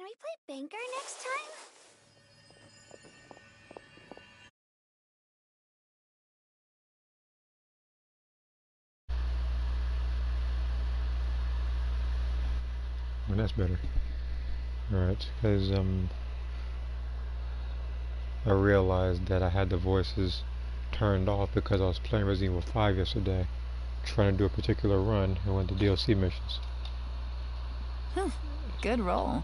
we play banker next time? Well, that's better. Alright, because I realized that I had the voices turned off because I was playing Resident Evil 5 yesterday, trying to do a particular run and went to DLC missions. Good roll.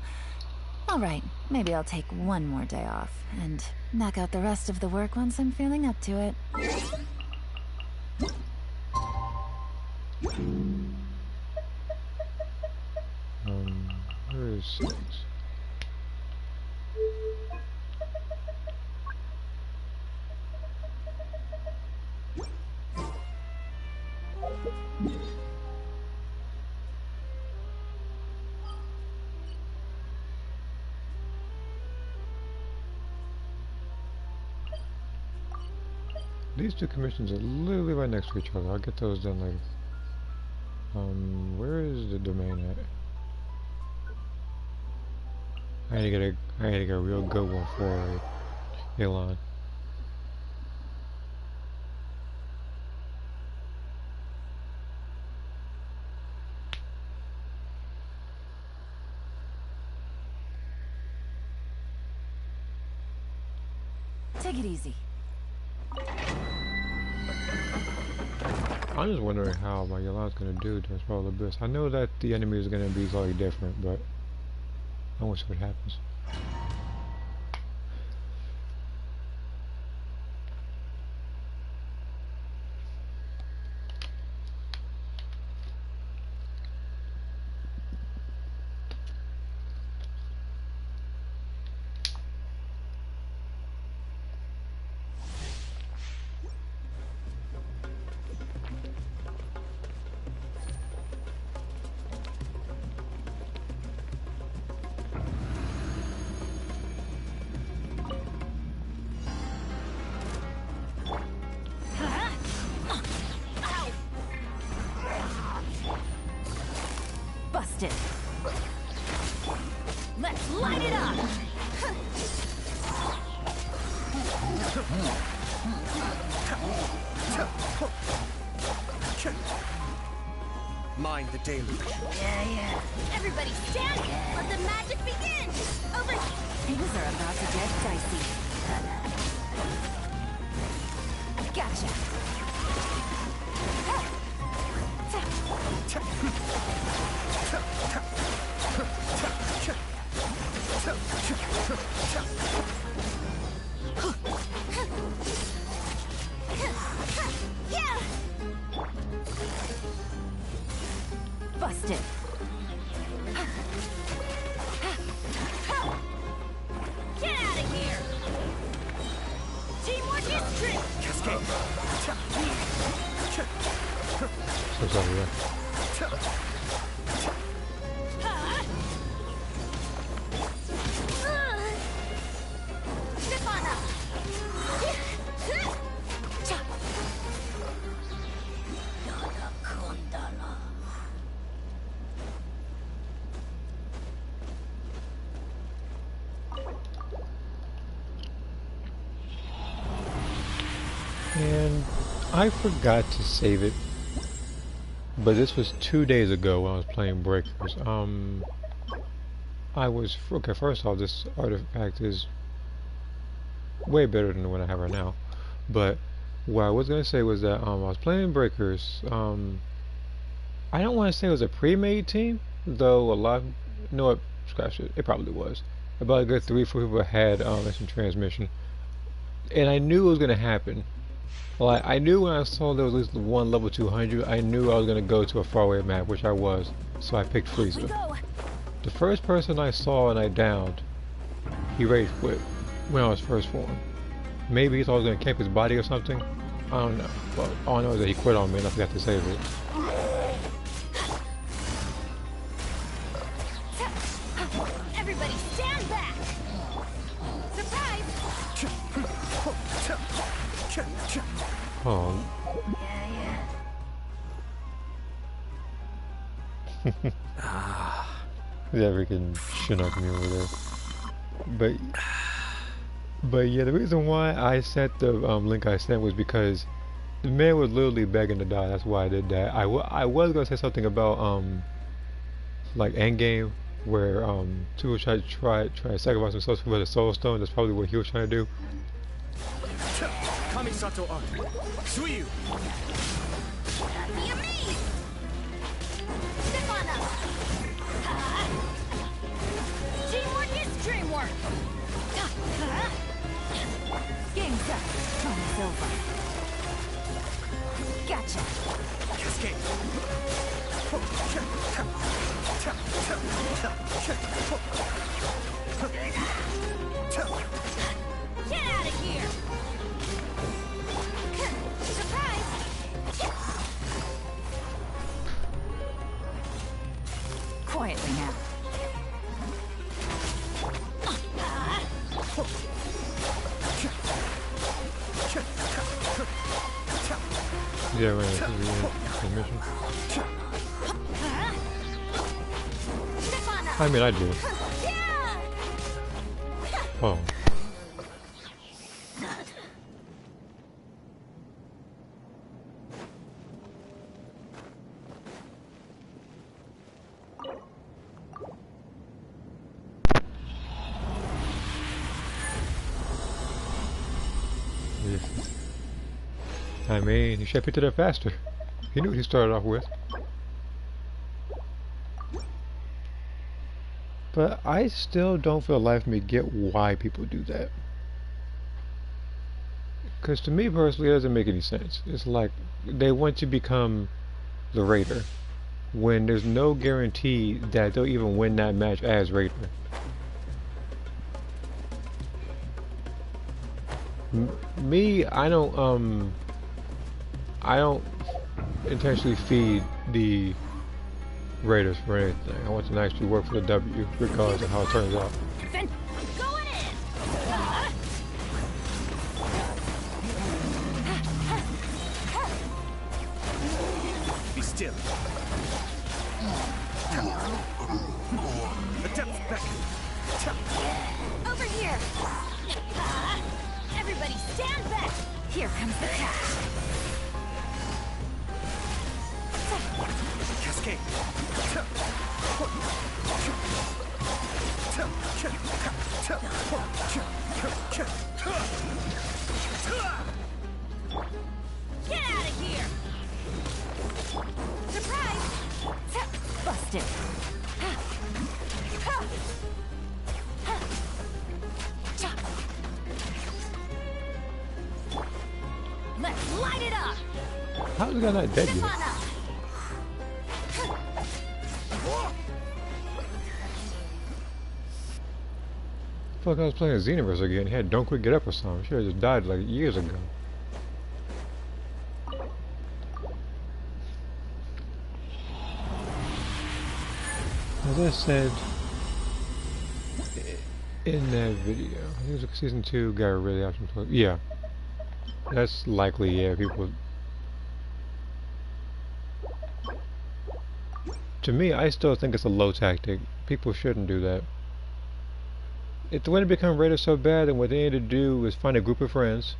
Alright, maybe I'll take one more day off and knock out the rest of the work once I'm feeling up to it. Where is 6? These two commissions are literally right next to each other. I'll get those done later. Where is the domain at? I need to get a real good one for Elon. Take it easy. I'm just wondering how my Elon's gonna do this roll abyss. I know that the enemies are gonna be slightly different, but I want to see what happens. Busted. Let's light it up. Mind the deluge. Yeah. Everybody stand! Let the magic begin! Over! Things are about to get dicey. Gotcha. Yeah! Busted. Get out of here! Teamwork is trick! Cascade. So sorry, yeah. Step on up! And I forgot to save it, but this was 2 days ago when I was playing Breakers. Okay, first off, this artifact is way better than the one I have right now. But what I was gonna say was that I was playing Breakers. I don't want to say it was a pre-made team, though a lot. You know what? Scratch it. It probably was. About a good 3, 4 people had instant transmission, and I knew it was gonna happen. Like, I knew when I saw there was at least one level 200, I knew I was going to go to a faraway map, which I was, so I picked Frieza. The first person I saw and I downed, he rage quit when I was first formed. Maybe he thought I was going to camp his body or something. I don't know. But all I know is that he quit on me and I forgot to save it. Everybody stand back! Surprise! Oh. Ah, that freaking Shinnok me over there. But yeah, the reason why I sent the link I sent was because the man was literally begging to die. That's why I did that. I was gonna say something about like Endgame, where two try to sacrifice themselves for the Soul Stone. That's probably what he was trying to do. Kamisato art. Suiyu. Be amazed! Step on up! Teamwork is dreamwork! Game's up. Time's over. Gotcha. Cascade. Get out of here! Surprise! Quietly now. Yeah, right. This is the mission. Step on up! I mean, I do. Yeah! Oh. I mean, he should have picked it up faster. He knew what he started off with. But I still don't for the life of me get why people do that. Because to me personally, it doesn't make any sense. It's like they want to become the Raider when there's no guarantee that they'll even win that match as Raider. Me, I don't intentionally feed the Raiders for anything. I want them to actually work for the W, regardless of how it turns out. Then going in! Be still. The depth back. Over here! Everybody stand back! Here comes the catch. Cascade. Get out of here! Surprise! Busted. Let's light it up! How's the guy not dead Step yet? on up! Fuck, I was playing Xenoverse again. He had Don't Quit Get Up or something. Should have just died like years ago. As I said in that video, I think it was season 2 got really awesome. Yeah. That's likely, yeah, people. To me, I still think it's a low tactic. People shouldn't do that. If they want to become Raiders so bad, then what they need to do is find a group of friends.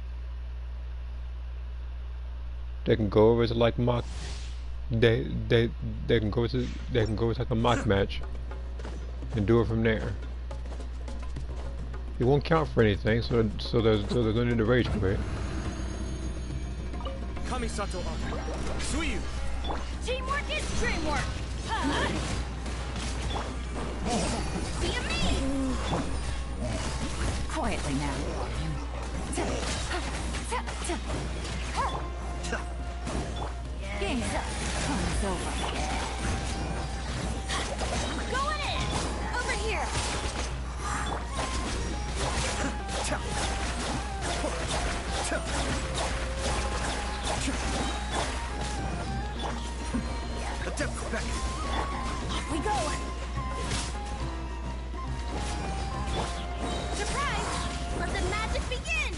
They can go over to like mock. They can go to like a mock match and do it from there. It won't count for anything, so there's no need to rage quit. Kamisato art. Suiyu. Teamwork is dreamwork! Be amazed! Quietly now. Game's up. Time's over. Going in! Over here! The depth back. Off we go! Surprise! Let the magic begin!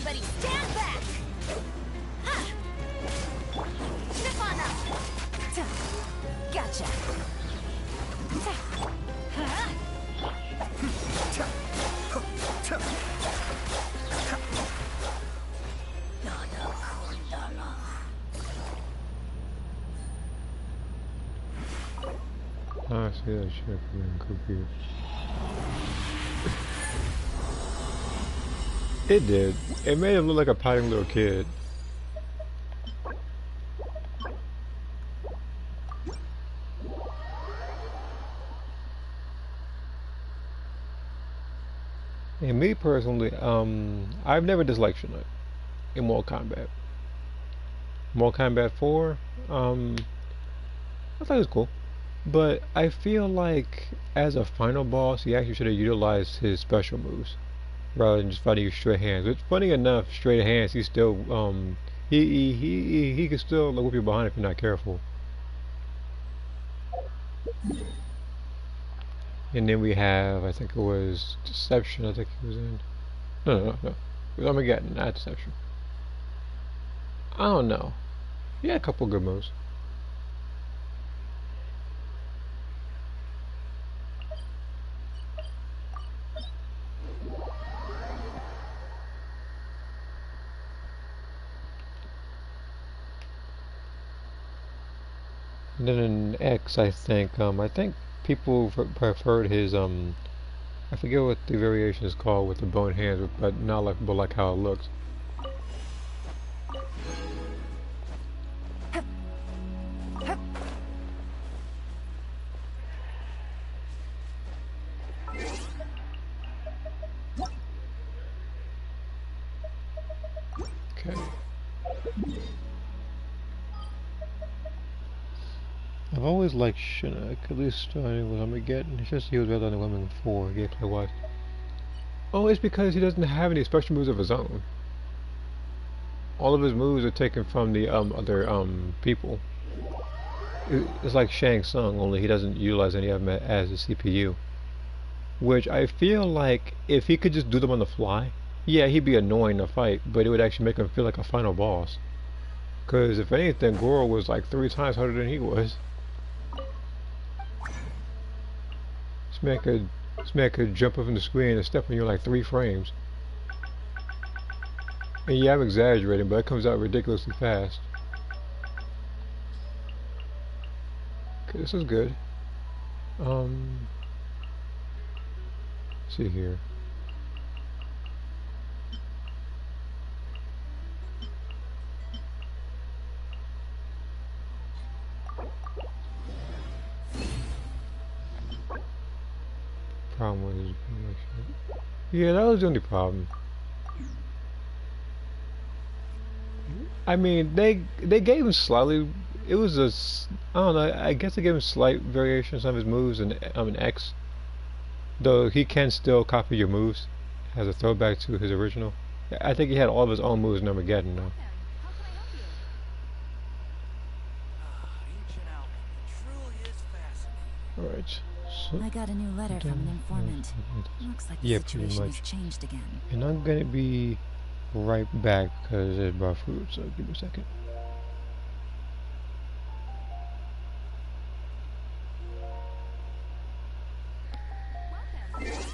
Everybody stand back! Ha! Step on up! Gotcha. Huh? I see that shit being cookie. It did. It made him look like a pouting little kid. And me personally, I've never disliked Chinook in Mortal Kombat. Mortal Kombat 4, I thought it was cool. But I feel like as a final boss, he actually should have utilized his special moves rather than just fighting you straight hands. Which, funny enough, straight hands, he still he can still like, whip you behind if you're not careful. And then we have, I think it was Deception. I think he was in. No. It was Armageddon, not Deception. I don't know. He had a couple good moves. And then in X, I think people preferred his I forget what the variation is called with the bone hands, but not like, but like how it looks. Okay. I've always liked Shinnok, at least starting with Armageddon. It's just he was better than the women before, gameplay wise. Oh, it's because he doesn't have any special moves of his own. All of his moves are taken from the other people. It's like Shang Tsung, only he doesn't utilize any of them as a CPU. Which I feel like if he could just do them on the fly, yeah, he'd be annoying to fight, but it would actually make him feel like a final boss. Because if anything, Goro was like 3 times harder than he was. This man could jump up in the screen and step on you like 3 frames. And yeah, I'm exaggerating, but it comes out ridiculously fast. Okay, this is good. Let's see here. Problem with his connection. Yeah, that was the only problem. I mean, they gave him slightly. It was I don't know. I guess they gave him slight variations of his moves in X. Though he can still copy your moves, as a throwback to his original. I think he had all of his own moves in Armageddon now. How can I help you? Ancient alchemy truly is fascinating. Alright. So, I got a new letter from an informant. Looks like the yeah, pretty situation much. has changed again. And I'm gonna be right back because it's brought food, so give me a second. Welcome.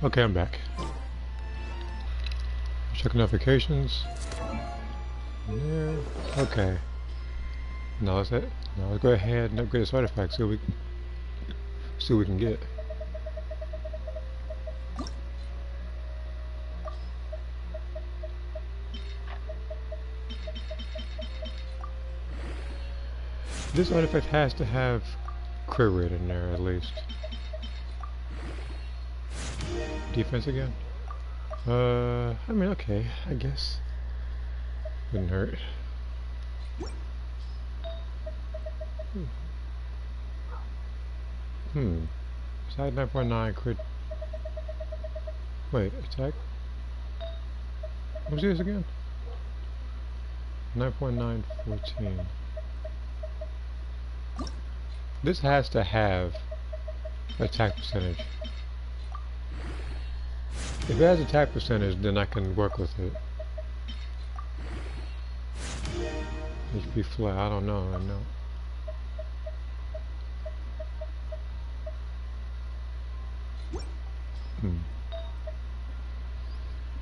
Okay, I'm back. Check notifications. There. Okay. Now let's go ahead and upgrade this artifact. See what we can get. This artifact has to have crit rate in there at least. Defense again? I mean, okay, I guess. Wouldn't hurt. Attack 9.9 crit. Wait, attack? What's this again? 9.914. This has to have attack percentage. If it has attack percentage, then I can work with it. HP flat, I don't know,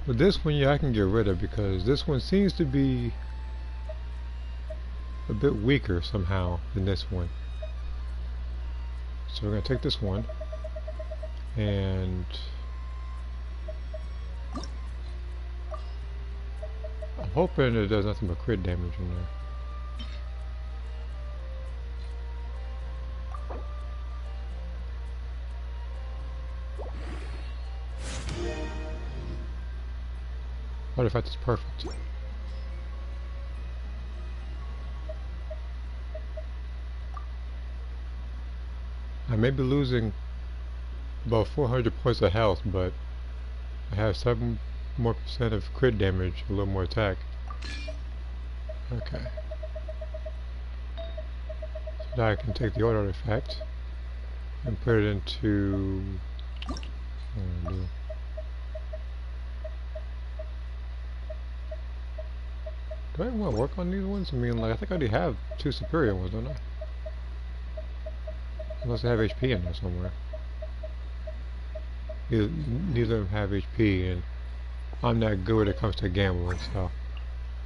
But this one, yeah, I can get rid of because this one seems to be a bit weaker somehow than this one. So we're going to take this one and I'm hoping it does nothing but crit damage in there. Artifact is perfect. I may be losing about 400 points of health, but I have 7% more of crit damage, a little more attack. Okay. So now I can take the old artifact and put it into... Do I want to work on these ones? I mean, like, I think I already have 2 superior ones, don't I? Unless I have HP in there somewhere. Neither of them have HP, and I'm not good when it comes to gambling, so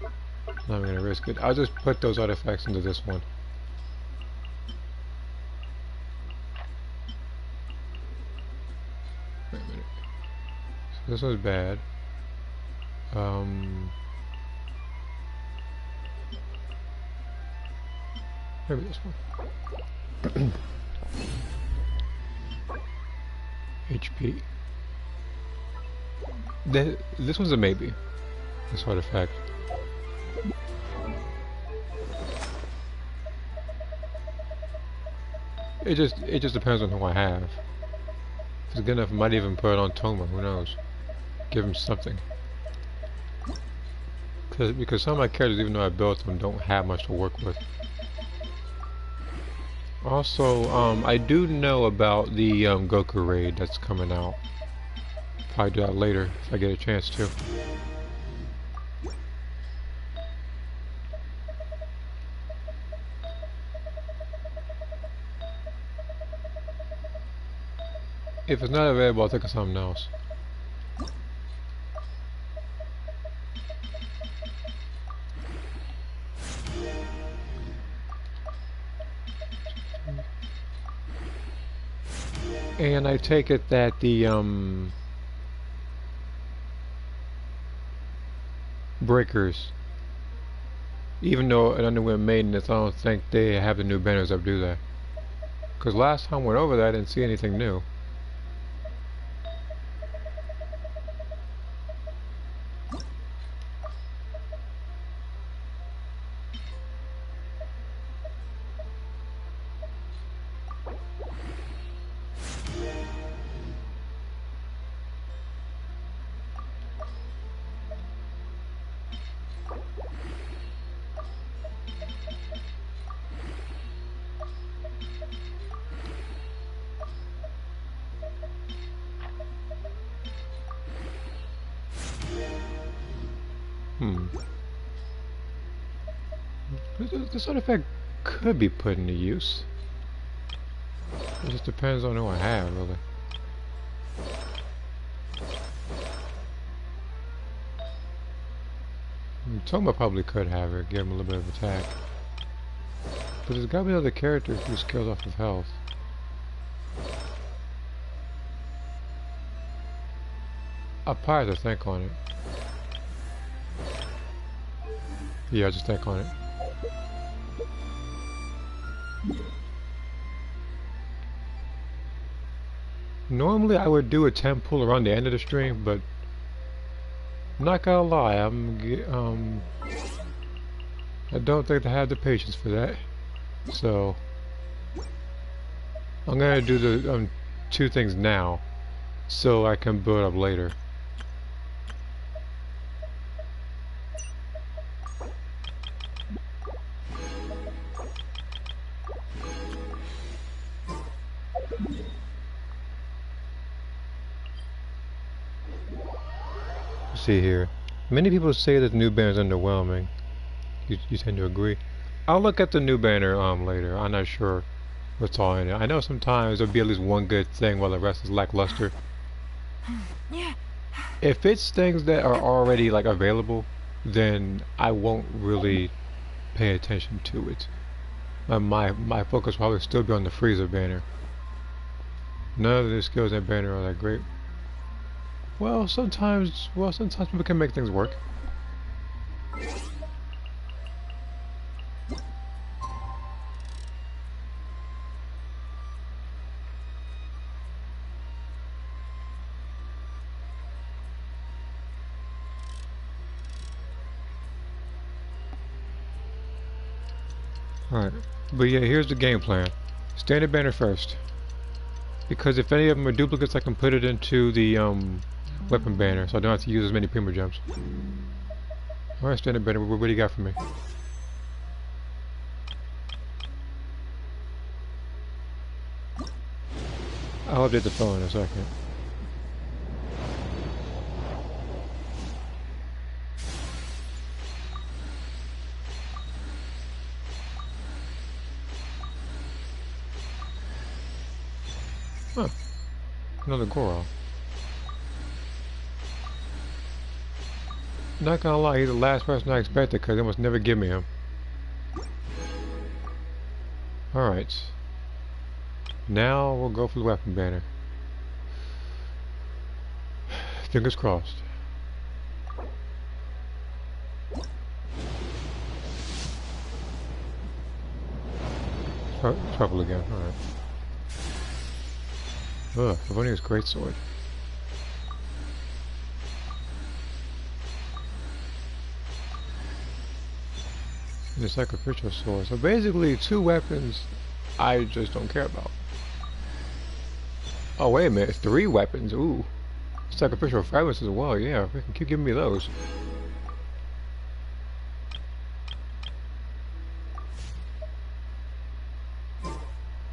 I'm not going to risk it. I'll just put those artifacts into this one. Wait a minute. So this one's bad. Maybe this one. HP. This one's a maybe. This artifact. It just depends on who I have. If it's good enough, I might even put it on Toma. Who knows? Give him something. Because some of my characters, even though I built them, don't have much to work with. Also, I do know about the Goku raid that's coming out. Probably do that later if I get a chance to. If it's not available, I'll think of something else. And I take it that the breakers, even though it underwent maintenance, I don't think they have the new banners up, do they? Because last time I went over that, I didn't see anything new. This artifact could be put into use. It just depends on who I have, really. Toma probably could have it, give him a little bit of attack. But there's gotta be another character who scales off of health. I'll probably have to think on it. Yeah, I'll just think on it. Normally I would do a 10 pull around the end of the stream, but I'm not gonna lie, I don't think I have the patience for that. So I'm gonna do the two things now, so I can build up later. Let's see here. Many people say that the new banner is underwhelming. You tend to agree. I'll look at the new banner later. I'm not sure what's all in it. I know sometimes there'll be at least one good thing while the rest is lackluster. If it's things that are already like available, then I won't really pay attention to it. My focus will probably still be on the freezer banner. None of the skills in that banner are that great. Well, sometimes people can make things work. Alright, but yeah, here's the game plan. Standard banner first. Because if any of them are duplicates, I can put it into the weapon banner, so I don't have to use as many prima gems. Alright, standard banner, what do you got for me? I'll update the phone in a second. Huh. Another Goro. Not gonna lie, he's the last person I expected because they must never give me him. Alright. Now we'll go for the weapon banner. Fingers crossed. Trouble again, alright. Ugh, Favonia's greatsword. And the sacrificial sword. So basically, two weapons I just don't care about. Oh wait a minute, 3 weapons, ooh. Sacrificial fragments as well, yeah, they can keep giving me those.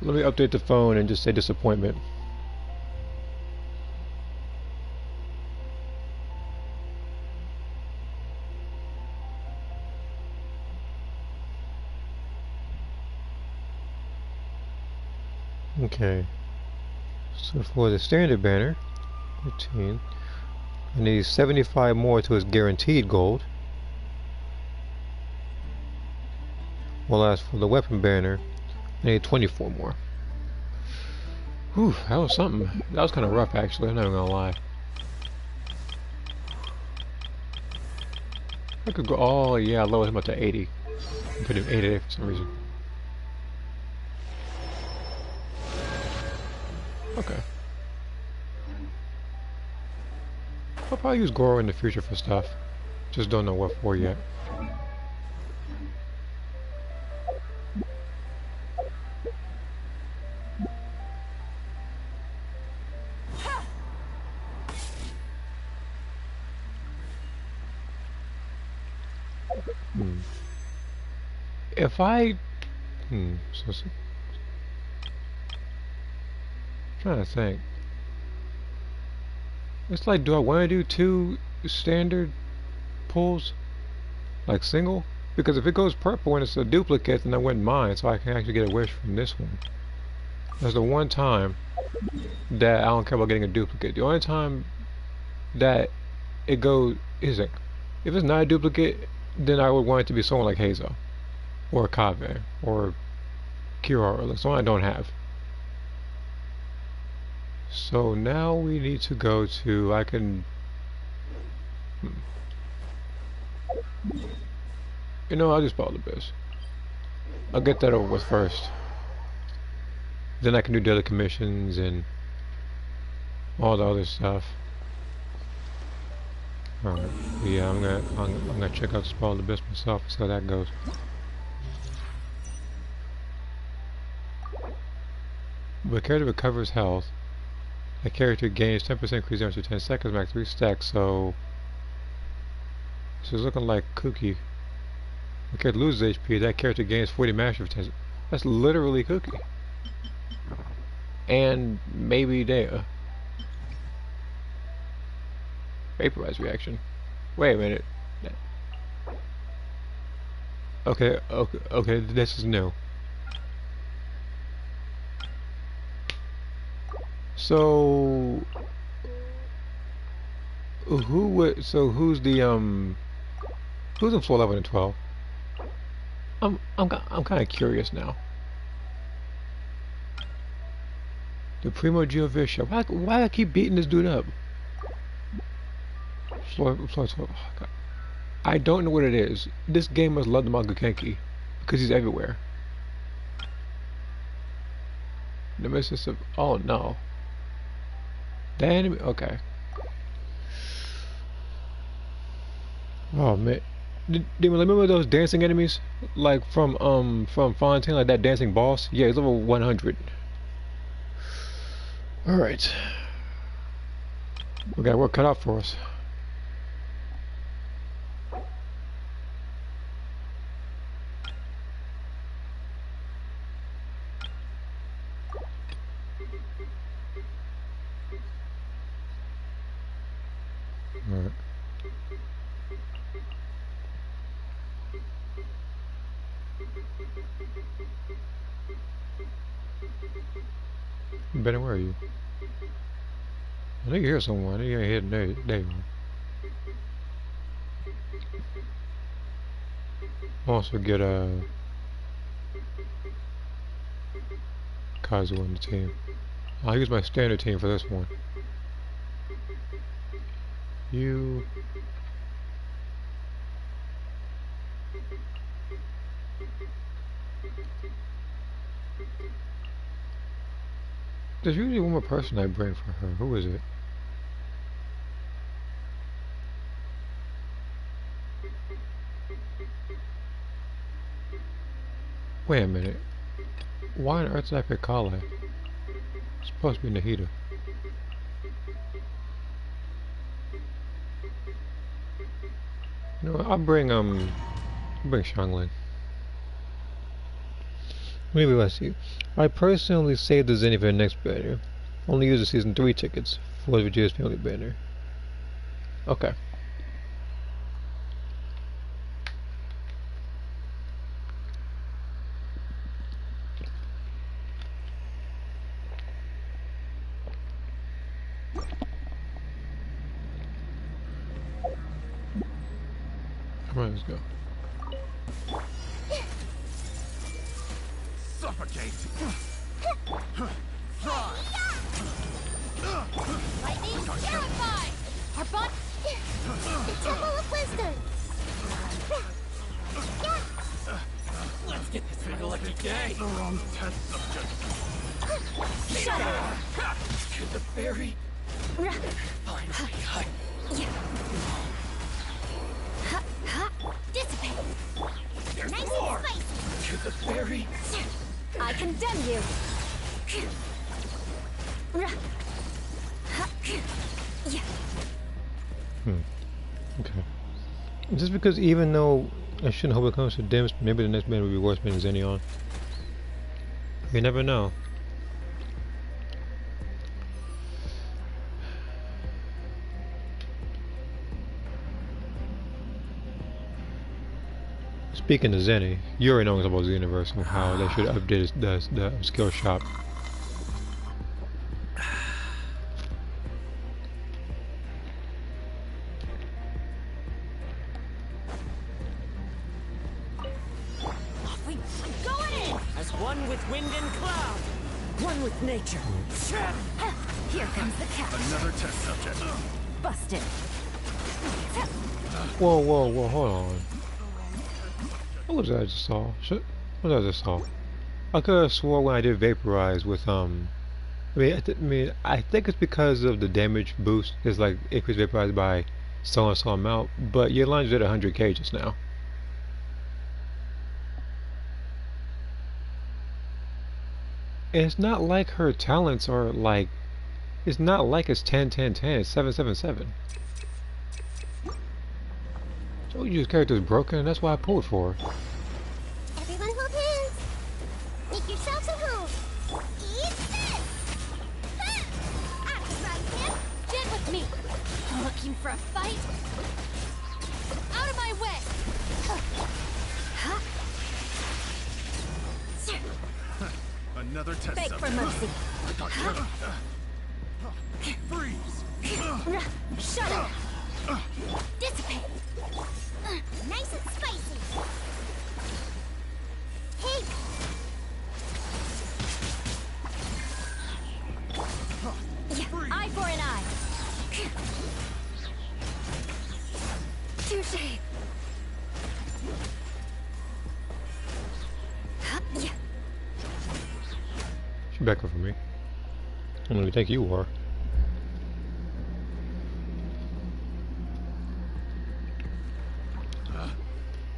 Let me update the phone and just say disappointment. Okay, so for the standard banner, 15, I need 75 more to his guaranteed gold. While as for the weapon banner, I need 24 more. Whew, that was something. That was kind of rough actually, I'm not even gonna lie. I could go, oh yeah, I lowered him up to 80. I put him 88 for some reason. Okay. I'll probably use Goro in the future for stuff. Just don't know what for yet. If I... trying to think. It's like, do I want to do 2 standard pulls? Like single? Because if it goes purple and it's a duplicate, then I wouldn't mind, so I can actually get a wish from this one. That's the one time that I don't care about getting a duplicate. The only time that it goes isn't. If it's not a duplicate then I would want it to be someone like Hazel, or Kave, or Kira, or like someone I don't have. So now we need to go to, I can, you know, I'll just follow the best. I'll get that over with first. Then I can do the other commissions and all the other stuff. Alright, yeah, I'm gonna check out the Spoil the Abyss myself and see how that goes. When a character recovers health, a character gains 10% increase damage for 10 seconds, max 3 stacks, so this is looking like Cookie. When a character loses HP, that character gains 40 mastery for 10 seconds. That's literally Cookie. And maybe Dea. Vaporize reaction. Wait a minute. Okay, this is new. So who's in floor 11 and 12? I'm kind of curious now. The Primo Gioviscia. Why do I keep beating this dude up? Floor 12. Oh, God. I don't know what it is. This game must love the Mangakenki because he's everywhere. Nemesis of, oh no. The enemy, okay. Oh man, remember those dancing enemies, like from Fontaine, like that dancing boss? Yeah, he's level 100. All right, we got work cut out for us. All right. Benny, where are you? I think you hear someone. I think you're hitting there. Also get Kazu on the team. I'll use my standard team for this one. You. There's usually one more person I bring for her. Who is it? Wait a minute. Why on earth did I pick Kale? It's supposed to be Nahida. You know what, I'll bring Xianglin. Maybe let's see. I personally saved the Zenny for the next banner. Only use the season 3 tickets for the Vegeta's family banner. Okay. Come on, let's go. Suffocate! Lightning terrified! Our bot... The Temple of Wisdom! Let's get this big lucky day! The wrong test subject! Shut up! To the fairy! Finally, Dissipate! there's Nice more! and spicy! To the fairy! I condemn you! Okay. Just because even though I shouldn't hope it comes to Dims, maybe the next man will be worse than Xenion. You never know. Speaking of Zenny, you already know about the universe and how they should update the skill shop. with wind and cloud. One with nature. Here comes the catch. Another test subject. Busted. Whoa, whoa, whoa, hold on. What was that I just saw? Shit. What was that I just saw? I could have swore when I did vaporize with I think it's because of the damage boost. It's like increased vaporize by so and so amount, but your line's at 100k just now. And it's not like her talents are like. It's not like it's 10, 10, 10. It's 7, 7, 7. Told you his character's broken, and that's why I pulled for her. Everyone hold hands. Make yourselves at home. Eat this. Out of right hand. Stand with me. Looking for a fight? Out of my way. Another test Beg subject. for mercy. Freeze. Shut up. Dissipate. Nice and spicy. Hey. Eye for an eye. Touche. She back up for me. I don't even think you are.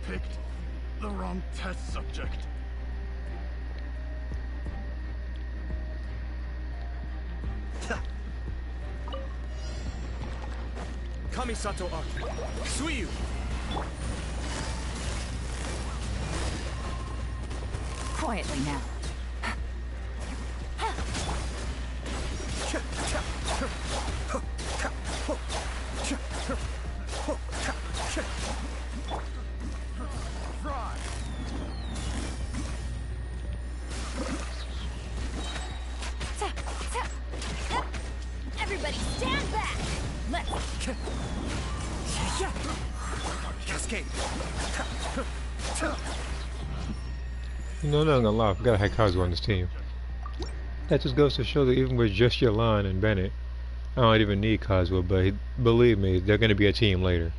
Picked the wrong test subject. Kamisato Arc. Suiyu. Quietly now. Everybody stand back. Let's Cascade. You know, I'm not gonna lie, I forgot I had Kazuo on this team. That just goes to show that even with just Yolan and Bennett, I don't even need Kazuo, but believe me, they're gonna be a team later.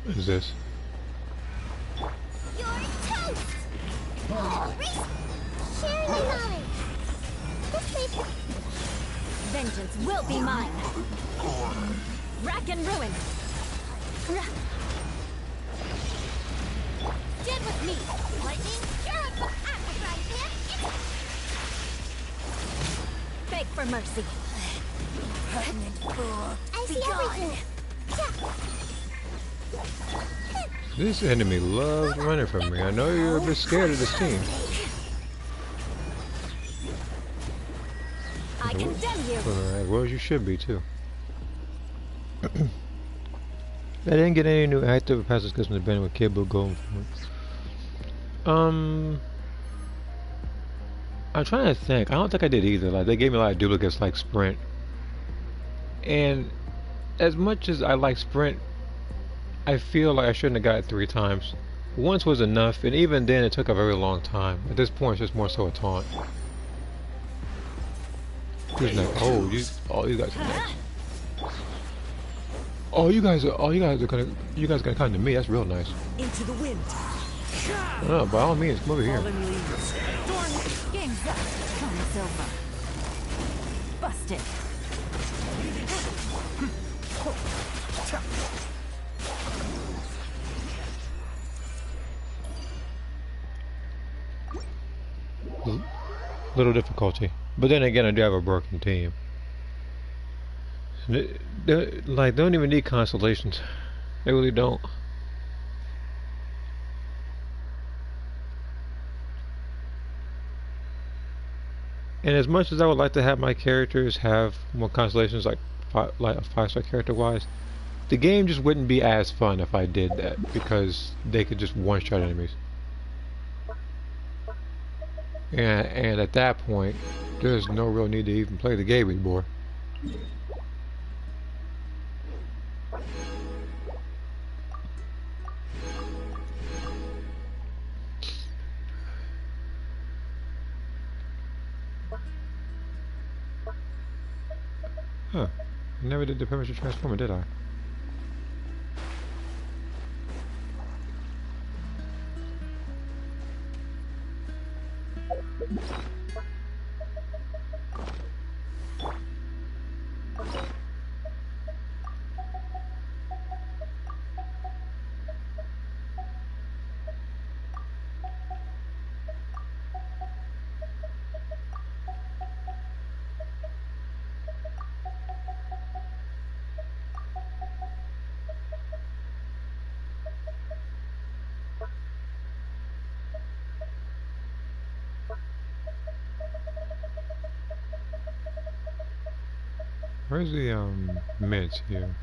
What is this? You're toast. Share your knowledge. This place. Vengeance will be mine. Rack and ruin. Stand with me. Lightning. You're a right hand. Beg for mercy. I see everything. This enemy loves running from me. I know you're a bit scared of this team. I condemn you. Alright, well, you should be too. I didn't get any new active or passive skills from the band with Kid Blue going for it. I'm trying to think. I don't think I did either. Like, they gave me a lot of duplicates like Sprint. And as much as I like Sprint, I feel like I shouldn't have got it 3 times. Once was enough, and even then it took a very long time. At this point, it's just more so a taunt. Who's next? Oh, you guys are next. You guys gonna come to me. That's real nice. Into the wind. No, by all means, come over here. Fallen leaves. Game's up. Tony's over. Busted. Little difficulty, but then again, I do have a broken team. They don't even need constellations. They really don't. And as much as I would like to have my characters have more constellations, like a 5-star character wise, the game just wouldn't be as fun if I did that, because they could just one-shot enemies. And at that point, there's no real need to even play the game anymore. Huh. I never did the premature transformer, did I? Where's the mint here?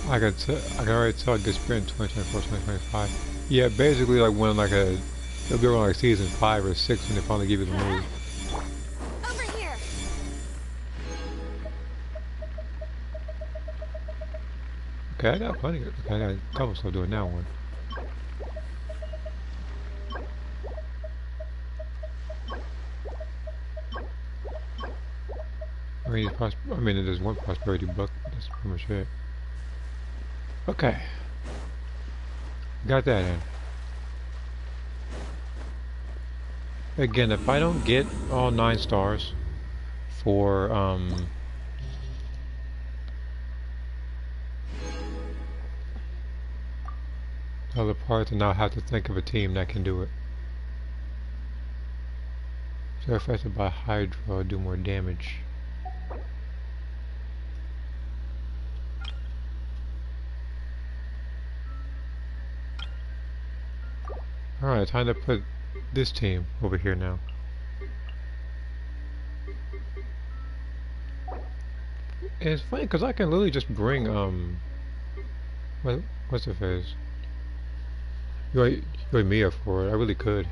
I can already tell it gets spent in 2024, 2025. Yeah, basically like when like it'll be around like season 5 or 6 when they finally give you the move. Over here. Okay, I got plenty. Okay, I got a couple stuff doing that one. I mean, there's one prosperity book. That's pretty much it. Okay, got that in. Again, if I don't get all 9 stars for other parts, and I'll have to think of a team that can do it. So affected by Hydra, do more damage. Alright, time to put this team over here now. And it's funny because I can literally just bring what's the face? You want Mia for it? I really could.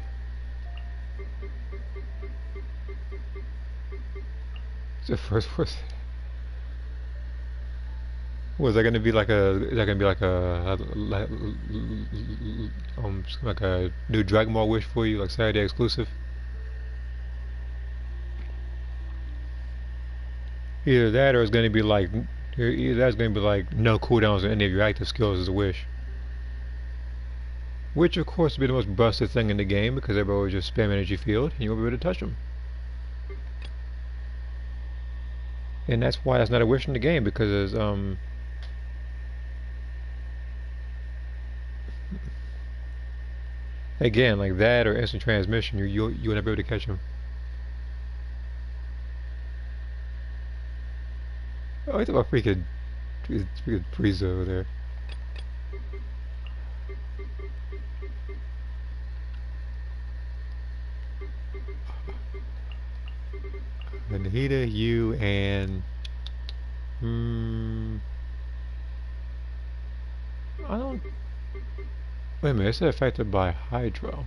It's the first person. Was that gonna be like a? Is that gonna be like a new Dragon Ball wish for you, like Saturday exclusive? Either that, or it's gonna be like, either that's gonna be like no cooldowns on any of your active skills as a wish. Which, of course, would be the most busted thing in the game because everybody would just spam energy field, and you won't be able to touch them. And that's why that's not a wish in the game, because again, like that or instant transmission, you would never be able to catch him. Oh, I thought about freaking Frieza over there. Nahida, you, and I don't. Wait a minute, it's affected by Hydro.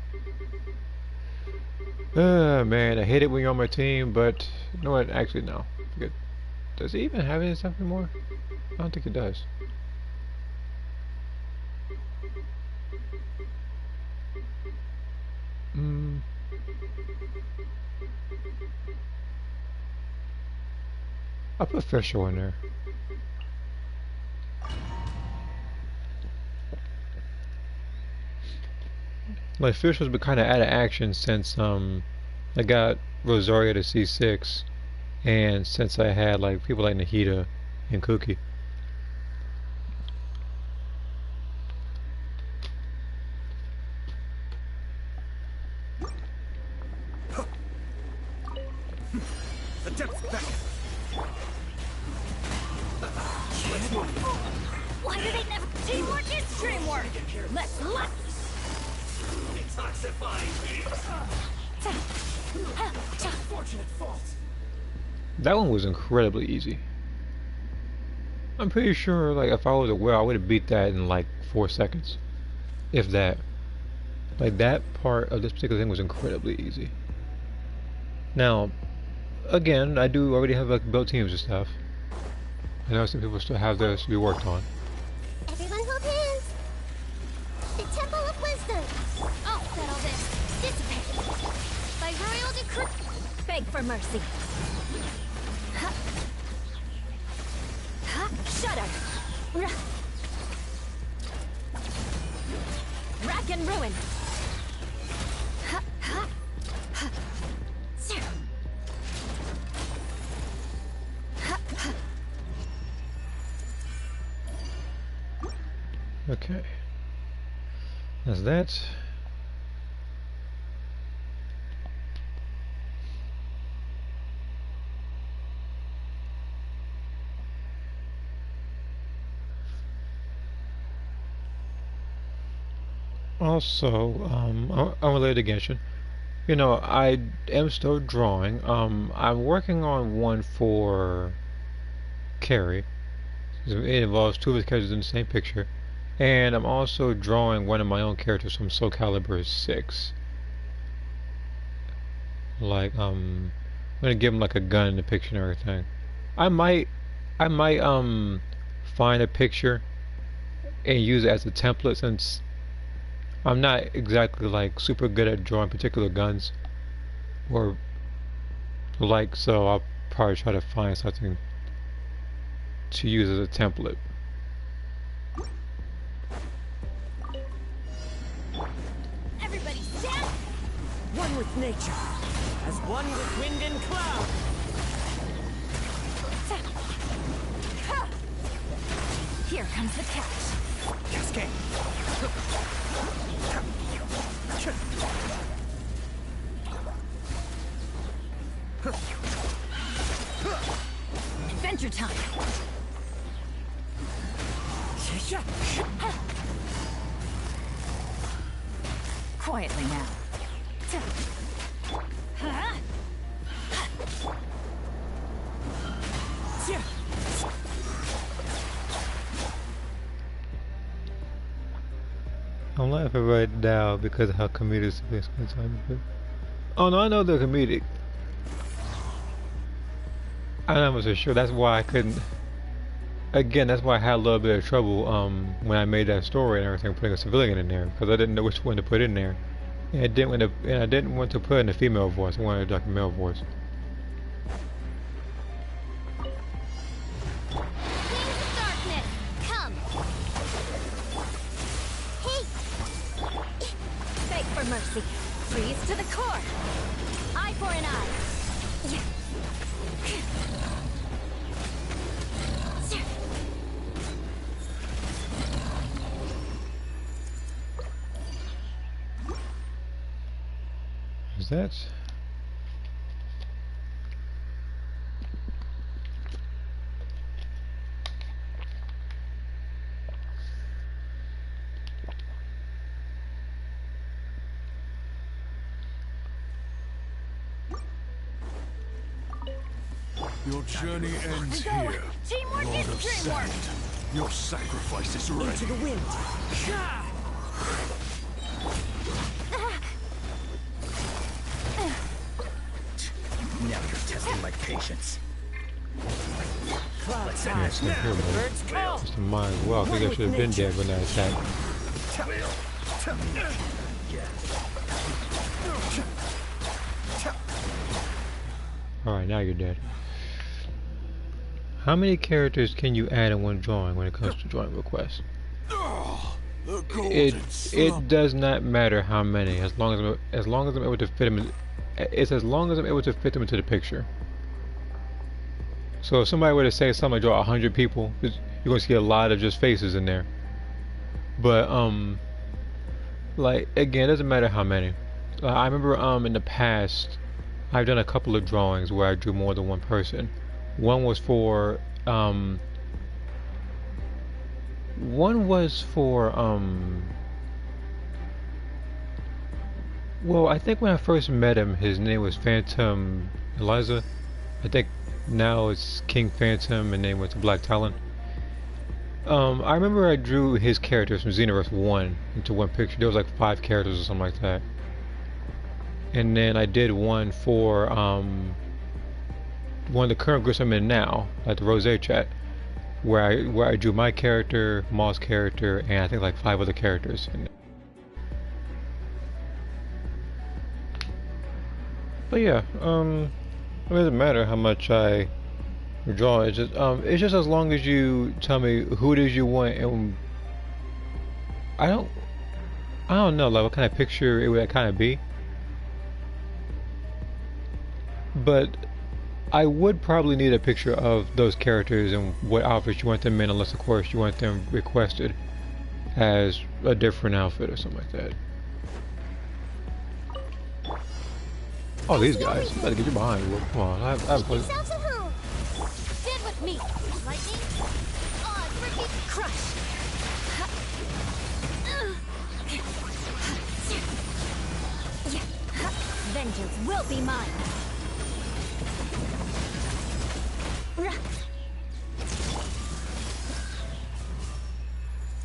Man, I hate it when you're on my team, but you know what? Actually, no. Forget. Does it even have any stuff anymore? I don't think it does. I'll put Fischl in there. Like Fischl's been kind of out of action since I got Rosaria to C6, and since I had like people like Nahida and Cookie. The depth's back. Why do they never? Teamwork is dreamwork. Let's luck. Fortunate fault. That one was incredibly easy. I'm pretty sure, like, if I was aware, I would have beat that in like 4 seconds, if that. Like, that part of this particular thing was incredibly easy. Now, again, I do already have like built teams and stuff. I know some people still have those to be worked on. Everyone hold hands. The Temple of Wisdom. I'll settle this. Dissipate. By royal decree. Beg for mercy. Ha. Ha. Shudder. Rack and ruin. Ha. Ha. Ha. Okay. That's that. Also, unrelated to Genshin, you know, I am still drawing. I'm working on one for Carrie. It involves two of his characters in the same picture. And I'm also drawing one of my own characters from Soul Calibur 6. Like, I'm gonna give him like a gun in the picture and everything. I might, find a picture and use it as a template since I'm not exactly like super good at drawing particular guns or like, so I'll probably try to find something to use as a template. Everybody stand. One with nature, as one with wind and cloud. Here comes the catch. Cascade. Adventure time. Quietly now. I'm laughing right now because of how comedic this is concerned. Oh no, I know they're comedic. I'm not so sure. That's why I couldn't. Again, that's why I had a little bit of trouble when I made that story and everything, putting a civilian in there because I didn't know which one to put in there, and I didn't want to put in a female voice. I wanted like a male voice. Wings of darkness. Come. Hey. Beg for mercy. Freeze to the core. Eye for an eye. Is that? Your journey ends here. Teamwork Lord is of dreamwork. Sand. Your sacrifice is ready. Into the wind. Now you're testing my patience. Cloud Yeah, time. it's not here, man. Birds call. Just might as well. I think I should have been dead when that attacked. Alright, now you're dead. How many characters can you add in one drawing when it comes to drawing requests? The golden It slump. does not matter how many, as long as I'm able to fit them. It's as long as I'm able to fit them into the picture. So if somebody were to say something, draw 100 people, you're gonna see a lot of just faces in there. But like again, it doesn't matter how many. I remember in the past, I've done a couple of drawings where I drew more than one person. One was for well, I think when I first met him, his name was Phantom Eliza. I think now it's King Phantom and then went to Black Talon. I remember I drew his characters from Xenoverse 1 into one picture. There was like 5 characters or something like that. And then I did one for one of the current groups I'm in now, like the Rose chat, where I drew my character, Maul's character, and I think like 5 other characters. But yeah, it doesn't matter how much I draw. It's just as long as you tell me who it is you want, and I don't, I don't know, like what kind of picture it would kind of be. But I would probably need a picture of those characters and what outfits you want them in, unless of course you want them requested as a different outfit or something like that. Oh, these guys! You better get you behind me. Come on, I have Yourselves at home. Did with me. Lightning. Oh, freaking crush. Vengeance will be mine.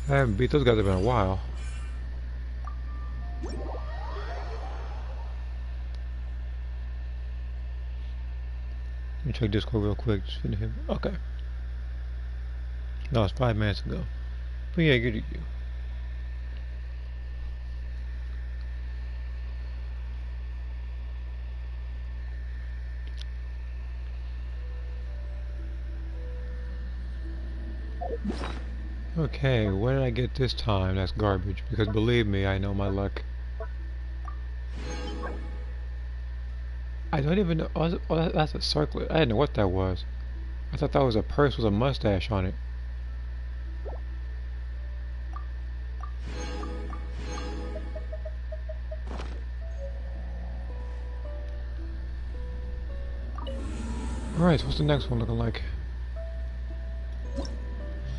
I haven't beat those guys in a while. Let me check Discord real quick. Just finish him. Okay. No, it's 5 minutes ago. But yeah, good to you. Okay, what did I get this time? That's garbage, because believe me, I know my luck. I don't even know. Oh, that's a circlet. I didn't know what that was. I thought that was a purse with a mustache on it. Alright, so what's the next one looking like?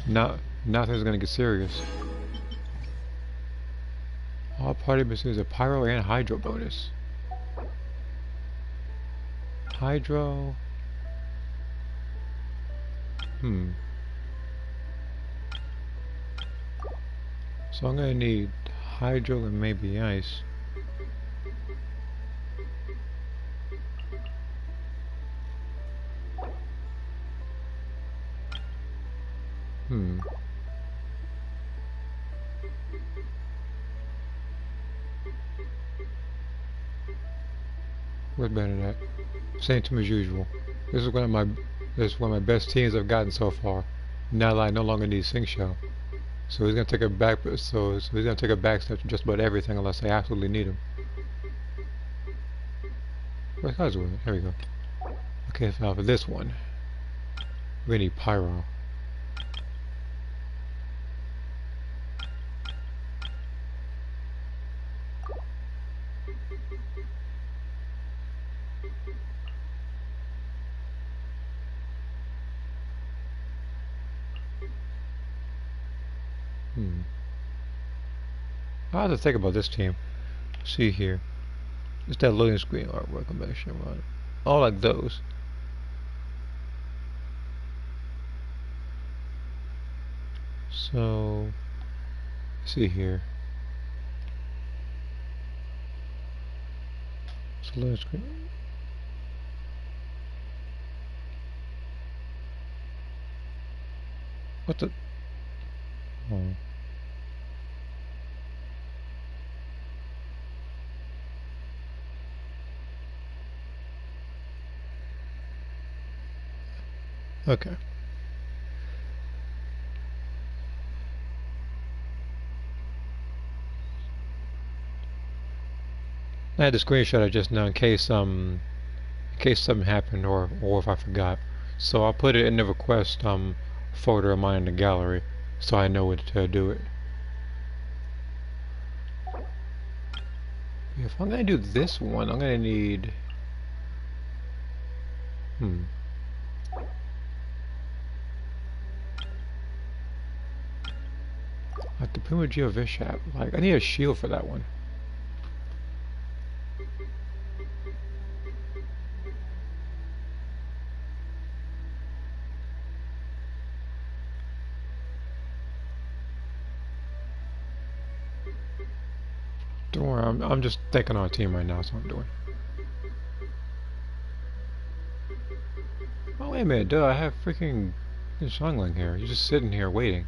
Now things are gonna get serious. All party receives a pyro and hydro bonus. Hydro. So I'm gonna need hydro and maybe ice. What's better than that? Same team as usual. This is one of my best teams I've gotten so far. Now that I no longer need Sing Show. So he's gonna take a back so he's gonna take a back step to just about everything unless I absolutely need him. Where's guys with it? There we go. Okay, so now for this one. We need Pyro. I have to think about this team. See here. It's that loading screen artwork I'm actually on. All like those. So see here. It's a loading screen. What the? Oh. Okay. I had to screenshot it just now in case something happened or if I forgot. So I'll put it in the request folder of mine in the gallery so I know what to do it. If I'm gonna do this one, I'm gonna need like the Prima Geo Vishap. Like I need a shield for that one. Don't worry, I'm just thinking on a team right now, that's what I'm doing. Oh, wait a minute, duh, I have freaking Shangling here. You're just sitting here waiting.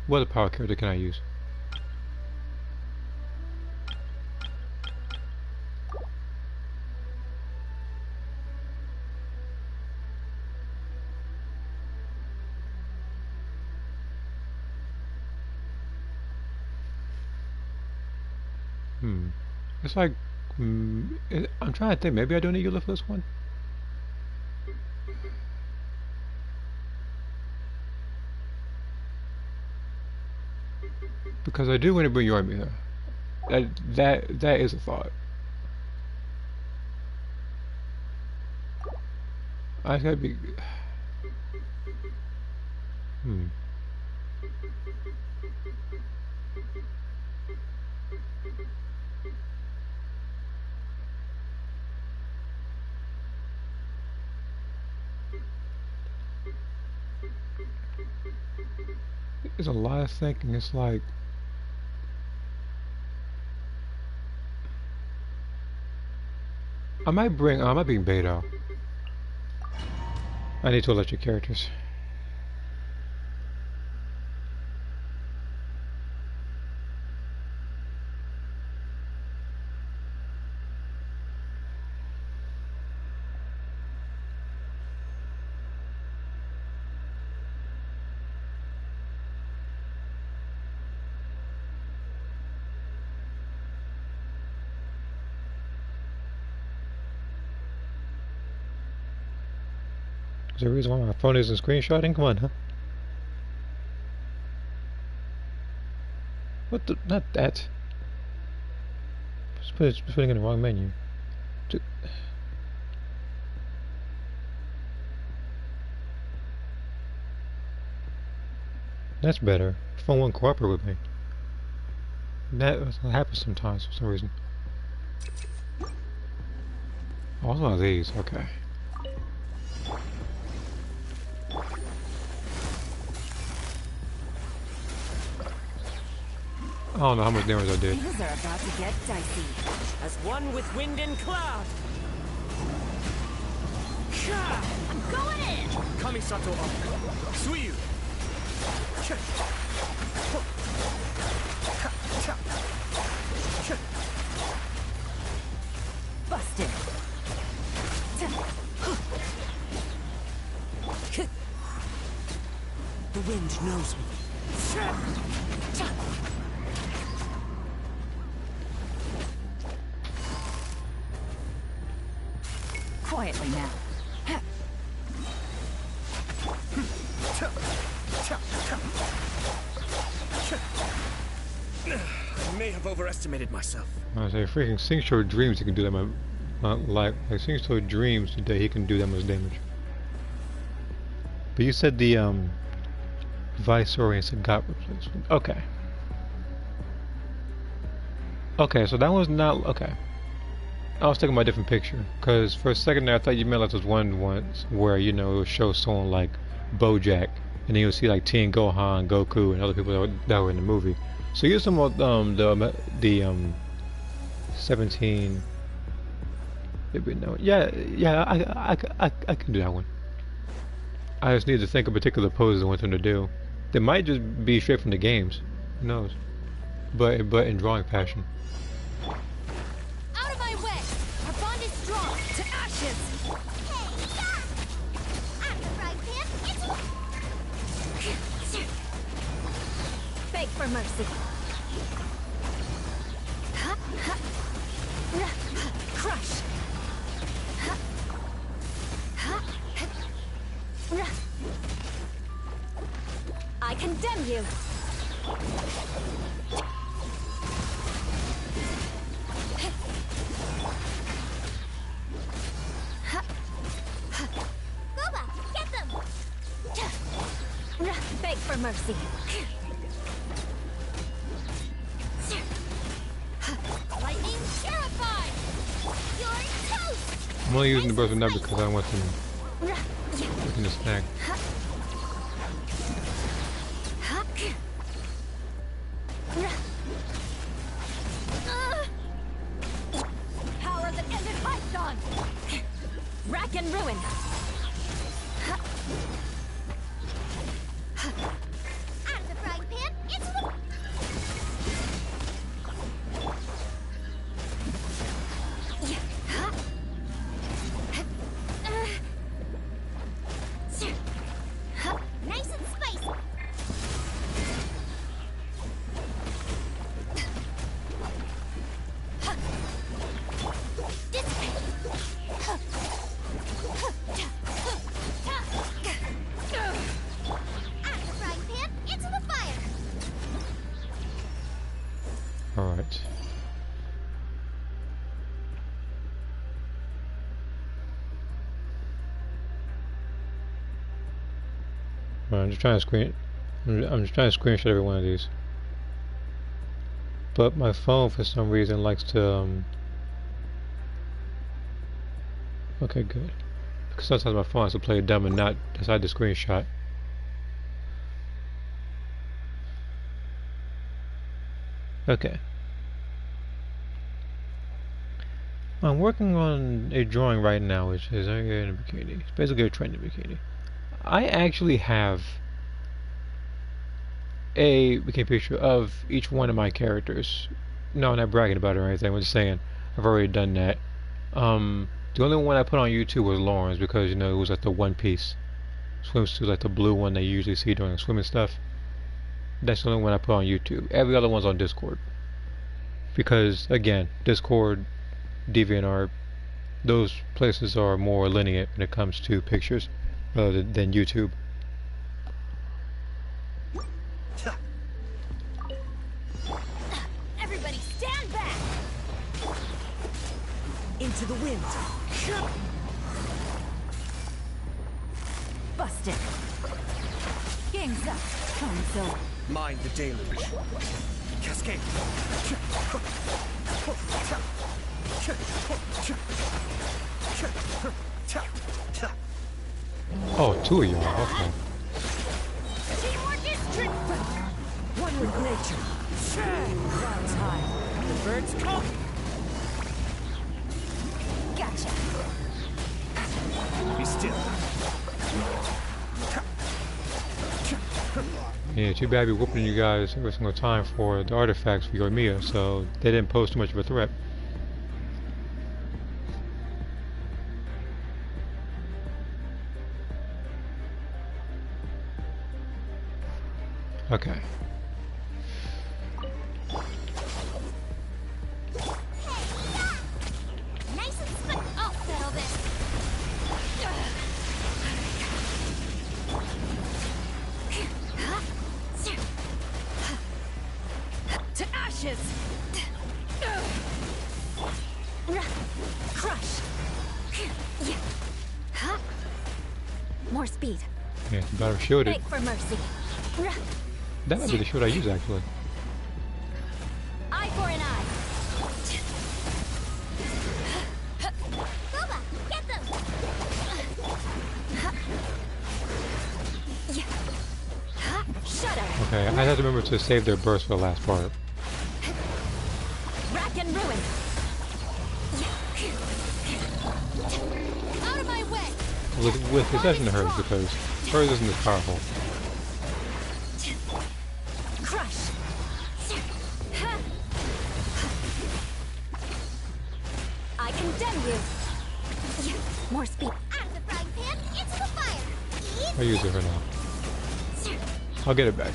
What other power character can I use? It's like, I'm trying to think, maybe I don't need Eula for this one? Because I do want to bring Yormi here. That is a thought. I gotta be... There's a lot of thinking. It's like... I might bring Beto. I need two electric characters. Is there a reason why my phone isn't screenshotting? Come on, huh? What the? Not that. Just putting in the wrong menu. That's better. Phone won't cooperate with me. That happens sometimes for some reason. Oh, it's one of these. Okay. I don't know how much damage I did. Things are about to get dicey. As one with wind and cloud. I'm going in! Kamisato up. Suiyu. Busted. The wind knows me. Quietly now. I may have overestimated myself. I say, freaking Singshore Dreams, he can do that much. Like Singshore Dreams today, he can do that much damage. But you said the Viceroy said got replacement. Okay. Okay, so that was not okay. I was taking my different picture, because for a second there I thought you meant like those one ones where, you know, it would show someone like Bojack, and then you'll see like Tien Gohan, Goku, and other people that were in the movie. So you're talking about the 17. Yeah, I can do that one. I just need to think of particular poses I want them to do. They might just be straight from the games. Who knows? But in drawing fashion. Out of my way! Our bond is strong! To ashes! Hey, yeah! I'm the right man! Beg for mercy. Crush. I condemn you. Gooba, get them! Beg for mercy. Lightning purified! You're toast! I'm only using the burst now because I want them in the snack. Alright. I'm just trying to I'm just trying to screenshot every one of these. But my phone for some reason likes to okay, good. Because sometimes my phone has to play dumb and not decide to screenshot. Okay. I'm working on a drawing right now, which is in a bikini. It's basically a trending bikini. I actually have a bikini picture of each one of my characters. No, I'm not bragging about it or anything. I'm just saying I've already done that. The only one I put on YouTube was Lauren's because you know it was like the one piece swimsuit, like the blue one that you usually see during swimming stuff. That's the only one I put on YouTube. Every other one's on Discord. Because again, Discord, DeviantArt, those places are more lenient when it comes to pictures rather than YouTube. Everybody stand back! Into the wind. Busted. Game's up. So Mind the deluge. Cascade. Oh, two of y'all. Okay. Teamwork is trick. One with nature. Clouds high. The birds come. gotcha. Be still. Yeah, too bad we whooping you guys every single time for the artifacts for your Mia, so they didn't pose too much of a threat. Okay. Nice and split. I'll settle this. To ashes! Crush! More speed. Yeah, it's better shielded. Beg for mercy. That might be the shield I use actually. Eye for an eye. Boba, get them! Shudder. Okay, I have to remember to save their burst for the last part. Rack and ruin. Out of my way! With the exception of hers, because hers isn't as powerful. Crush. I condemn you. More speed. Out of the frying pan, into the fire! I'll use it for now. I'll get it back.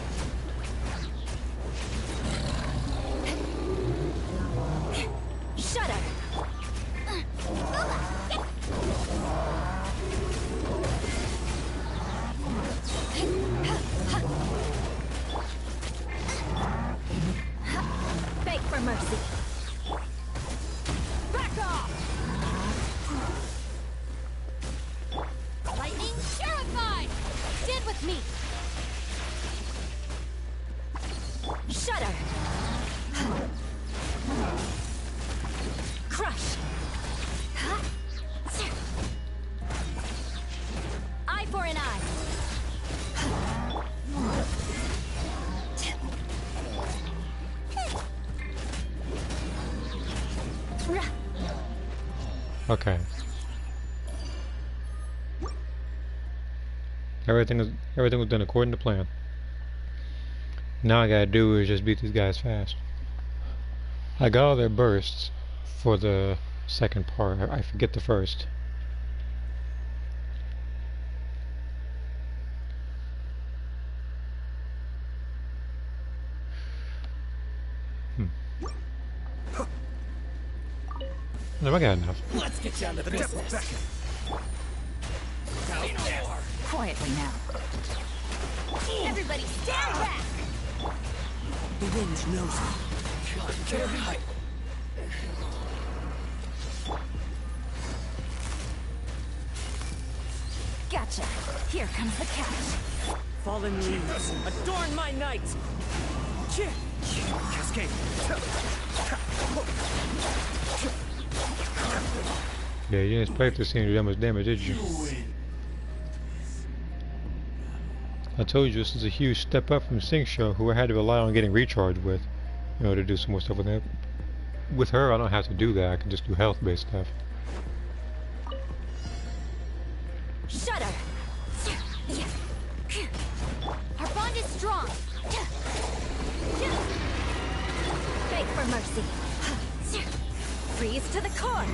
Shudder. Beg for mercy. Back off. Lightning purified! Stand with me! Shudder. Crush. Eye for an eye. Okay. Everything was done according to plan. Now I gotta do is just beat these guys fast. I got all their bursts for the second part. I forget the first. No, I got enough. Let's get down to business. Quietly now. Everybody stand back! The wind knows me. Gotcha. Here comes the catch. Fallen leaves, adorn my night! Cascade. Yeah, you didn't expect this thing to do that much damage, did you? I told you this is a huge step up from Show, who I had to rely on getting recharged with, in order to do some more stuff with her. With her, I don't have to do that. I can just do health-based stuff. Shudder! Our bond is strong. Beg for mercy. Freeze to the core.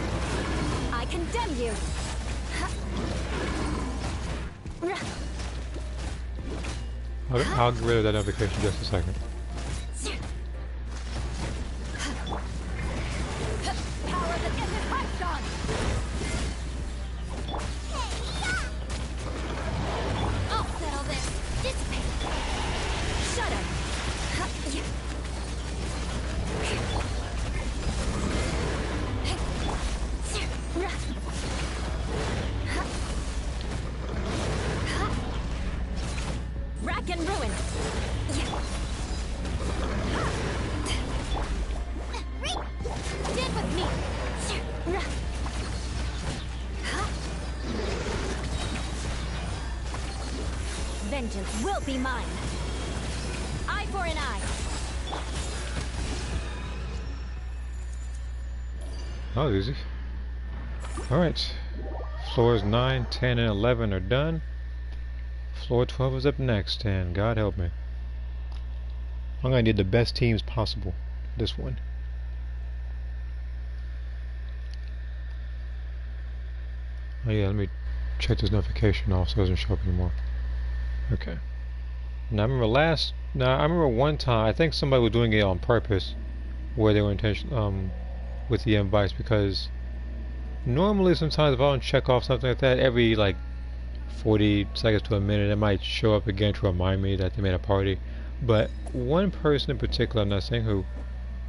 I condemn you. I'll get rid of that notification in just a second. Power that isn't hyped on. I'll settle this. Dissipate. Shudder. Rack and ruin. Stand with me. Vengeance will be mine. Eye for an eye. That was easy. Alright. Floors 9, 10, and 11 are done. Floor 12 is up next, and God help me. I'm gonna need the best teams possible. This one. Oh yeah, let me check this notification off so it doesn't show up anymore. Okay. Now I remember one time, I think somebody was doing it on purpose, where they were with the invites, because normally sometimes if I don't check off something like that, every like 40 seconds to a minute, it might show up again to remind me that they made a party. But one person in particular, I'm not saying who,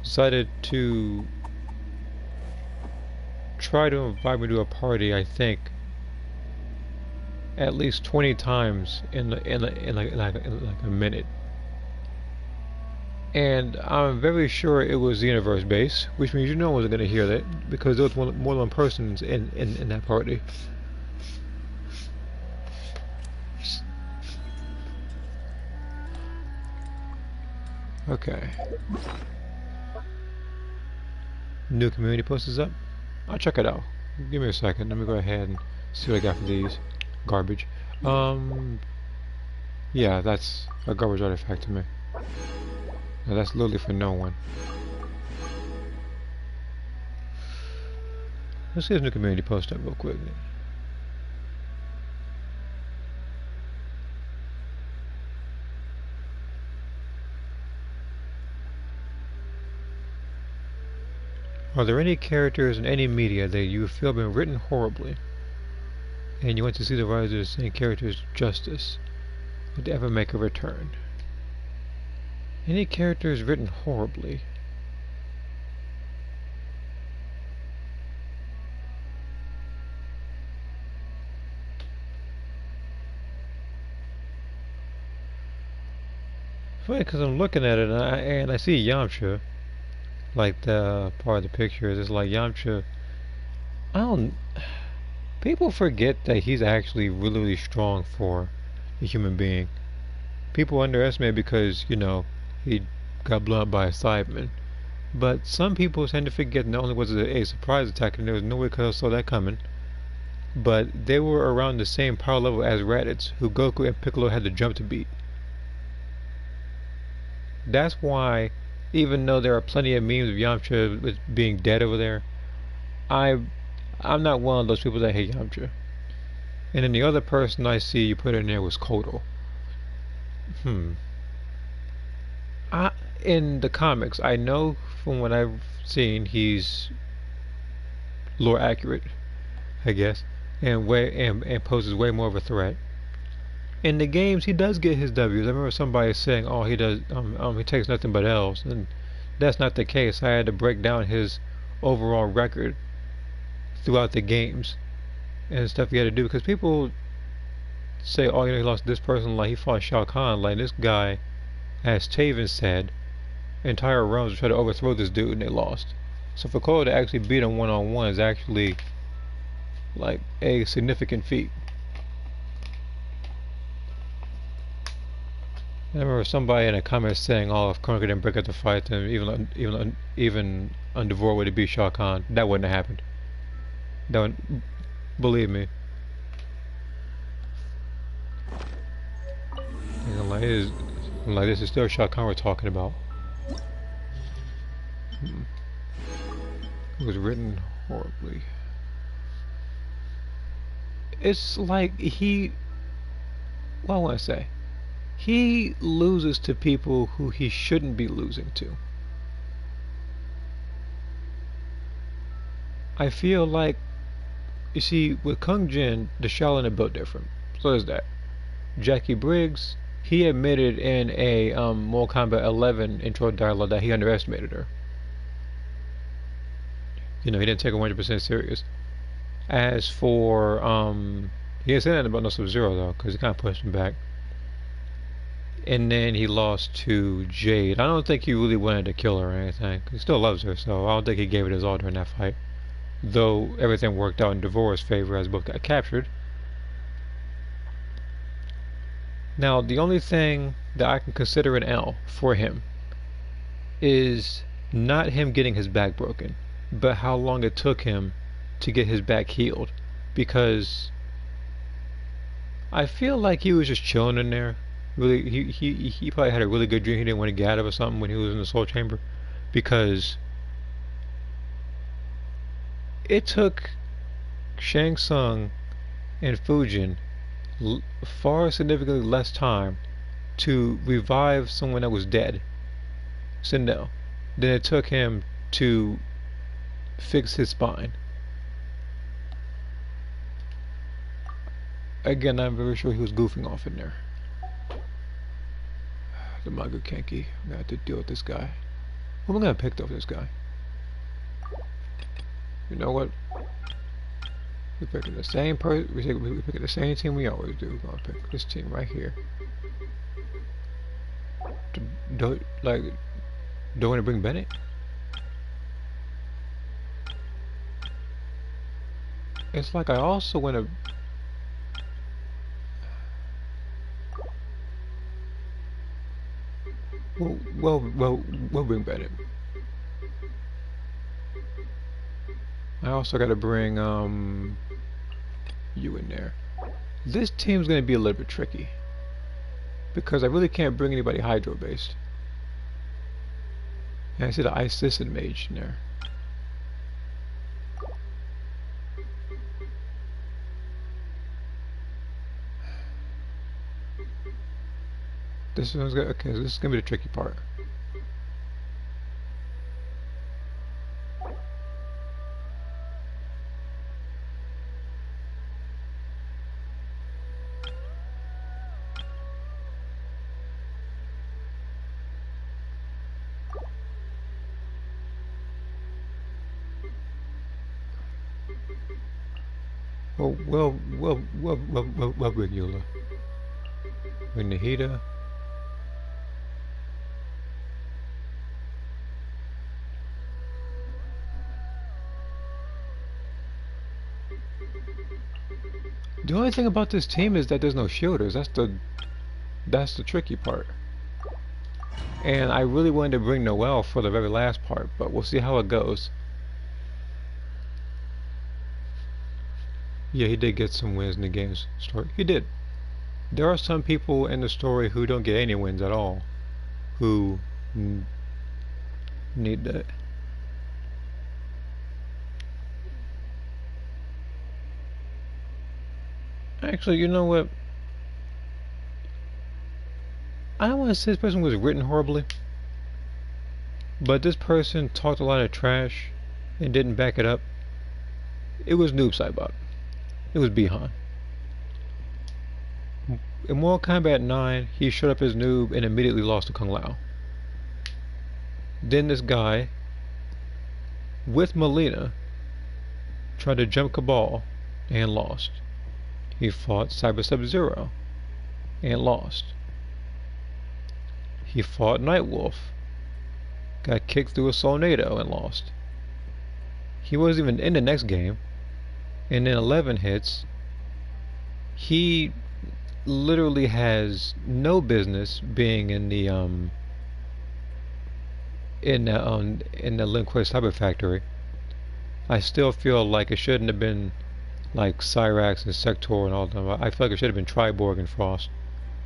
decided to try to invite me to a party, I think, at least 20 times in like a minute. And I'm very sure it was the universe base, which means you know I wasn't going to hear that, because there was more than one person in that party. Okay. New community post is up. I'll check it out. Give me a second. Let me go ahead and see what I got for these. Garbage. Yeah, that's a garbage artifact to me. Now that's literally for no one. Let's see this new community post up real quick. Are there any characters in any media that you feel have been written horribly, and you want to see the writers of the same characters' justice, would ever make a return? Any characters written horribly? Funny, because I'm looking at it and I see Yamcha. Like the part of the picture is like Yamcha. People forget that he's actually really, really strong for a human being. People underestimate because, you know, he got blown up by a Cyberman. But some people tend to forget not only was it a surprise attack and there was no way could have saw that coming, but they were around the same power level as Raditz, who Goku and Piccolo had to jump to beat. That's why, even though there are plenty of memes of Yamcha with being dead over there, I'm not one of those people that hate Yamcha. And then the other person I see you put in there was Kodo. In the comics, I know from what I've seen, he's lore accurate, I guess, and poses way more of a threat. In the games, he does get his W's. I remember somebody saying, "Oh, he does. He takes nothing but L's," and that's not the case. I had to break down his overall record throughout the games and stuff he had to do, because people say, oh, you know, he lost this person, like he fought Shao Kahn. Like, this guy, as Taven said, entire realms tried to overthrow this dude and they lost. So for Cole to actually beat him one-on-one is actually like a significant feat. I remember somebody in the comments saying, "Oh, if Kronika didn't break up the fight, then even Undevore would have beat Shao Kahn." That wouldn't have happened. Don't believe me. Like, this is still Shao Kahn we're talking about. It was written horribly. It's like what I want to say. He loses to people who he shouldn't be losing to. I feel like, you see, with Kung Jin, the Shaolin are built different. So there's that. Jackie Briggs, he admitted in a Mortal Kombat 11 intro dialogue that he underestimated her. You know, he didn't take her 100% serious. As for, he didn't say that about No Sub-Zero though, because he kind of pushed him back. And then he lost to Jade. I don't think he really wanted to kill her or anything. He still loves her, so I don't think he gave it his all during that fight. Though everything worked out in Devore's favor as both got captured. Now, the only thing that I can consider an L for him is not him getting his back broken, but how long it took him to get his back healed. Because I feel like he was just chilling in there. Really, he probably had a really good dream he didn't want to get out of or something when he was in the Soul Chamber, because it took Shang Tsung and Fujin far significantly less time to revive someone that was dead, Sindel, than it took him to fix his spine. Again, I'm very sure he was goofing off in there. The Magu Kenki. I'm gonna have to deal with this guy. Who am I gonna pick though for this guy? You know what? We're picking the same person. We're picking the same team we always do. We're gonna pick this team right here. Don't want to bring Bennett? It's like I also want to. We'll bring Bennett. I also got to bring you in there. This team's gonna be a little bit tricky because I really can't bring anybody Hydro based. And I see the Ice Assistant Mage in there. This one's good. Okay, so this is gonna be the tricky part. Well, bring Eula. Bring Nahida. The only thing about this team is that there's no shielders. That's the tricky part. And I really wanted to bring Noel for the very last part, but we'll see how it goes. Yeah, he did get some wins in the game's story. He did. There are some people in the story who don't get any wins at all, who need that. Actually, you know what? I don't want to say this person was written horribly, but this person talked a lot of trash and didn't back it up. It was Noob Saibot. It was Bihan. In Mortal Kombat 9, he showed up as Noob and immediately lost to Kung Lao. Then this guy with Melina tried to jump Cabal and lost. He fought Cyber Sub-Zero and lost. He fought Nightwolf, got kicked through a Solnado and lost. He wasn't even in the next game, and then 11 hits. He literally has no business being in the Linquist Cyber Factory. I still feel like it shouldn't have been like Cyrax and Sector and all of them. I feel like it should have been Triborg and Frost.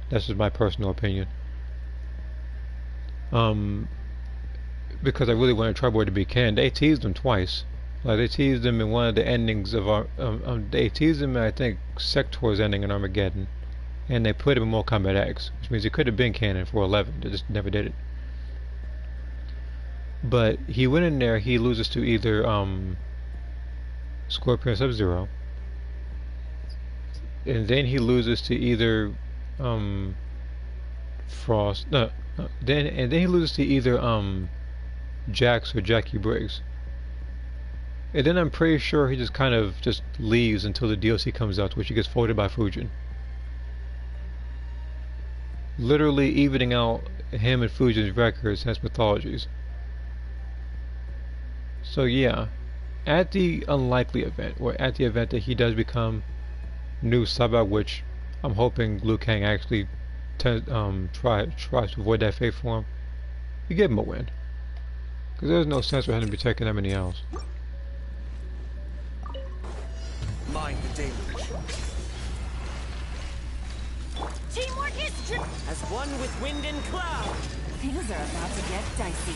That's just my personal opinion. Because I really wanted Triborg to be canned. They teased him twice. Like they teased him in one of the endings of our. They teased him in, I think, Sector's ending in Armageddon, and they put him in Mortal Kombat X, which means he could have been canon for 11. They just never did it. But he went in there. He loses to either Scorpion or Sub-Zero, and then he loses to either Frost. Then he loses to either Jax or Jackie Briggs. And then I'm pretty sure he just kind of just leaves until the DLC comes out, which he gets folded by Fujin. Literally evening out him and Fujin's records as mythologies. So yeah, at the unlikely event, or at the event that he does become new Saba, which I'm hoping Liu Kang actually tries to avoid that fate for him, you give him a win. Because there's no sense for him to be taking that many L's. Mind the deluge. Teamwork is As one with wind and cloud. Things are about to get dicey.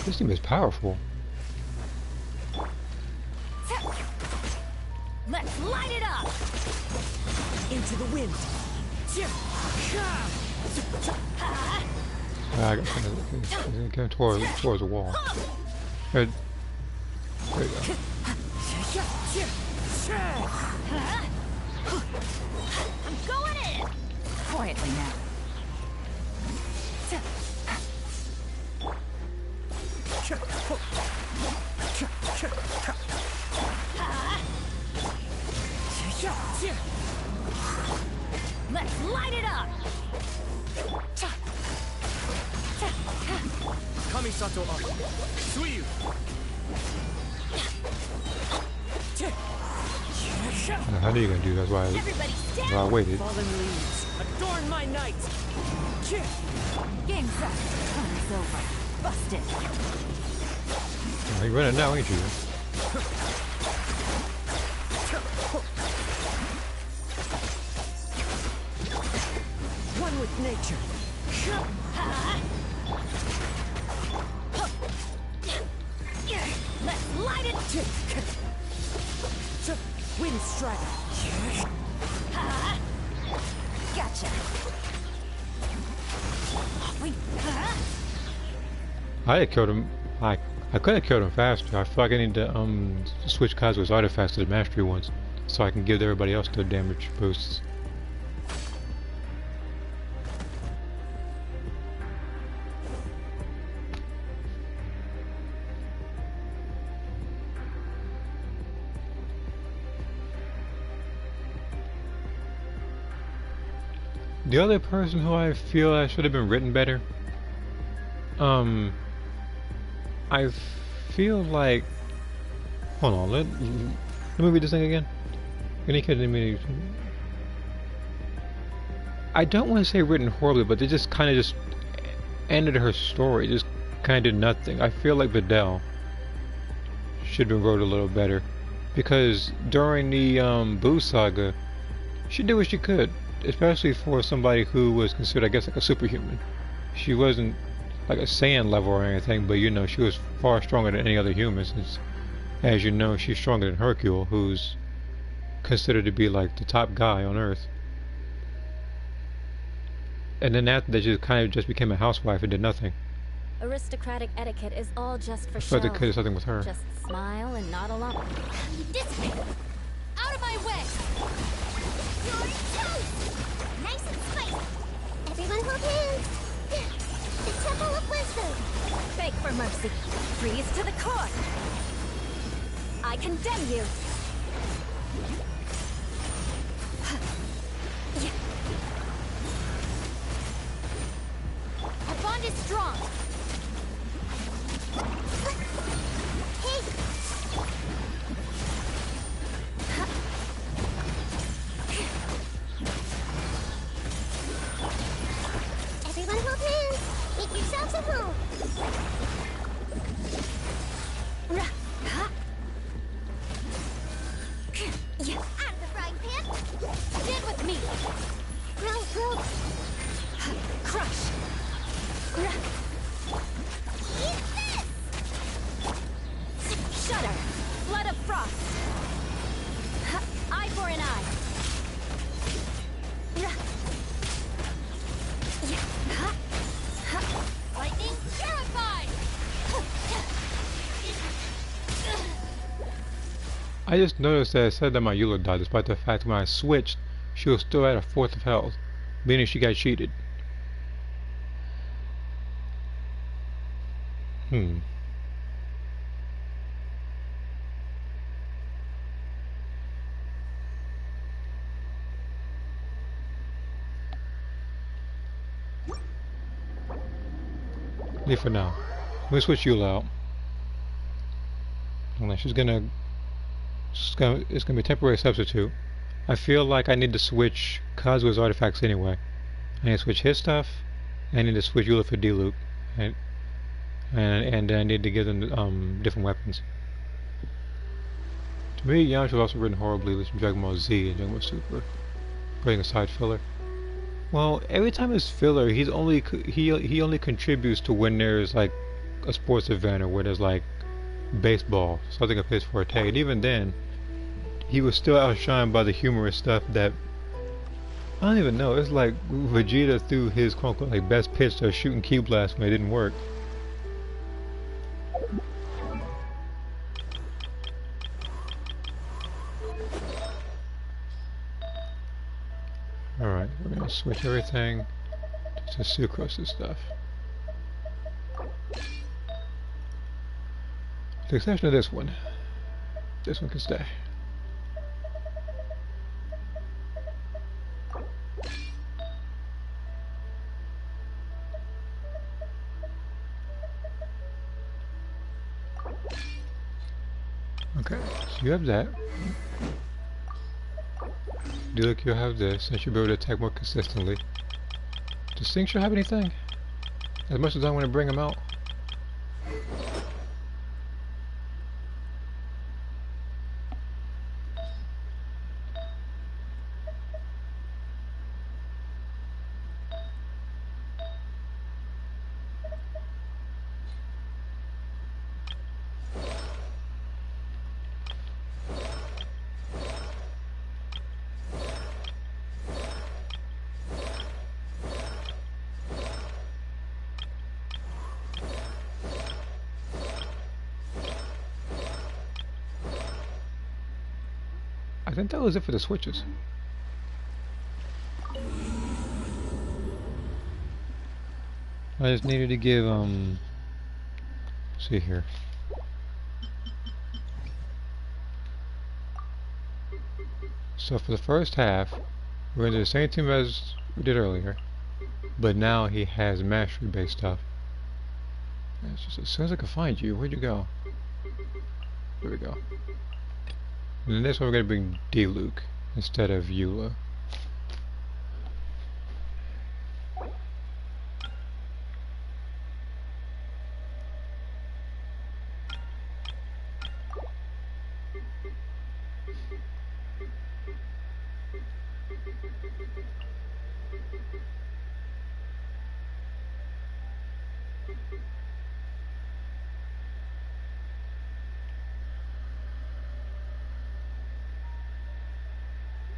This team is powerful. Let's light it up! Into the wind. I got going towards the wall. There you go. I'm going in! Quietly now. Let's light it up! Kamisato up. Suiyu. I knew you were gonna do that. That's why Everybody stand! I waited. Fallen leaves. Adorn my night. Game's up. Fun's over. Busted. Oh, you're running now, ain't you? One with nature. Let's light it! Wind strike. Gotcha! I had killed him. I could have killed him faster. I feel like I need to switch Kazuo's artifacts to the mastery ones, so I can give everybody else the damage boosts. The other person who I feel I should have been written better, I feel like, hold on, let me read this thing again. I don't want to say written horribly, but they just kind of just ended her story, just kind of did nothing. I feel like Videl should have been wrote a little better, because during the Boo saga, she did what she could. Especially for somebody who was considered, I guess, like a superhuman. She wasn't like a Saiyan level or anything, but you know, she was far stronger than any other human, since, as you know, she's stronger than Hercule, who's considered to be like the top guy on Earth. And then after that, she kind of just became a housewife and did nothing. Aristocratic etiquette is all just for I show. felt they could do something with her. Just smile and nod along. This way! Out of my way! You're toast! Nice and spicy. Everyone hold hands. The Temple of Wisdom. Beg for mercy. Freeze to the core. I condemn you. Our bond is strong. Hey! Everyone hold hands. Make yourselves at home. Out of the frying pan. Stand with me. Grow. Crush. Eat this! Shudder. Blood of frost. Eye for an eye. Lightning terrified! I just noticed that it said that my Eula died, despite the fact when I switched, she was still at a fourth of health, meaning she got cheated. Leave for now. Let me switch Eula out. And then it's gonna be a temporary substitute. I feel like I need to switch Kazuha's artifacts anyway. I need to switch his stuff, and I need to switch Eula for D-Luke. And I need to give them different weapons. To me, Yamcha was also written horribly, at least in Dragon Ball Z and Dragon Ball Super, putting aside filler. Well, every time it's filler, he only contributes to when there's like a sports event or where there's like baseball, something of his forte. And even then, he was still outshined by the humorous stuff that I don't even know. It's like Vegeta threw his quote-unquote like best pitch to a shooting Ki blast when it didn't work. Alright, we're gonna switch everything to Sucrose's stuff. With the exception of this one. This one can stay. Okay, so you have that. D-Luke, you'll have this, and you'll be able to attack more consistently. Does Xingqiu have anything? As much as I want to bring him out. I think that was it for the switches. I just needed to give, see here. So for the first half, we're going to do the same team as we did earlier, but now he has mastery based stuff. It's just as soon as I can find you, where'd you go? There we go. And then this one we're going to bring D-Luke instead of Eula.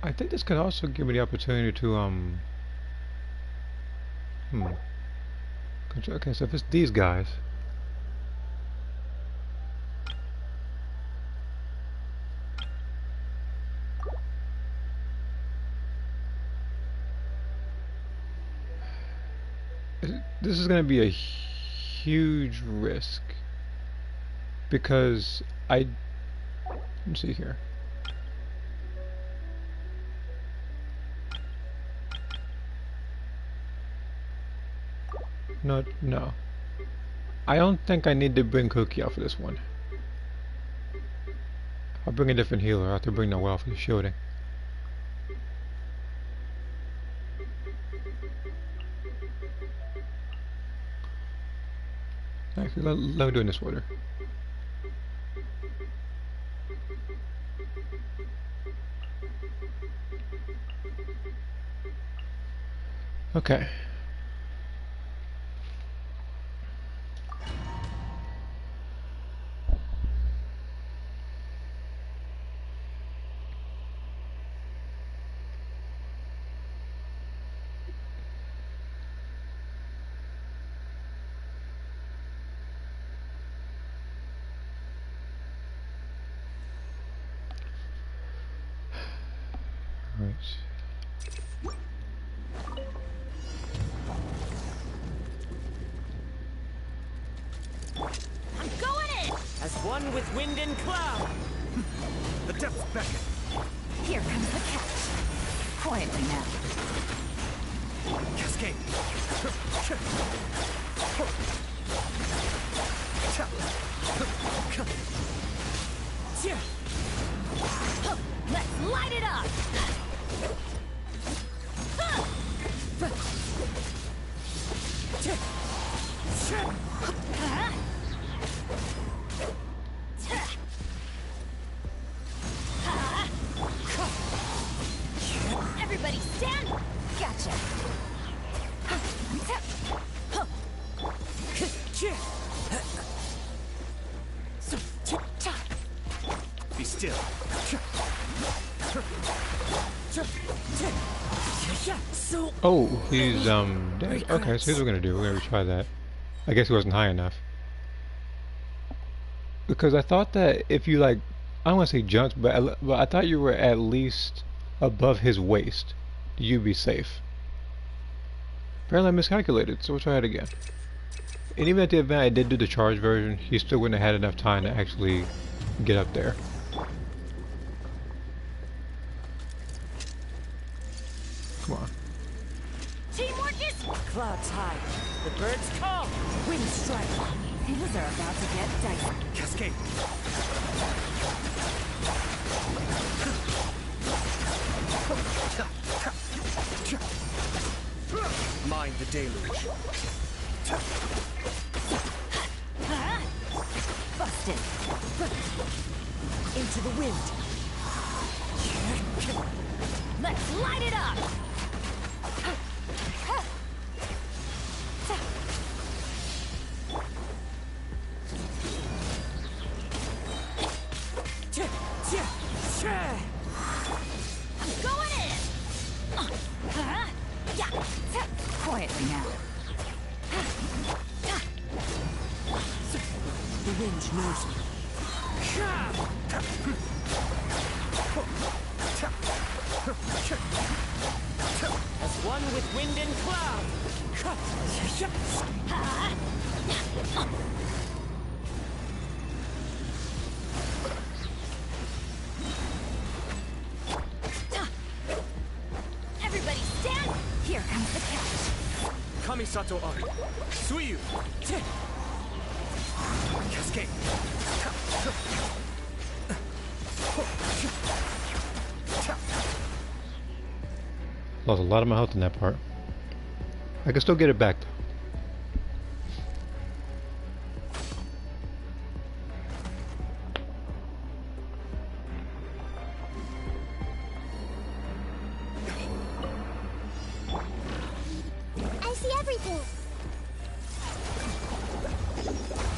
I think this could also give me the opportunity to okay, so if it's these guys, this is going to be a huge risk because let's see here. No. I don't think I need to bring Cookie out for this one. I'll bring a different healer. I have to bring Noelle for the shielding. Actually, let me do it in this order. Okay. Right. I'm going in! As one with wind and cloud. The depths beckon. Here comes the catch. Quietly now. Cascade. Let's light it up! Everybody stand! Gotcha! Be still. Oh, he's dead. Okay, so here's what we're gonna do. We're gonna retry that. I guess he wasn't high enough. Because I thought that if you like, I don't want to say jumped, but I thought you were at least above his waist, you'd be safe. Apparently I miscalculated, so we'll try it again. And even at the event I did do the charge version, he still wouldn't have had enough time to actually get up there. Come on. Teamwork is... Clouds high. The birds call. Wind strike. Things are about to get dicey. Cascade. Mind the deluge. Busted. Into the wind. Let's light it up! I'm going in! Quietly now. The wind knows me. As one with wind and cloud. Everybody stand! Here comes the catch. Kamisato Ari. Suyu. Cascade. Lost a lot of my health in that part. I can still get it back though. I see everything.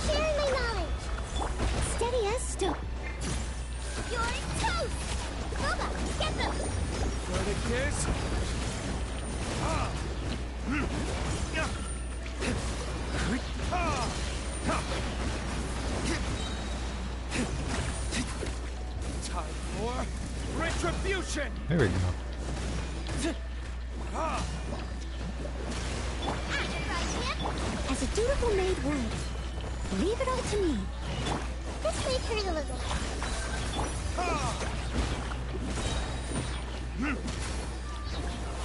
Sharing my knowledge. Steady as stone. You're toast! Boba, get them! Verdict is... Time for retribution! There we go. Activate beautiful maid would. Leave it all to me. This may hurt a little.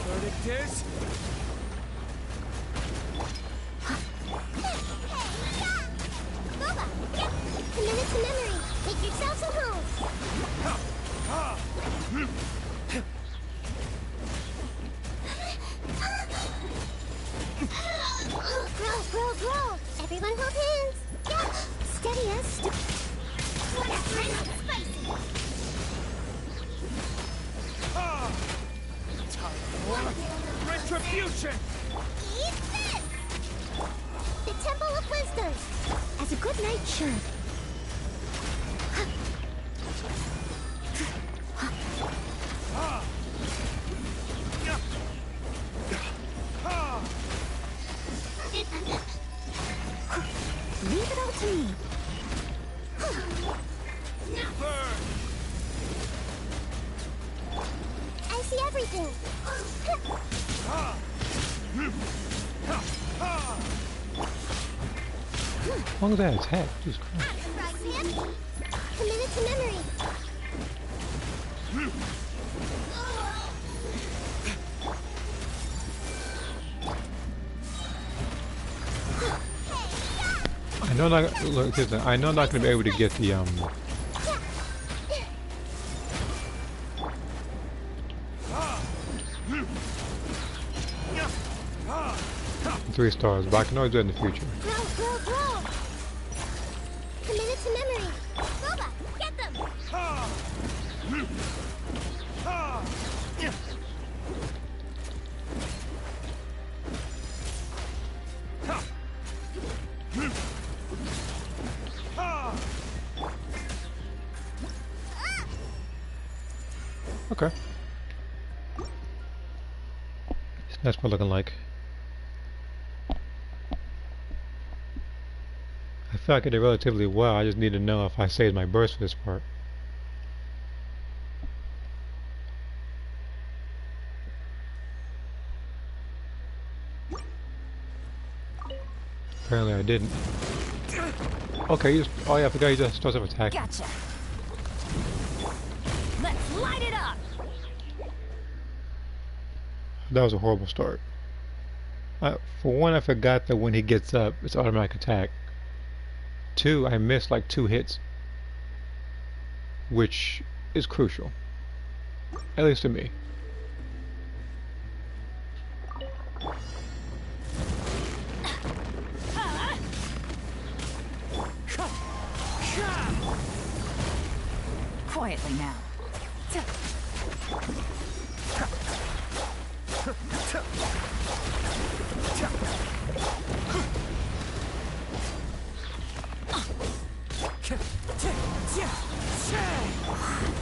Verdict is... Boba, get committed to memory. Make yourself some home. Grow. Everyone hold hands. Yeah. Steady as spicy. Retribution! Eat this! The Temple of Wisdom. As a good knight should. Leave it all to me. I see everything. How long did that attack? Jesus Christ. Committed to memory. I know not. Look, listen, I know I'm not gonna be able to get the 3 stars, but I can always do it in the future. Grow. Committed to memory. Boba, get them. Okay. That's what it's looking like. I feel like I did relatively well. I just need to know if I saved my burst for this part. Apparently I didn't. Okay, you just, oh yeah, I forgot you just starts off attacking. Gotcha. Let's light it up. That was a horrible start. For one, I forgot that when he gets up, it's automatic attack. 2, I missed like 2 hits, which is crucial, at least to me. Quietly now.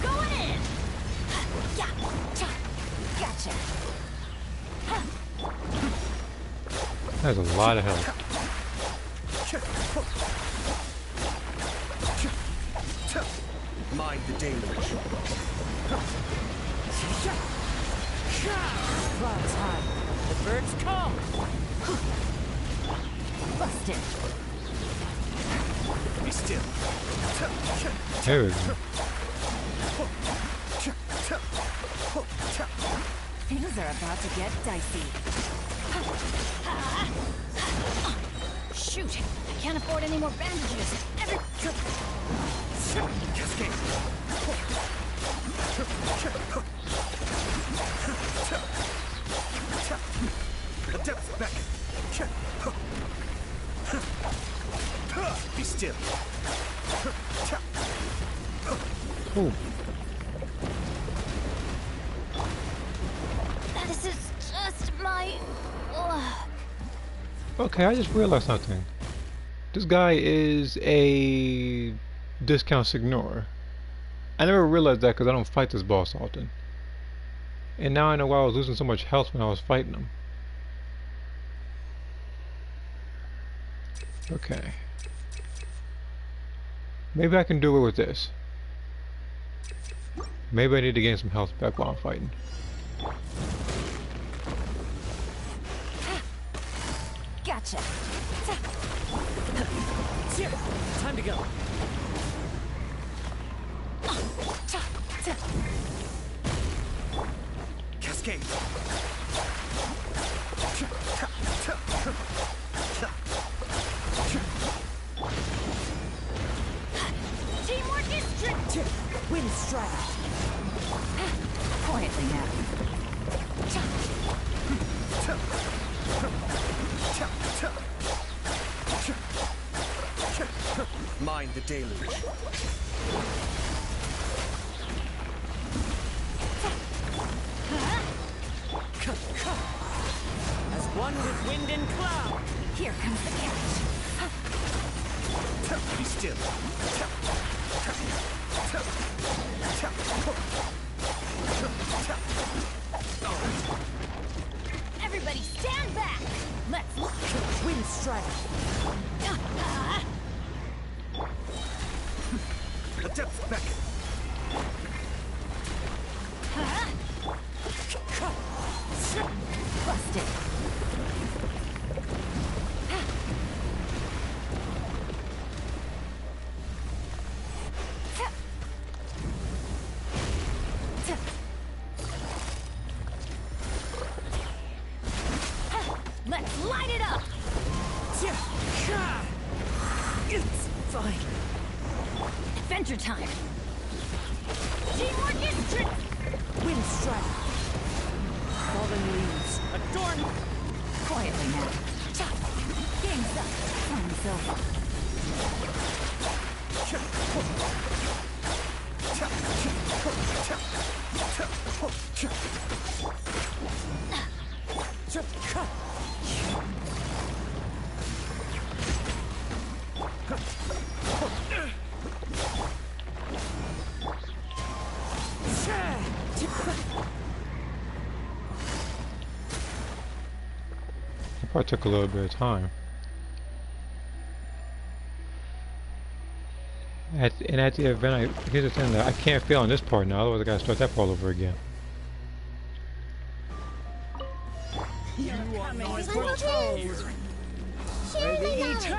Going in. Gotcha. That's a lot of health. Mind the deluge. Clouds high. The birds come. Busted. Be still. There we go. Things are about to get dicey. Shoot! I can't afford any more bandages. Cascade. Adept back. Be still. Ooh. This is just my... Okay, I just realized something. This guy is a discount Signor. I never realized that because I don't fight this boss often. And now I know why I was losing so much health when I was fighting him. Okay. Maybe I can do it with this. Maybe I need to gain some health back while I'm fighting. Gotcha. Time to go. Cascade. Teamwork is trick. Wind strike. Quietly now. Mind the deluge. As one with wind and cloud. Here comes the catch. Be still. Everybody stand back. Let's look. Wind strike. The depth beckon. Busted. Let's light it up. It's fine. Adventure time. Teamwork is trick. Wind strike. Fallen leaves. Adorn. Quietly now. Game's up. Fine, Silver. That part took a little bit of time. At the event, here's the thing that I can't fail on this part now, otherwise I gotta start that part all over again. Everyone hold hands. Share my knowledge.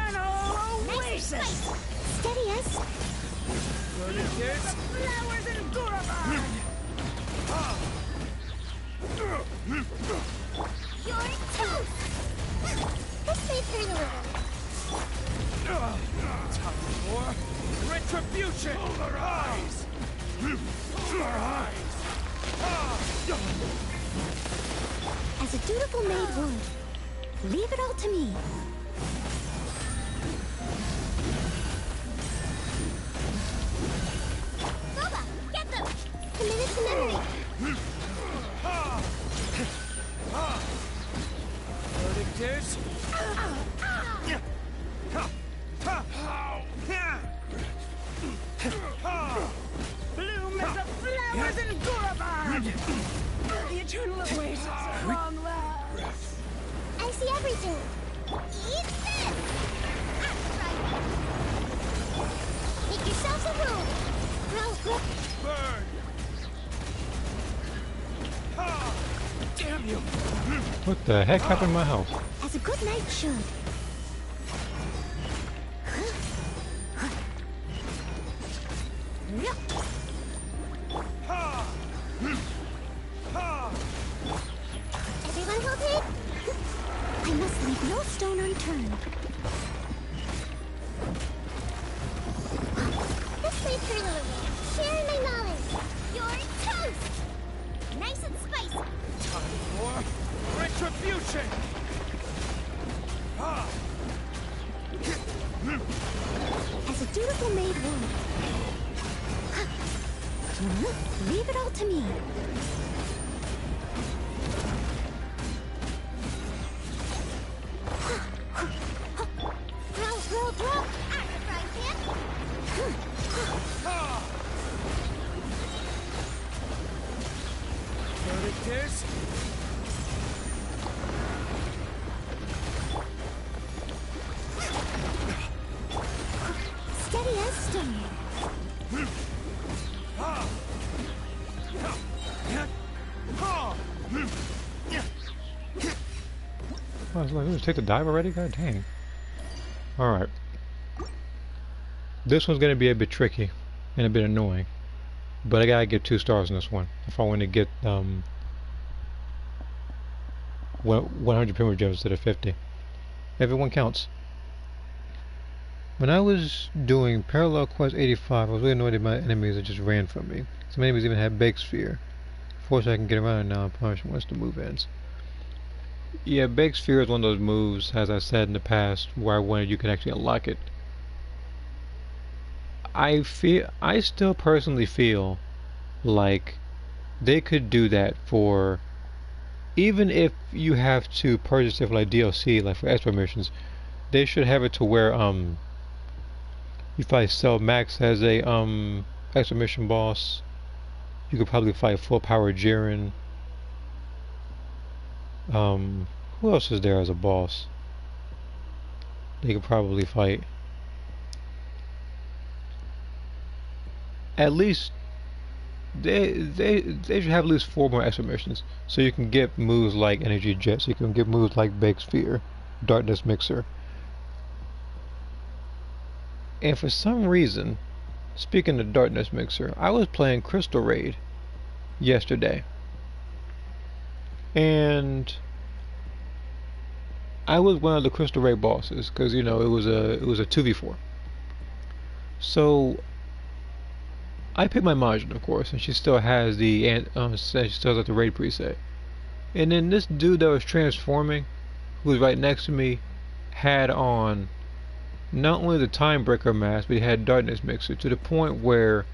Nice spice. Steady us. Flowers and Guravan. You're toast. This may hurt a little. Time for retribution. Our eyes. Our eyes. As a dutiful maid would, leave it all to me. Boba, get them! Commit to memory. Verdictors. Bloom as the flowers in Guravan. The eternal oasis of long last. I see everything. Eat this! That's right. Make yourselves a room. Grow. Burn. Damn you. What the heck happened to my house? As a good knight should. Everyone hold it. I must leave no stone unturned. This may hurt a little. Share my knowledge. You're toast. Nice and spicy. Time for retribution. As a dutiful maid would. Leave it all to me. Grow. At the frying pan. Verdictors. Steady as stone. I was like, let's take the dive already? God dang. Alright. This one's gonna be a bit tricky and a bit annoying. But I gotta get 2 stars in this one if I want to get 100 primitive gems instead of 50. Everyone counts. When I was doing Parallel Quest 85, I was really annoyed at my enemies that just ran from me. Some enemies even had Bake Sphere. Fortunately, I can get around it now and punish once the move ends. Yeah, Bake Sphere is one of those moves, as I said in the past, where I wanted you can actually unlock it. I still personally feel like they could do that for, even if you have to purchase it for like DLC, like for extra missions, they should have it to where you fight Cell Max as a extra mission boss. You could probably fight full power Jiren. Who else is there as a boss? They could probably fight. At least they should have at least 4 more extra missions, so you can get moves like Energy Jet, so you can get moves like Bake Sphere, Darkness Mixer. And for some reason, speaking of Darkness Mixer, I was playing Crystal Raid yesterday, and I was one of the Crystal Raid bosses because it was a 2v4. So I picked my Majin, of course, and she still has the she still has the raid preset. And then this dude that was transforming, who was right next to me, had on not only the Time Breaker mask, but he had Darkness Mixer, to the point where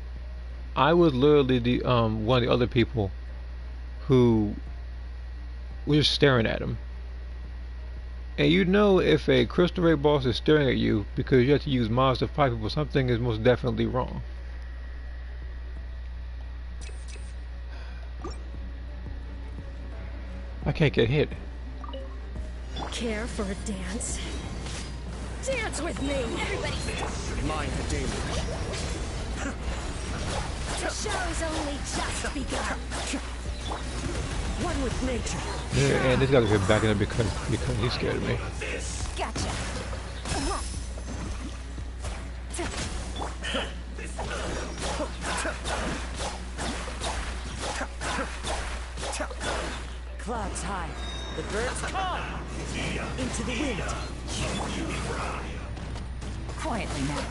I was literally the one of the other people who was just staring at him. And if a Crystal Raid boss is staring at you because you have to use mods to fight people, something is most definitely wrong. I can't get hit. Care for a dance? Dance with me! Everybody! Mind the daily. The show's only just begun. One with nature. Yeah, and this guy's been backing up because he's scared of me. Gotcha. Clouds high. The birds call. Into the wind. Quietly now.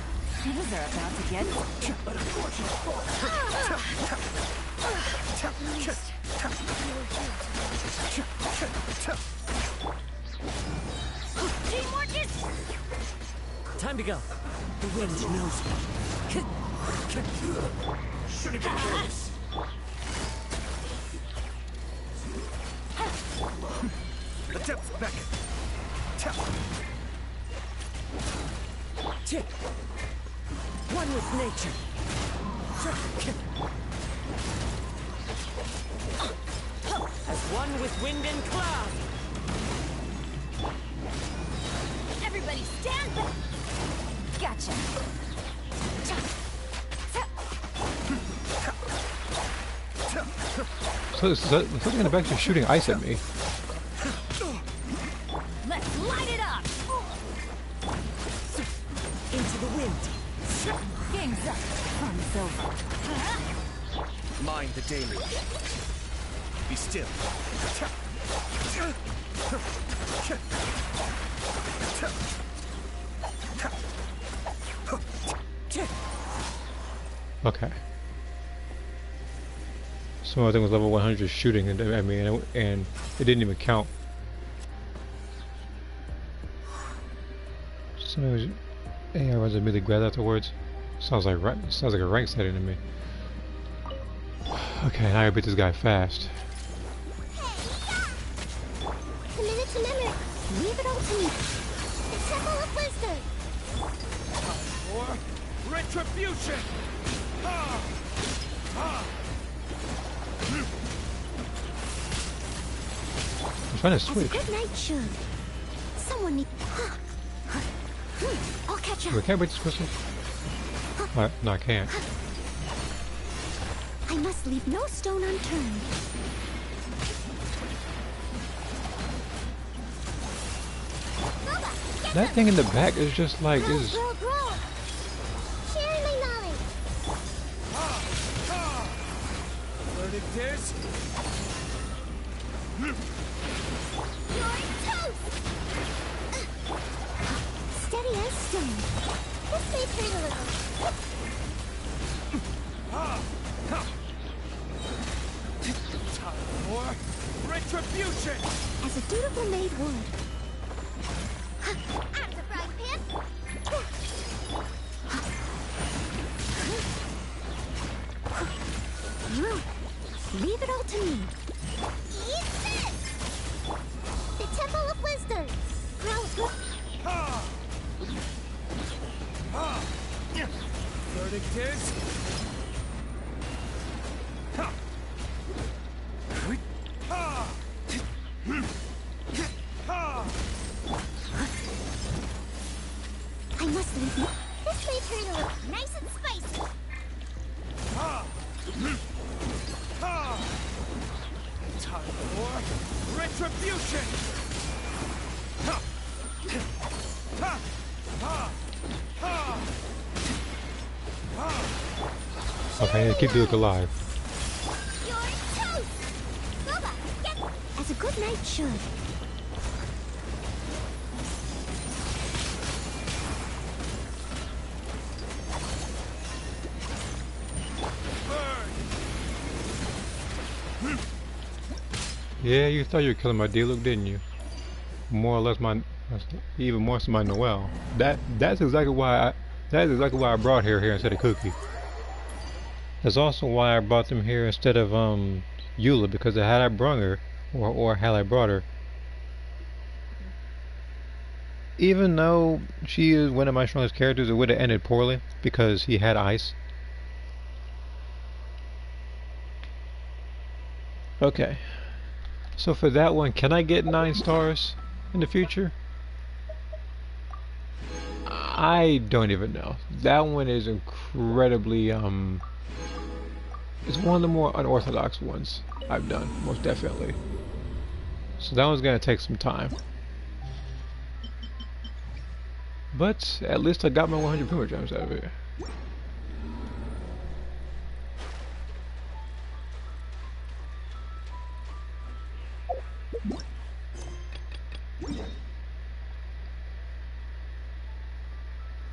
Things are about to get... Teamwork is... Time to go. The wind knows me. Should have been close. The depths beckon. One with nature. As one with wind and cloud. Everybody stand back! Gotcha. So something in the back just shooting ice at me. Let's light it up! Into the wind. Game's up. Fun's over. Mind the daily. Be still. Okay. So I think it was level 100 shooting at me, and it didn't even count. So it was, AI runs immediately grab afterwards. Sounds like a rank setting to me. Okay, now I gotta beat this guy fast. The minute to limit. Leave it all to me. The Temple of Wisdom. Or retribution! I'm trying to As a switch. good knight should. Someone need... I'll catch up. Wait, can I break this crystal? No, I can't. I must leave no stone unturned. That thing in the back is just like is. Grow. Sharing my knowledge. Verdict is... You're toast! Steady as stone. This may hurt a little. Time for retribution! As a dutiful maid would. Out of the frying pan! Leave it all to me. Eat this! The Temple of Wisdom. Grow good. Verdict is... I must leave you. This may turn a little nice and spicy. Time for retribution! Okay, keep the look alive. You're toast! Boba, get... As a good knight should. Yeah, you thought you were killing my D-Look, didn't you? More or less even more so my Noelle. That's exactly why I brought her here instead of Cookie. That's also why I brought them here instead of Eula, because had I brung her or had I brought her, even though she is one of my strongest characters, it would have ended poorly because he had ice. Okay. So for that one, can I get 9 stars in the future? I don't even know. That one is incredibly, it's one of the more unorthodox ones I've done, most definitely. So that one's gonna take some time. But at least I got my 100 Puma gems out of it.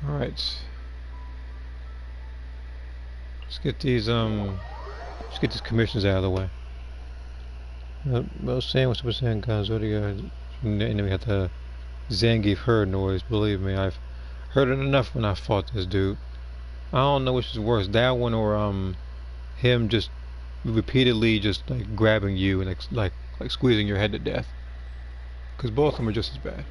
Alright. Let's get these commissions out of the way. Well, saying what Super Saiyan guns, what do you got? And then we got the Zangief herd noise. Believe me, I've heard it enough when I fought this dude. I don't know which is worse, that one or him just repeatedly just like grabbing you and like squeezing your head to death. Because both of them are just as bad.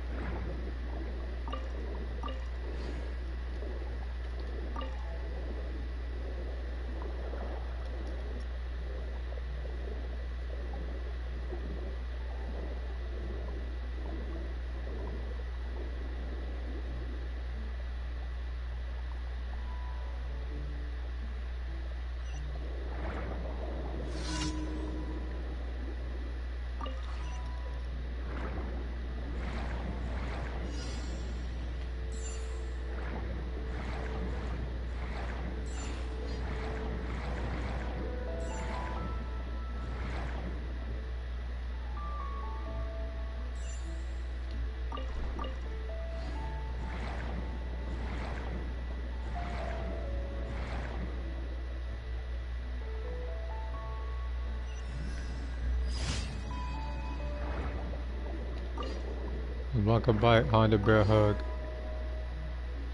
Block a bite, Honda bear hug.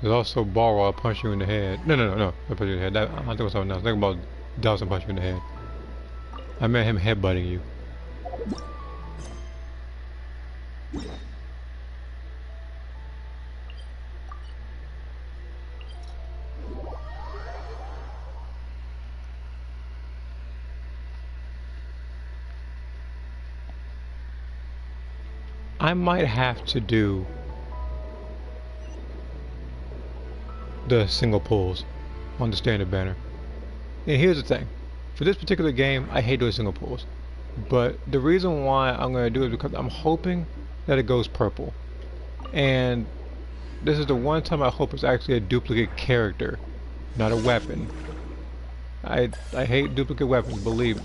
There's also Balrog, I'll punch you in the head. No, I'll punch you in the head. I think it was something else. Think about Dawson punch you in the head. I meant him headbutting you. I might have to do the single pulls on the standard banner. And here's the thing. For this particular game, I hate doing single pulls. But the reason why I'm going to do it is because I'm hoping that it goes purple. And this is the one time I hope it's actually a duplicate character, not a weapon. I hate duplicate weapons, believe me.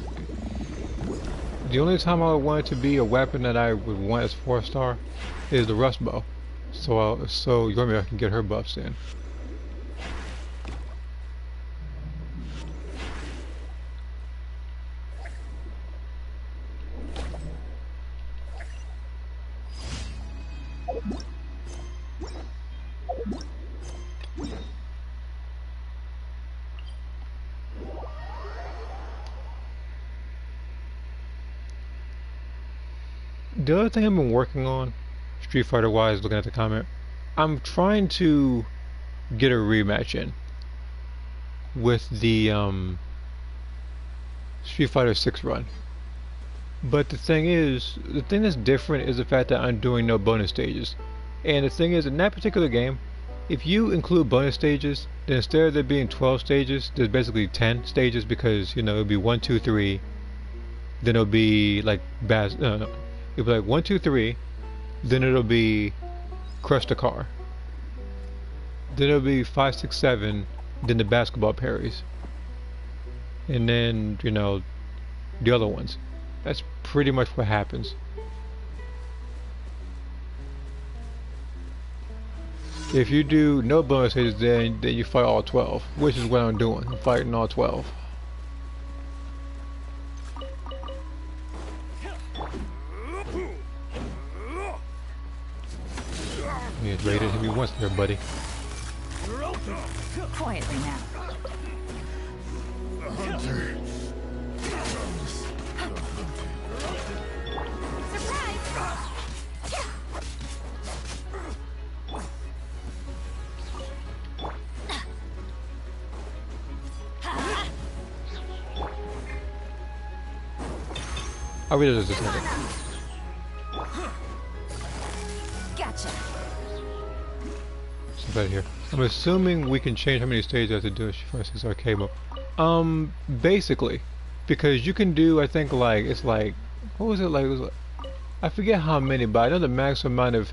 The only time I would want it to be a weapon that I would want as 4-star is the rust bow. So Yormia can get her buffs in. The other thing I've been working on, Street Fighter wise, looking at the comment, I'm trying to get a rematch in with the Street Fighter 6 run. But the thing that's different is the fact that I'm doing no bonus stages. And the thing is, in that particular game, if you include bonus stages, then instead of there being 12 stages, there's basically 10 stages because, you know, it'll be 1, 2, 3, then it'll be like it'll be like 1, 2, 3, then it'll be crush the car. Then it'll be 5, 6, 7, then the basketball parries. And then, you know, the other ones. That's pretty much what happens. If you do no bonus stages, then you fight all 12, which is what I'm doing. I'm fighting all 12. Yeah, ready to hit me once there, buddy. Quietly now. The hunter. I'll read it just a second. Gotcha. So right here. I'm assuming we can change how many stages I have to do in Street Fighter 6 arcade mode. Basically, because you can do, I think, like, it's like, what was it like? It was like, I forget how many, but I know the max amount of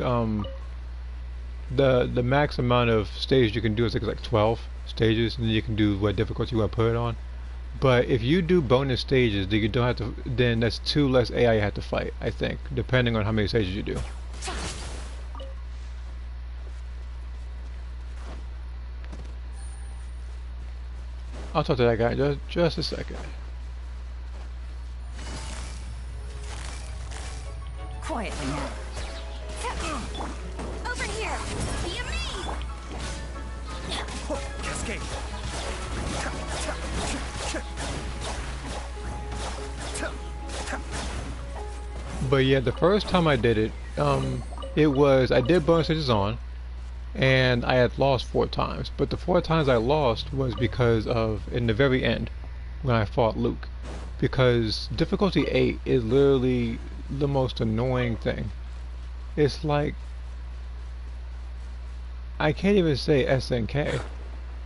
the max amount of stages you can do is like 12 stages, and then you can do what difficulty you want to put it on. But if you do bonus stages, then you don't have to. Then that's 2 less AI you have to fight, I think, depending on how many stages you do. I'll talk to that guy in just a second. Quietly now. Over here! Be a me! Cascade. But yeah, the first time I did it, I did bonus stages on, and I had lost 4 times. But the 4 times I lost was because of, in the very end, when I fought Luke. Because difficulty 8 is literally the most annoying thing. It's like, I can't even say SNK,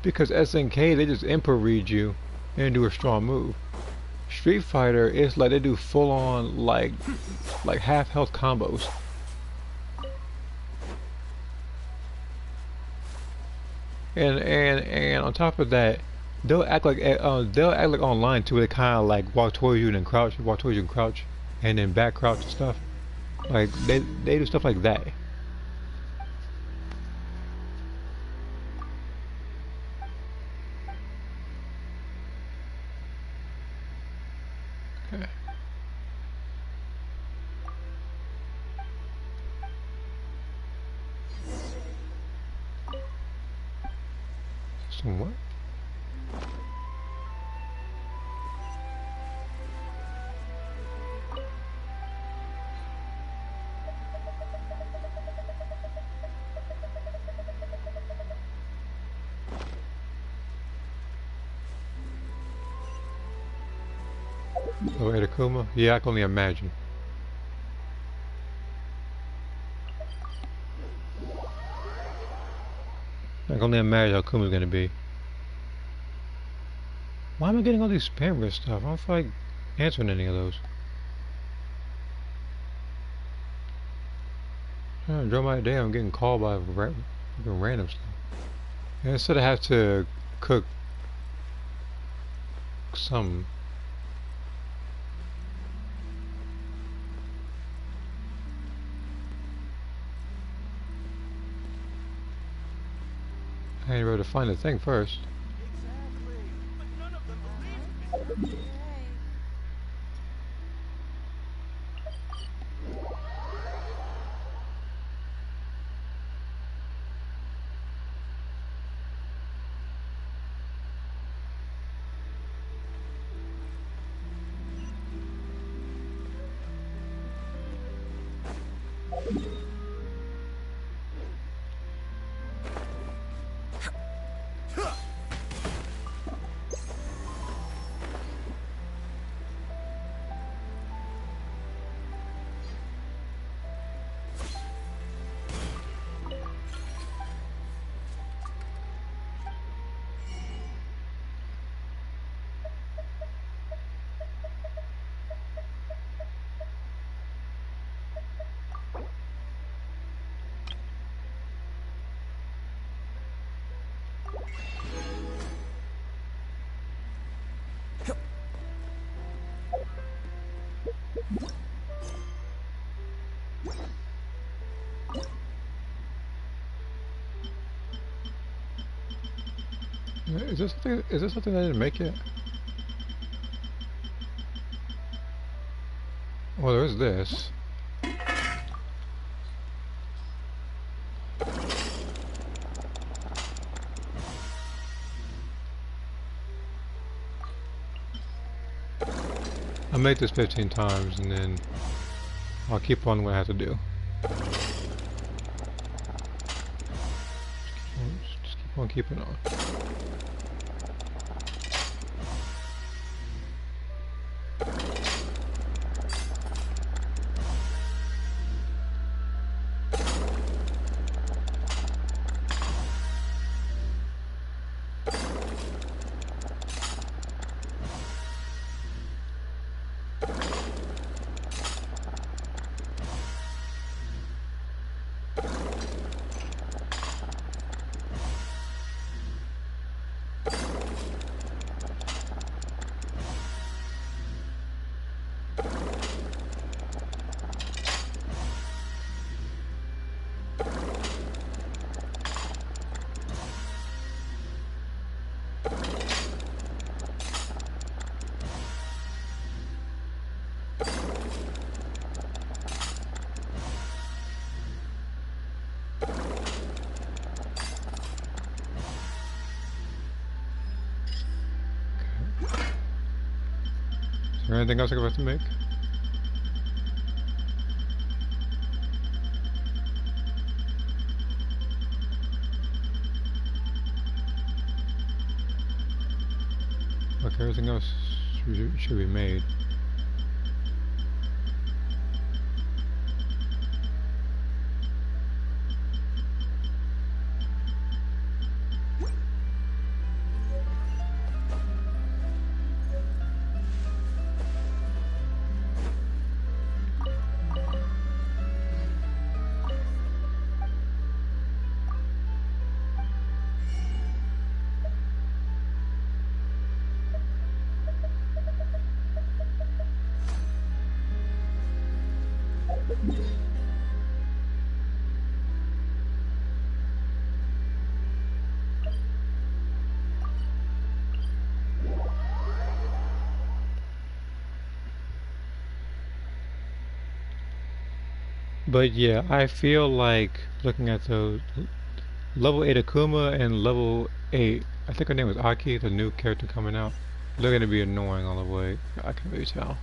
because SNK, they just input read you and do a strong move. Street Fighter, it's like they do full on like half health combos. And on top of that, they'll act like online too. They kind of like walk towards you and then crouch, walk towards you and crouch, and then back crouch and stuff. Like they do stuff like that. Okay. So what? Oh, Ed Akuma? Yeah, I can only imagine. I can only imagine how Akuma's gonna be. Why am I getting all these spam risk stuff? I don't feel like answering any of those. During my day, I'm getting called by Freaking random stuff. And instead I have to cook some. I ain't able to find the thing first. Exactly. But none of them believed me. Is this something I didn't make yet? Well, there's this. I made this 15 times and then I'll keep on what I have to do. Just keep on keeping on. Is there anything else I have to make? Okay, everything else should be made. But yeah, I feel like looking at the level 8 Akuma and level 8, I think her name was Aki, the new character coming out. They're going to be annoying on level 8. I can really tell.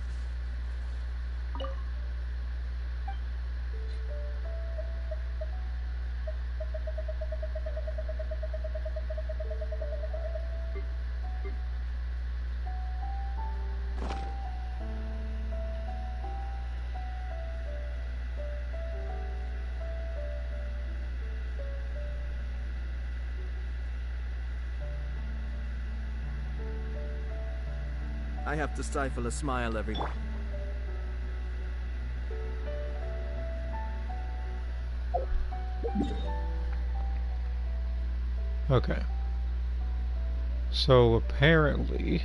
I have to stifle a smile every... Okay. So apparently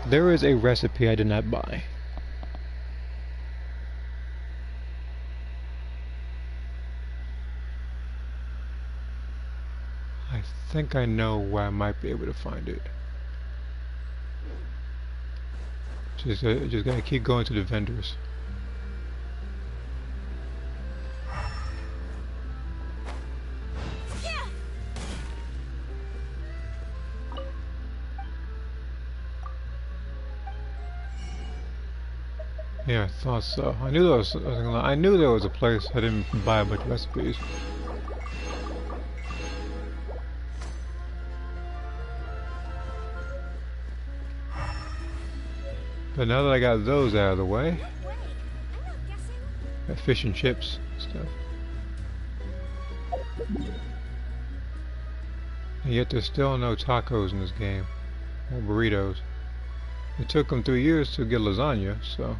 there is a recipe I did not buy. I think I know where I might be able to find it. Just gotta keep going to the vendors. Yeah, I thought so. I knew I knew there was a place. I didn't buy a bunch of recipes. But now that I got those out of the way, got fish and chips stuff. And yet there's still no tacos in this game, or burritos. It took them 3 years to get lasagna, so.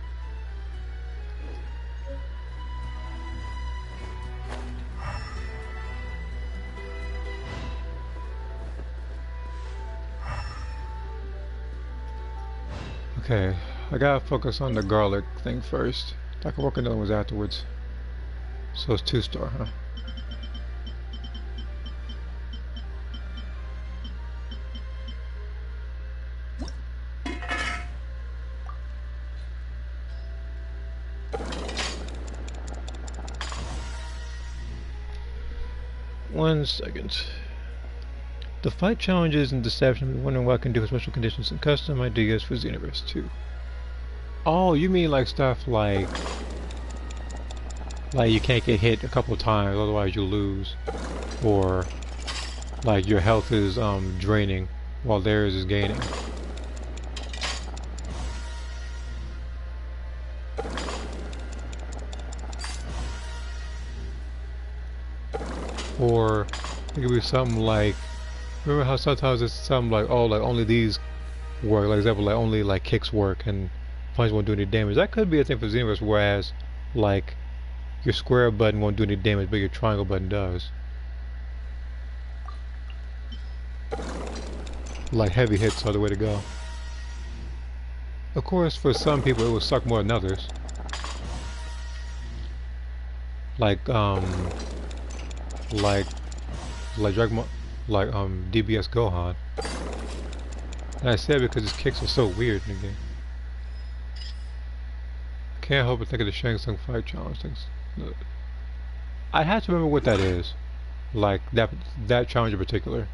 Okay, I gotta focus on the garlic thing first. I can work on the other ones afterwards. So it's 2-star, huh? One second. The fight challenges and deception. I'm wondering what I can do with special conditions and custom ideas for Xenoverse 2. Oh, you mean like stuff like you can't get hit a couple times, otherwise you lose, or like your health is draining while theirs is gaining. Or it could be something like, remember how sometimes it's something like, oh, like only these work, like example, like only like kicks work and punch won't do any damage. That could be a thing for Xenoverse, whereas like your square button won't do any damage, but your triangle button does. Like heavy hits are the way to go. Of course, for some people it will suck more than others. Like Dragon, like DBS Gohan. And I say it because his kicks are so weird in the game. Can't help but think of the Shang Tsung fight challenge things. I have to remember what that is. Like that challenge in particular.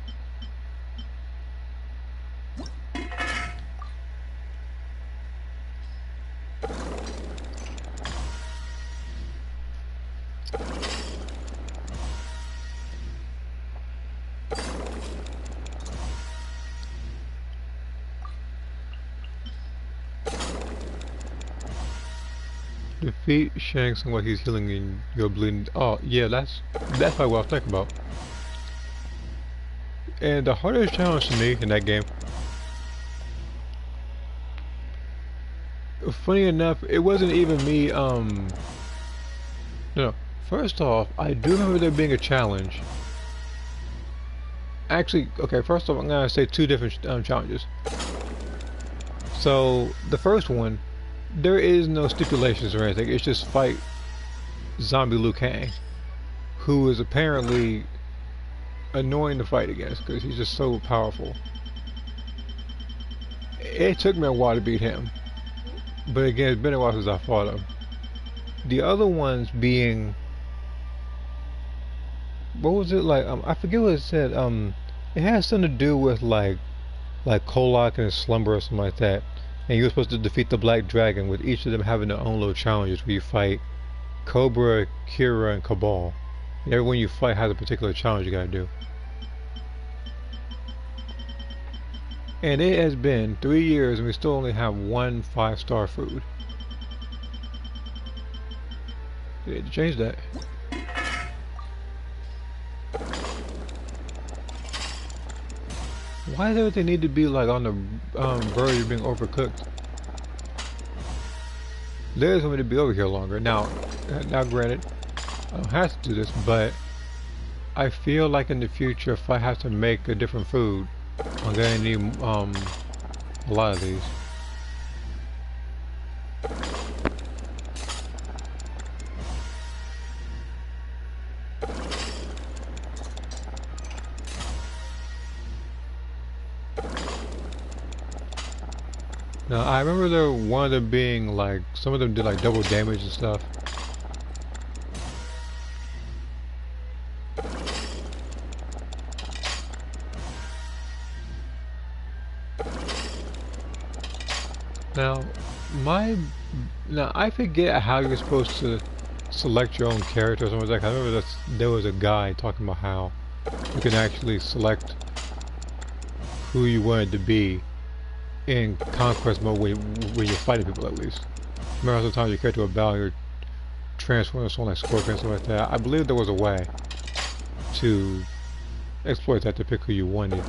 Defeat Shang Tsung while he's healing and you're bleeding. Oh yeah, that's probably what I'm thinking about. And the hardest challenge to me in that game, funny enough, it wasn't even me. No. First off, I do remember there being a challenge. Actually, okay. First off, I'm gonna say two different challenges. So the first one, there is no stipulations or anything. It's just fight zombie Liu Kang, who is apparently annoying to fight against because he's just so powerful. It took me a while to beat him, but again, it's been a while since I fought him. The other ones being, what was it like? I forget what it said. It has something to do with like Kolak and his slumber or something like that. And you're supposed to defeat the Black Dragon, with each of them having their own little challenges where you fight Cobra, Kira, and Cabal. And everyone you fight has a particular challenge you gotta do. And it has been 3 years and we still only have 1 5-star food. They need to change that. Why does everything need to be like on the verge of being overcooked? Liz wanted me to be over here longer. Now granted, I don't have to do this, but I feel like in the future, if I have to make a different food, I'm gonna need a lot of these. Now I remember there one of them being like, some of them did like double damage and stuff. Now I forget how you're supposed to select your own character or something like that. I remember there was a guy talking about how you can actually select who you wanted to be in conquest mode when you're fighting people, at least. Remember sometimes your character would battle, you're transforming someone like Scorpion and stuff like that. I believe there was a way to exploit that to pick who you wanted.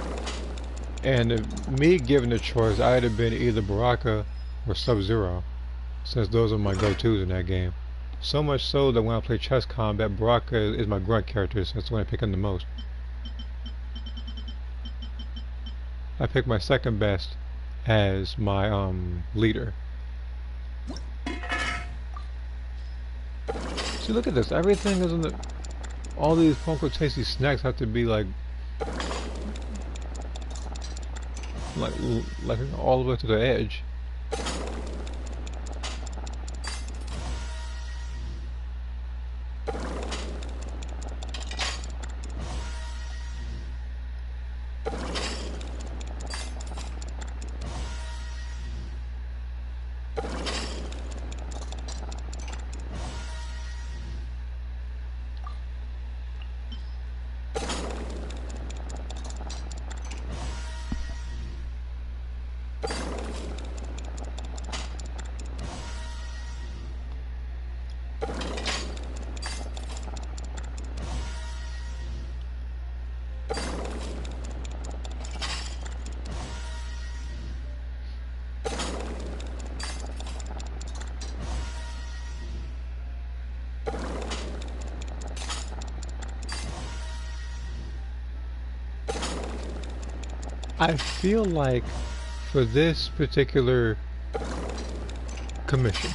And if me given the choice, I'd have been either Baraka or Sub-Zero, since those are my go-tos in that game. So much so that when I play chess combat, Baraka is my grunt character, since that's when I pick him the most. I pick my second best as my leader. See, look at this. Everything is in the. All these quote-unquote tasty snacks have to be like all the way to the edge. I feel like for this particular commission,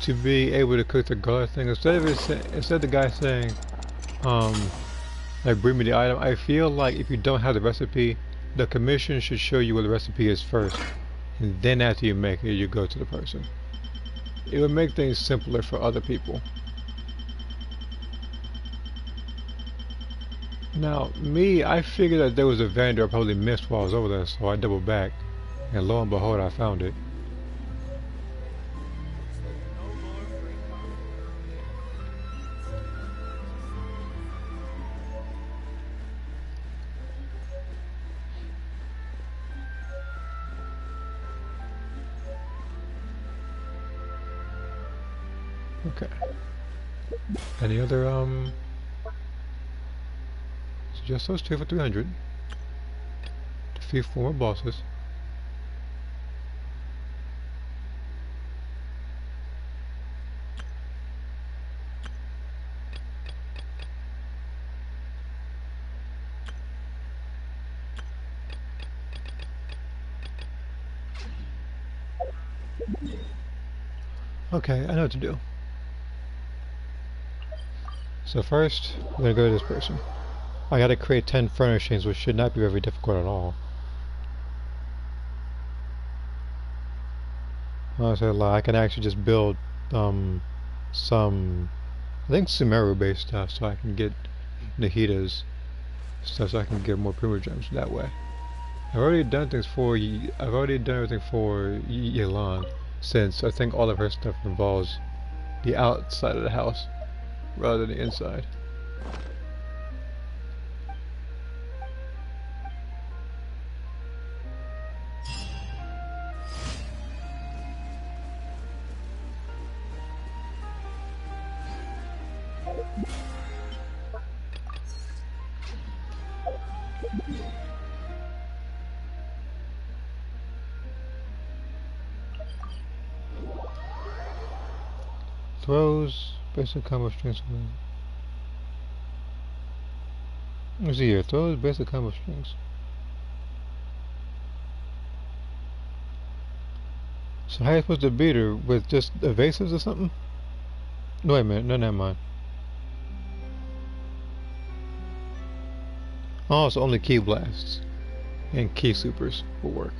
to be able to cook the garlic thing, instead of the guy saying, like, bring me the item, I feel like if you don't have the recipe, the commission should show you what the recipe is first, and then after you make it, you go to the person. It would make things simpler for other people. Now, I figured that there was a vendor I probably missed while I was over there, so I doubled back, and lo and behold, I found it. Okay. Any other, just those two for 300. Defeat 4 more bosses. Okay, I know what to do. So first, we're gonna go to this person. I gotta create 10 furnishings, which should not be very difficult at all. Honestly, I can actually just build some, I think Sumeru based stuff, so I can get Nahida's stuff, so I can get more Primogems that way. I've already done everything for Yelan, since I think all of her stuff involves the outside of the house rather than the inside. Throws, basic combo strings. Let's see here. Throws, basic combo strings. So how are you supposed to beat her? With just evasives or something? No, wait a minute. No, never mind. Oh, so only key blasts and key supers will work.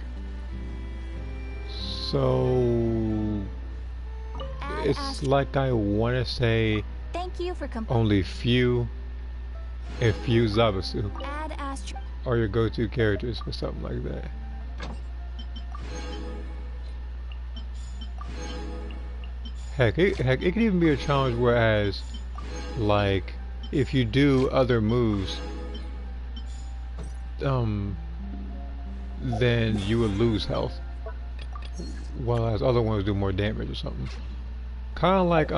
So it's like I want to say Thank you for only few and few Zabusu Add Astro. are your go-to characters or something like that. Heck, it could even be a challenge whereas, like, if you do other moves, then you would lose health, whereas other ones do more damage or something. Kind of like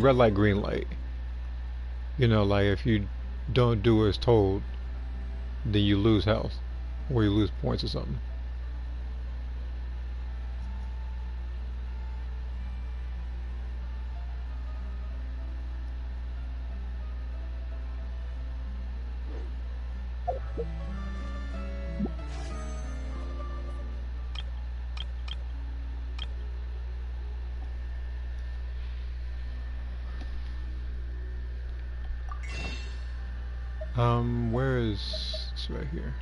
red light, green light. You know, like if you don't do as told, then you lose health, or you lose points or something. Where is it's right here?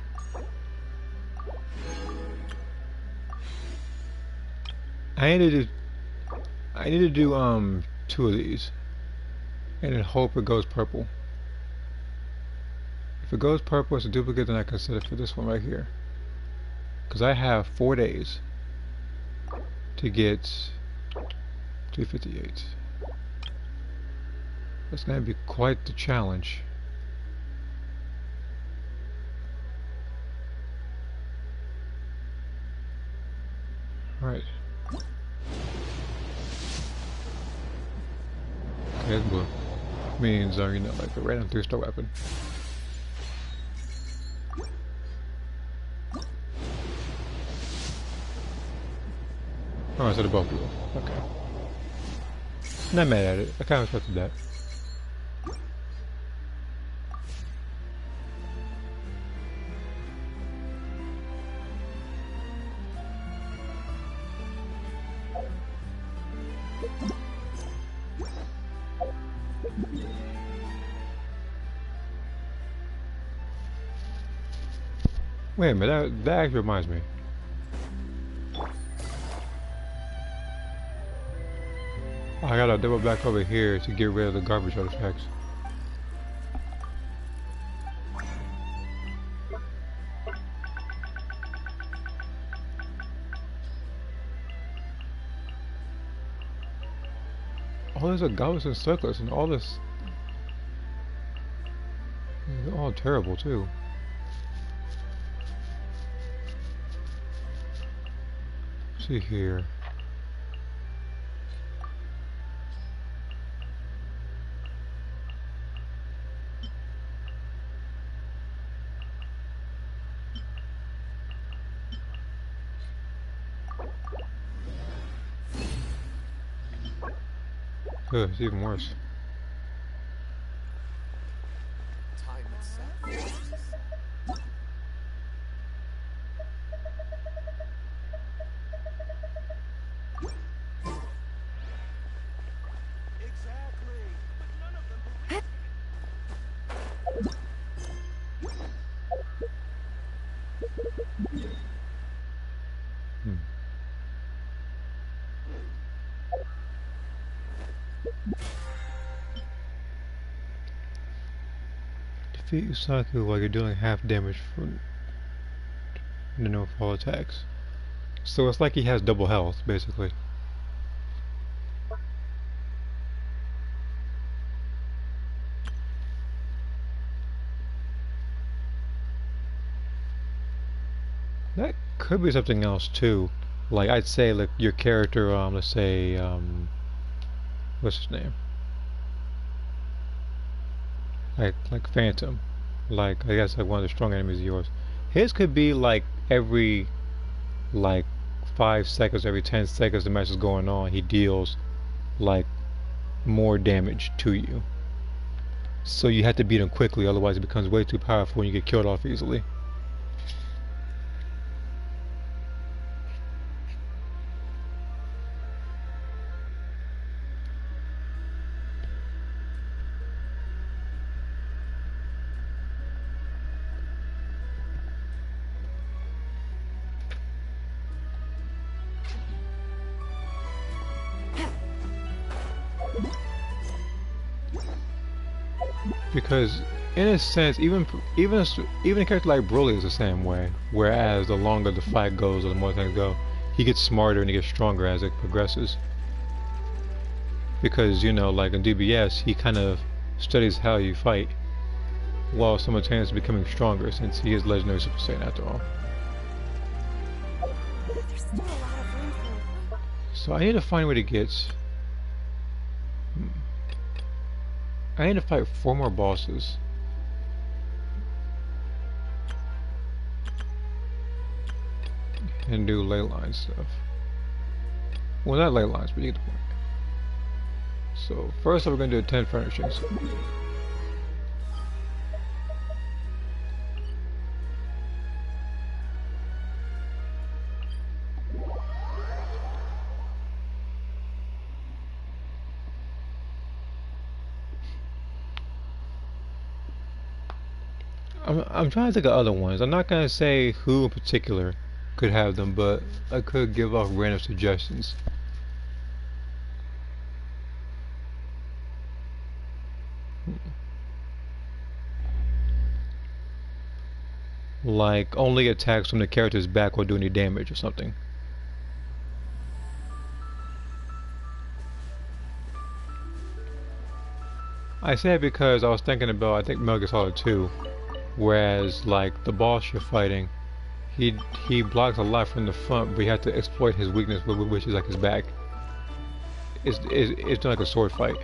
I need to do 2 of these, and then hope it goes purple. If it goes purple, it's a duplicate, then I can set it for this one right here. Because I have 4 days to get 258. That's going to be quite the challenge. Alright. Okay, it's blue. Means, you know, like a random 3-star weapon. Oh, so they're both blue. Okay. Not mad at it. I kind of expected that. Wait a minute, that actually reminds me. I gotta double back over here to get rid of the garbage artifacts. Oh, there's a goblins and circlets and all this. They're all terrible too. See here. Ugh, it's even worse. Time itself. Exactly. But none of them believe. Defeat Usaku while you're dealing half damage from the no fall attacks. So it's like he has double health, basically. That could be something else too. Like I'd say, like your character, let's say, what's his name? Like Phantom, like I guess like one of the strong enemies of yours. His could be like every like 5 seconds, every 10 seconds the match is going on, he deals like more damage to you. So you have to beat him quickly, otherwise it becomes way too powerful and you get killed off easily. Because in a sense, even a character like Broly is the same way. Whereas the longer the fight goes, or the more things go, he gets smarter and he gets stronger as it progresses. Because you know, like in DBS, he kind of studies how you fight, while simultaneously becoming stronger since he is legendary Super Saiyan after all. There's still a lot of room for... So I need to find where he gets. I need to fight 4 more bosses. And do ley line stuff. Well, not ley lines, but you get the point. So, first we're going to do 10 furnishings. I'm trying to think of other ones. I'm not going to say who in particular could have them, but I could give off random suggestions. Like, only attacks from the character's back will do any damage or something. I say it because I was thinking about, I think Metal Gear Solid 2. Whereas, like, the boss you're fighting, he blocks a lot from the front, but you have to exploit his weakness, which is like his back. It's not like a sword fight.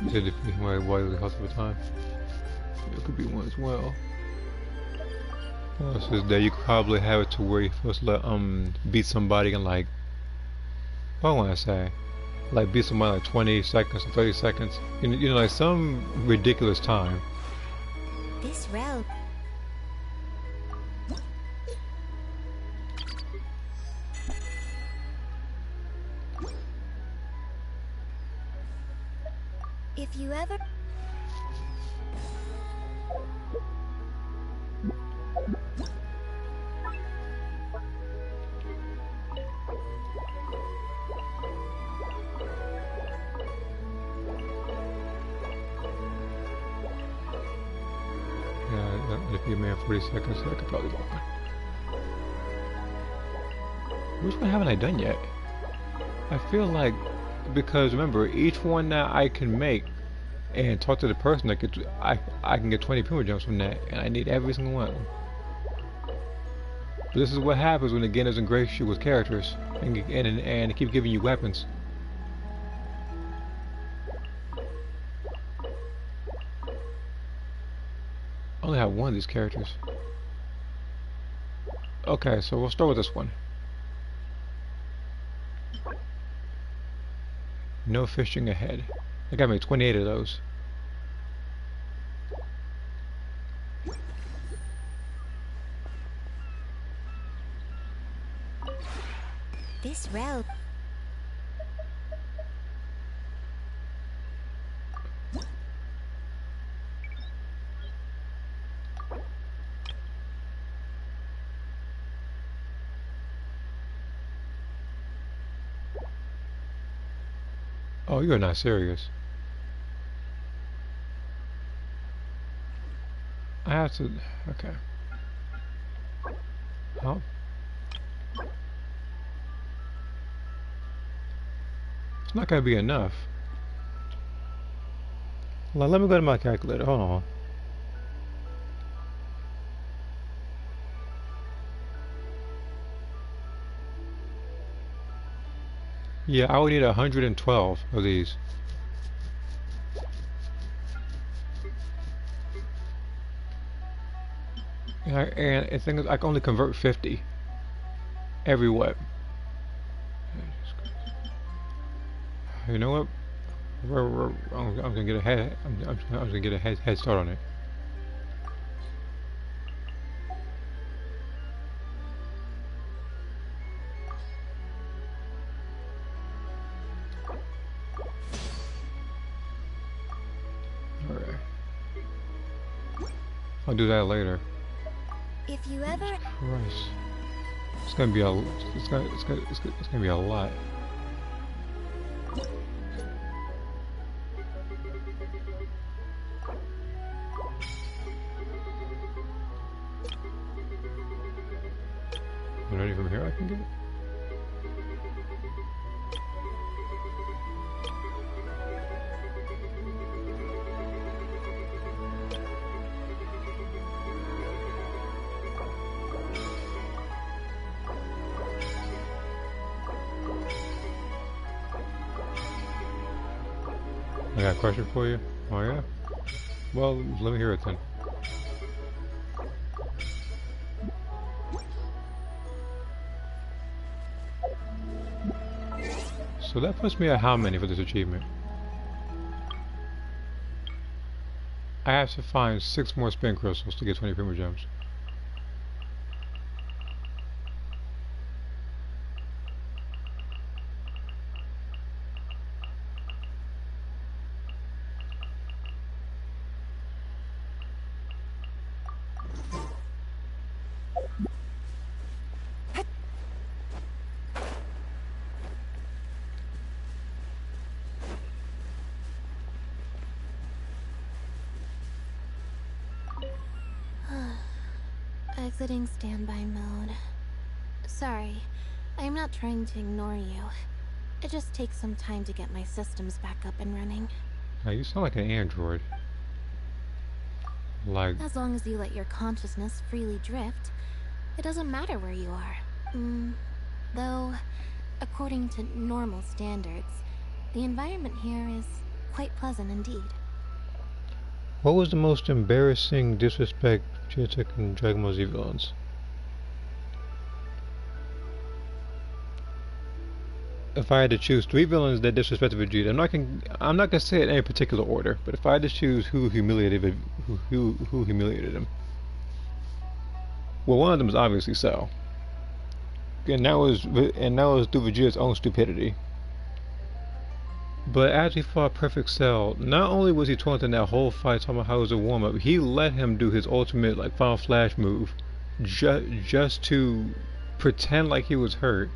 You said defeat him while the cost of a time. It could be one as well. Well, says that you could probably have it to where you first beat somebody in like, what do I want to say, like beat somebody like 20 seconds or 30 seconds. You know, like some ridiculous time. This route... If you ever... Yeah, if you may have 40 seconds, that could probably go on. Which one haven't I done yet? I feel like, because remember, each one that I can make and talk to the person that gets, I can get 20 Puma jumps from that, and I need every single one of them. But this is what happens when the game doesn't grace you with characters and keep giving you weapons. I only have one of these characters. Okay, so we'll start with this one. No fishing ahead. I got me 28 of those. This route... Oh, you're not serious. I have to... Okay. How? It's not gonna be enough. Well, let me go to my calculator. Hold on. Yeah, I would need 112 of these. And the thing is, I can only convert 50 every what? You know what? I'm gonna get a head. I'm gonna get a head start on it. All right. I'll do that later. If you ever... Christ. It's gonna be it's gonna be a lot. Ready from here I can get it? I got a question for you. Oh yeah? Well, let me hear it then. So that puts me at how many for this achievement? I have to find 6 more spin crystals to get 20 primo gems. Exiting standby mode. Sorry, I'm not trying to ignore you. It just takes some time to get my systems back up and running. Now you sound like an android. Like... As long as you let your consciousness freely drift, it doesn't matter where you are. Though, according to normal standards, the environment here is quite pleasant indeed. What was the most embarrassing disrespect you took in Dragon Ball Z villains? If I had to choose 3 villains that disrespected Vegeta, I'm not gonna say it in any particular order, but if I had to choose who humiliated him, well, one of them is obviously Cell, and that was through Vegeta's own stupidity. But as he fought Perfect Cell, not only was he taunting that whole fight talking about how it was a warm-up, he let him do his ultimate like Final Flash move just to pretend like he was hurt,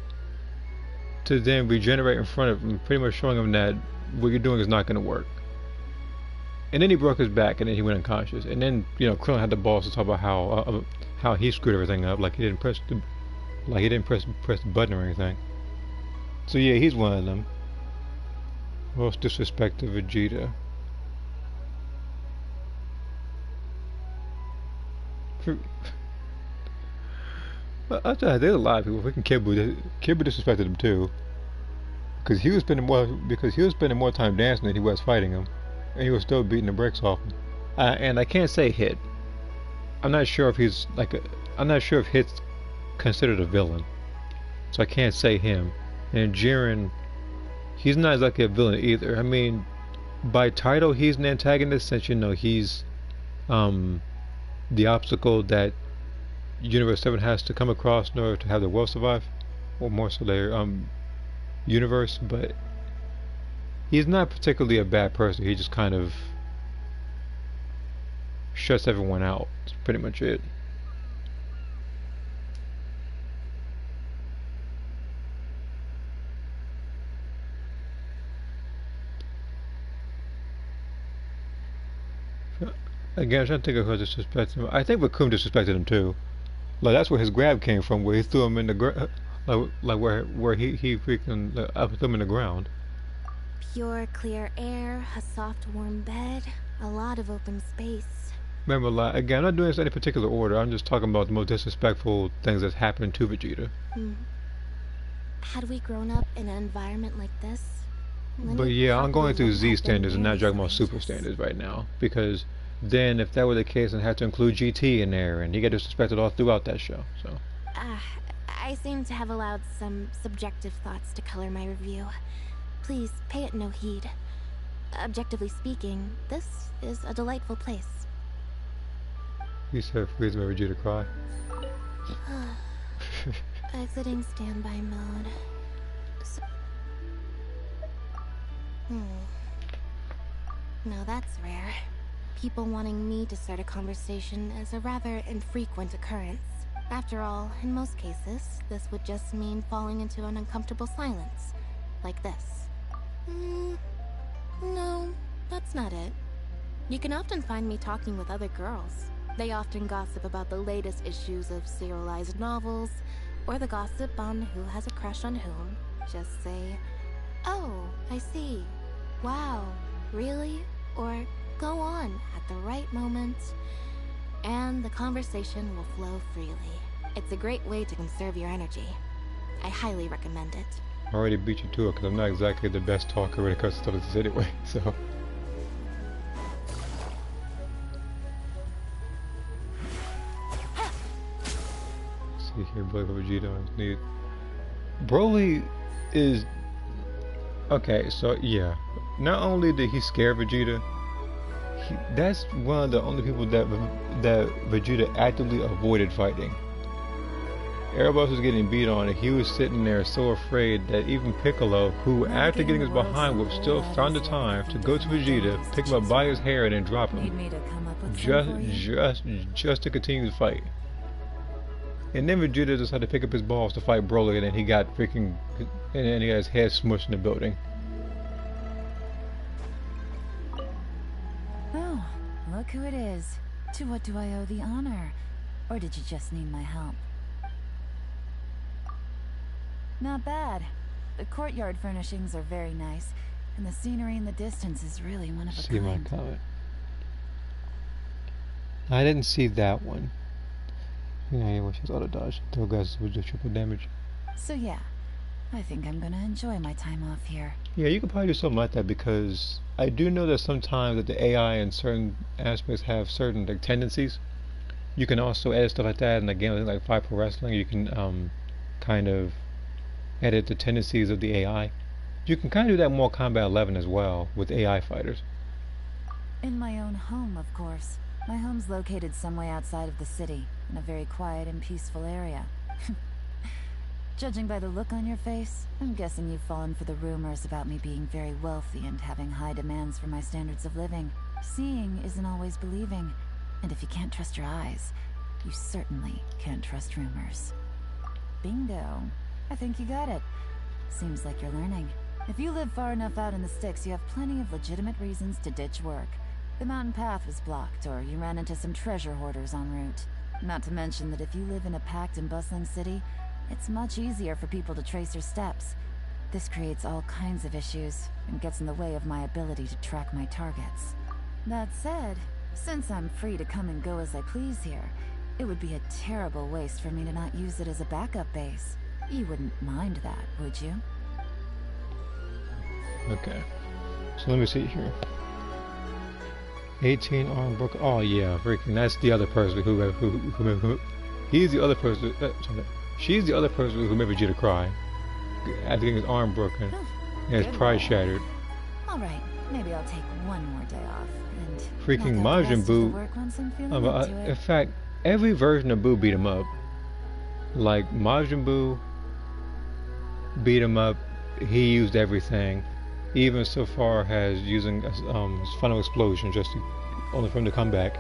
to then regenerate in front of him, pretty much showing him that what you're doing is not going to work. And then he broke his back and then he went unconscious. And then, you know, Krillin had the balls to talk about how he screwed everything up, like he didn't press the button or anything. So yeah, he's one of them. Most disrespect to Vegeta. I tell you, there's a lot of people. Freaking Kibu disrespected him too, because he was spending more time dancing than he was fighting him, and he was still beating the brakes off him. And I can't say Hit. I'm not sure if he's I'm not sure if Hit's considered a villain, so I can't say him. And Jiren, he's not exactly a villain either. I mean, by title, he's an antagonist since, you know, he's the obstacle that Universe 7 has to come across in order to have the world survive, or more so their universe. But he's not particularly a bad person. He just kind of shuts everyone out. That's pretty much it. Again, I'm trying to think of who disrespected him. I think Vakum disrespected him too. Like, that's where his grab came from, where he threw him in the ground, like where he freaking threw him in the ground. Pure, clear air, a soft, warm bed, a lot of open space. Remember, like, again, I'm not doing this in any particular order. I'm just talking about the most disrespectful things that's happened to Vegeta. had we grown up in an environment like this, But Lenny yeah, I'm probably going through wouldn't Z have been standards and not nearly Dragon so Ball Super anxious. standards right now, because then if that were the case, I'd have to include GT in there, and he get disrespected all throughout that show. So Ah, I seem to have allowed some subjective thoughts to color my review. Please pay it no heed. Objectively speaking, this is a delightful place. he said, "Freeze made Vegeta cry." Exiting standby mode. So Now that's rare. People wanting me to start a conversation is a rather infrequent occurrence. After all, in most cases, this would just mean falling into an uncomfortable silence. Like this. No, that's not it. You can often find me talking with other girls. They often gossip about the latest issues of serialized novels, or the gossip on who has a crush on whom. Just say, "Oh, I see. Wow, really?" Or go on at the right moment, and the conversation will flow freely. It's a great way to conserve your energy. I highly recommend it. I already beat you to it because I'm not exactly the best talker when it comes to stuff like this anyway. So see here, Blake Vegeta is needed. Broly is okay. So yeah, not only did he scare Vegeta, that's one of the only people that Vegeta actively avoided fighting. Everybody else was getting beat on, and he was sitting there so afraid that even Piccolo, who after getting his behind whip still found the time to go to Vegeta, pick him up by his hair, and then drop him, just to continue the fight. And then Vegeta decided to pick up his balls to fight Broly, and then he got freaking, and then he got his head smushed in the building. Oh, look who it is. To what do I owe the honor? Or did you just need my help? Not bad. The courtyard furnishings are very nice, and the scenery in the distance is really one of a See my kind. comment. I didn't see that one. Yeah, when she's auto dodge, throw guys with the triple damage. So yeah, I think I'm gonna enjoy my time off here. Yeah, you could probably do something like that, because I do know that sometimes that the AI in certain aspects have certain like tendencies. You can also edit stuff like that in a game like Five Pro Wrestling. You can kind of edit the tendencies of the AI. You can kind of do that in Mortal Kombat 11 as well with AI fighters. In my own home, of course. My home's located some way outside of the city, in a very quiet and peaceful area. Judging by the look on your face, I'm guessing you've fallen for the rumors about me being very wealthy and having high demands for my standards of living. Seeing isn't always believing, and if you can't trust your eyes, you certainly can't trust rumors. Bingo. I think you got it. Seems like you're learning. If you live far enough out in the sticks, you have plenty of legitimate reasons to ditch work. The mountain path was blocked, or you ran into some treasure hoarders en route. Not to mention that if you live in a packed and bustling city, it's much easier for people to trace your steps. This creates all kinds of issues, and gets in the way of my ability to track my targets. That said, since I'm free to come and go as I please here, it would be a terrible waste for me to not use it as a backup base. You wouldn't mind that, would you? Okay, so let me see here. 18 arm broke. Oh yeah, freaking. That's the other person who he's the other person. She's the other person who made Vegeta cry after getting his arm broken and his pride shattered. All right, maybe I'll take one more day off and Freaking knock out the Majin rest of the Buu. work once I'm feeling up to In it. fact, every version of Buu beat him up. Like Majin Buu beat him up. He used everything, even so far as using his final explosion just to, only for him to come back.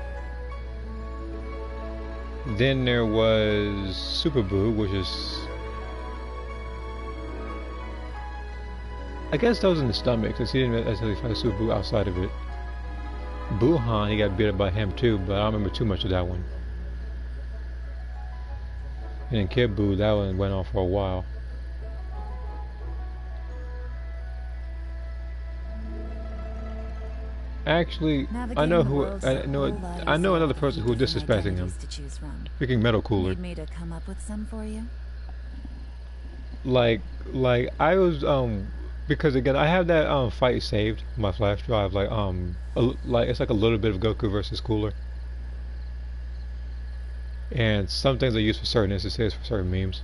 Then there was Super Buu, which is, I guess that was in the stomach, because he didn't actually fight Super Buu outside of it. Buhan, he got beat up by him too, but I don't remember too much of that one. And then Kid Buu, that one went on for a while. Actually, I know who. I know another person who's disrespecting him. Identities to choose from. Freaking Metal Cooler. Need me to come up with some for you? He, He, he is the other person who like I was because again I have that fight saved on my flash drive like like it's like a little bit of Goku versus Cooler, and some things are used for certain instances for certain memes.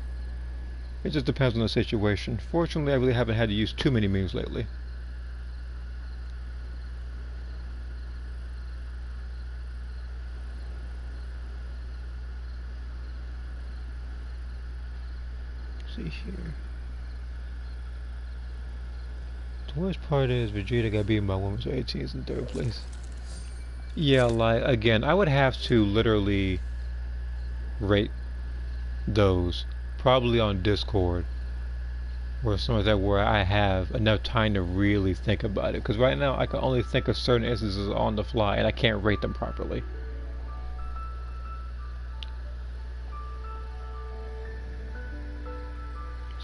It just depends on the situation. Fortunately, I really haven't had to use too many memes lately. Let's see here. The worst part is Vegeta got beaten by women's 18s in third place. Yeah, like again, I would have to literally rate those probably on Discord or something like that where I have enough time to really think about it. Because right now I can only think of certain instances on the fly and I can't rate them properly.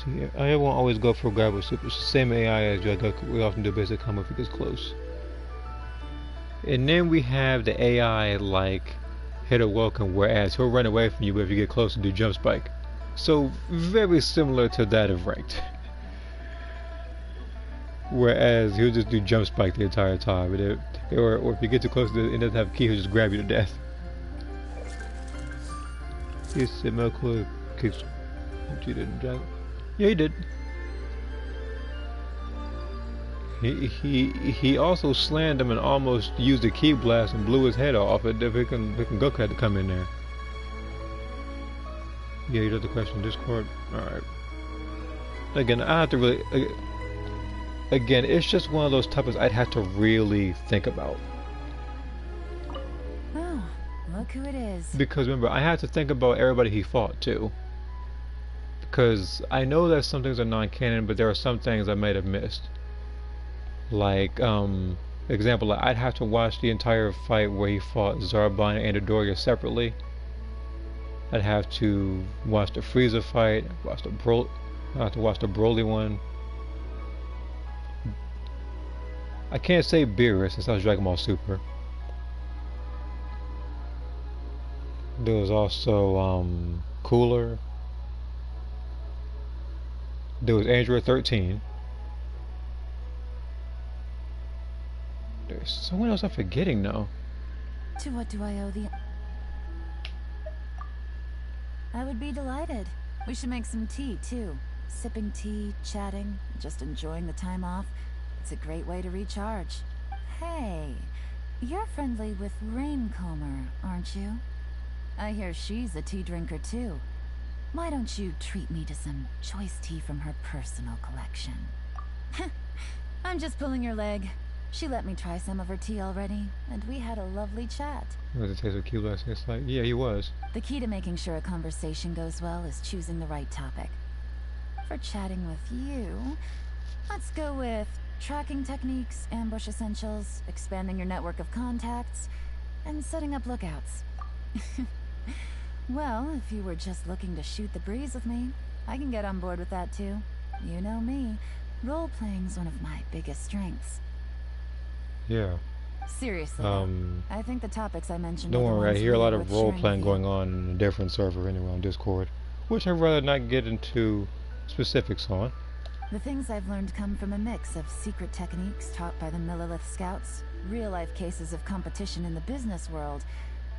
See, I won't always go for a grab with super. It's the same AI as Goku. We often do basic combo if it gets close. And then we have the AI like hit a welcome, whereas he'll run away from you if you get close and do jump spike. So very similar to that of ranked. Whereas he'll just do jump spike the entire time, and or if you get too close to it, doesn't have a key, he'll just grab you to death. He said Melkor kicks you didn't drag. Yeah, he did. He also slammed him and almost used a key blast and blew his head off. If Goku had to come in there. Yeah, you got the question Discord. Alright. Again, I have to really again, it's just one of those topics I'd have to really think about. Oh, look who it is. Because remember, I had to think about everybody he fought too. Because I know that some things are non-canon, but there are some things I might have missed. Like, example, I'd have to watch the entire fight where he fought Zarbon and Dodoria separately. I'd have to watch the Frieza fight, I'd have to watch the Broly one. I can't say Beerus since I was Dragon Ball Super. There was also, Cooler. There was Android 13. There's someone else I'm forgetting now. To what do I owe the... I would be delighted. We should make some tea, too. Sipping tea, chatting, just enjoying the time off. It's a great way to recharge. Hey, you're friendly with Raincomer, aren't you? I hear she's a tea drinker, too. Why don't you treat me to some choice tea from her personal collection? I'm just pulling your leg. She let me try some of her tea already, and we had a lovely chat. Was it taste of Q last night? Like, yeah, he was. The key to making sure a conversation goes well is choosing the right topic. For chatting with you, let's go with tracking techniques, ambush essentials, expanding your network of contacts, and setting up lookouts. Well, if you were just looking to shoot the breeze with me, I can get on board with that too. You know me, role-playing's one of my biggest strengths. Yeah. Seriously, I think the topics I mentioned. Don't worry, I hear a lot of role role-playing going on in a different server anyway on Discord, which I'd rather not get into specifics on. The things I've learned come from a mix of secret techniques taught by the Millilith Scouts, real-life cases of competition in the business world,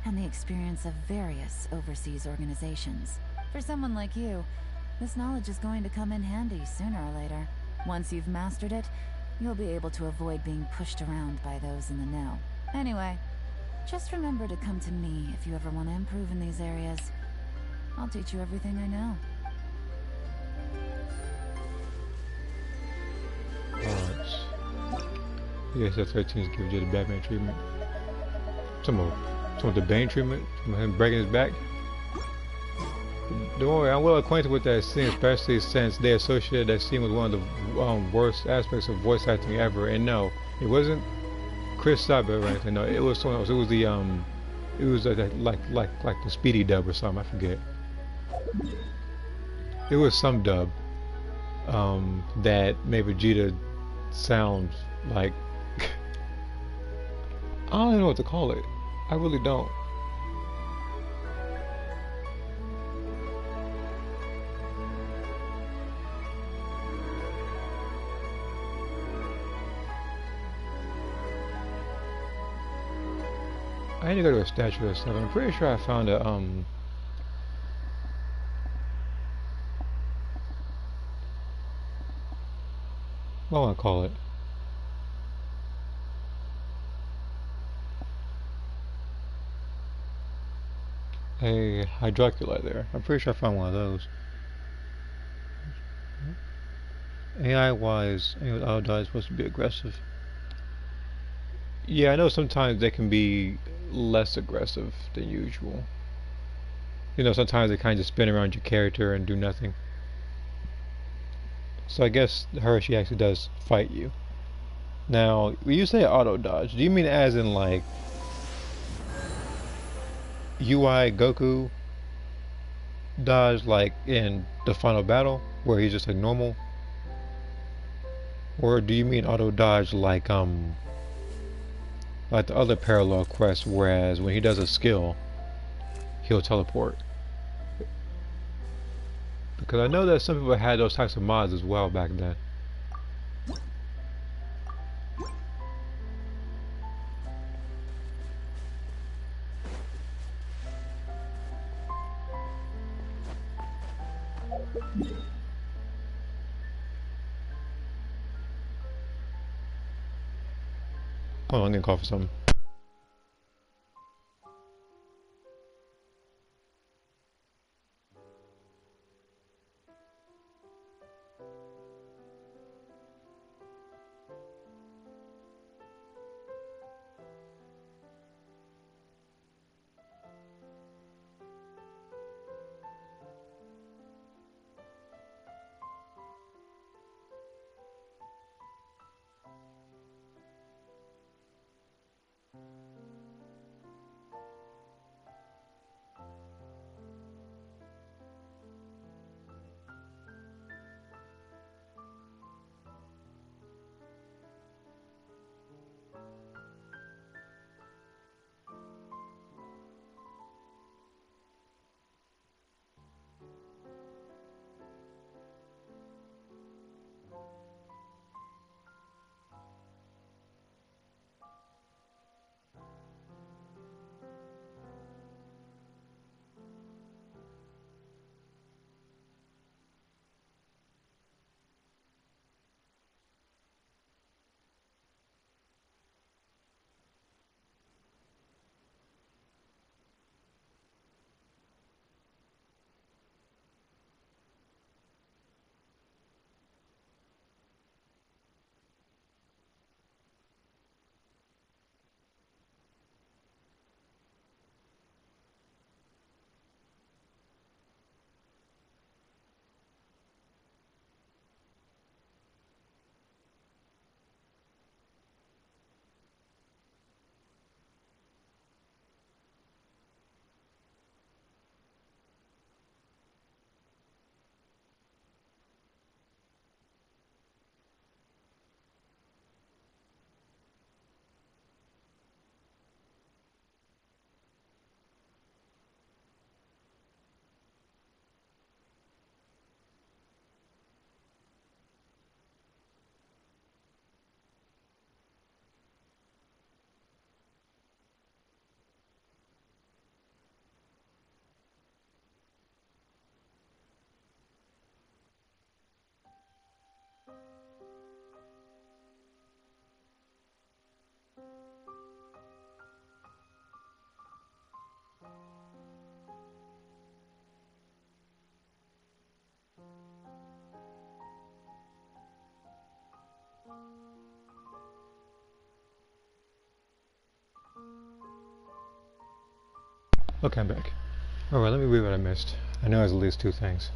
and the experience of various overseas organizations. For someone like you, this knowledge is going to come in handy sooner or later. Once you've mastered it, you'll be able to avoid being pushed around by those in the know. Anyway, just remember to come to me if you ever want to improve in these areas. I'll teach you everything I know. Alright. Yes, that 13's giving you the Batman treatment. Some of the Bane treatment, from him breaking his back. Don't worry, I'm well acquainted with that scene, especially since they associated that scene with one of the worst aspects of voice acting ever. And no, it wasn't Chris Sabat or anything. No, it was someone else. It was the it was like the Speedy dub or something. I forget. It was some dub that made Vegeta sound like I don't even know what to call it. I really don't. I need to go to a statue or something. I'm pretty sure I found a what do I want to call it? A hydroculite there. I'm pretty sure I found one of those. AI wise, any auto dodge is supposed to be aggressive. Yeah, I know sometimes they can be less aggressive than usual. You know, sometimes they kind of just spin around your character and do nothing. So I guess her, she actually does fight you. Now, when you say auto dodge, do you mean as in like UI Goku dodge, like in the final battle, where he's just like normal? Or do you mean auto dodge like the other parallel quests, whereas when he does a skill, he'll teleport? Because I know that some people had those types of mods as well back then. Hold on, I'm gonna call for something. Okay, I'm back. Alright, let me read what I missed. I know there's at least two things.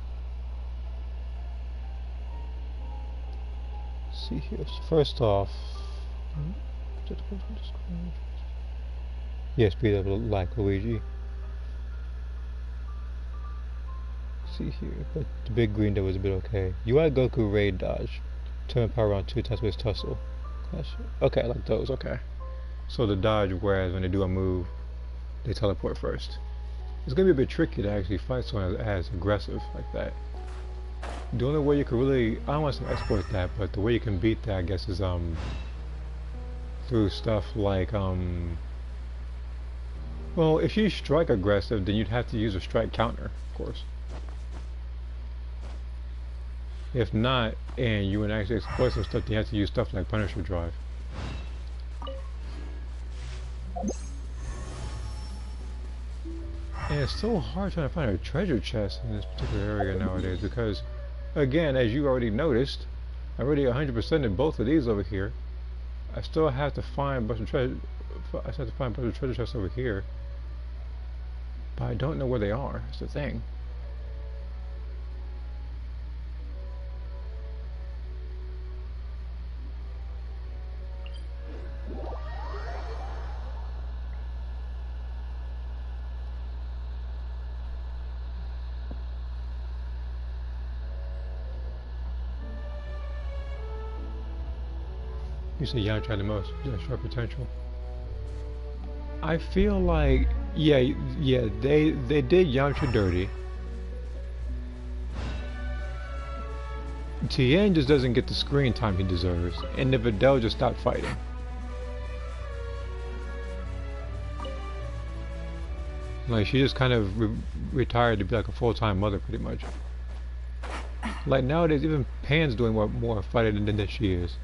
Let's see here. So first off, yeah, speed up like Luigi. Let's see here, but the big green that was a bit okay. UI Goku raid dodge. Turn power around 2 times with tussle. Okay, I like those, okay. So the dodge, whereas when they do a move, they teleport first. It's gonna be a bit tricky to actually fight someone as aggressive like that. The only way you can really, I don't want to exploit that, but the way you can beat that, I guess, is through stuff like Well, if you strike aggressive, then you'd have to use a strike counter, of course. If not, and you would actually exploit some stuff, you have to use stuff like Punisher Drive. And it's so hard trying to find a treasure chest in this particular area nowadays because, again, as you already noticed, I already 100% in both of these over here. I still have to find a bunch of treasure. I still have to find a bunch of treasure chests over here, but I don't know where they are. That's the thing. You say Yamcha had the most short potential. I feel like, yeah, they did Yamcha dirty. Tien just doesn't get the screen time he deserves, and the Videl just stopped fighting. Like, she just kind of retired to be like a full-time mother, pretty much. Like, nowadays, even Pan's doing more fighting than she is.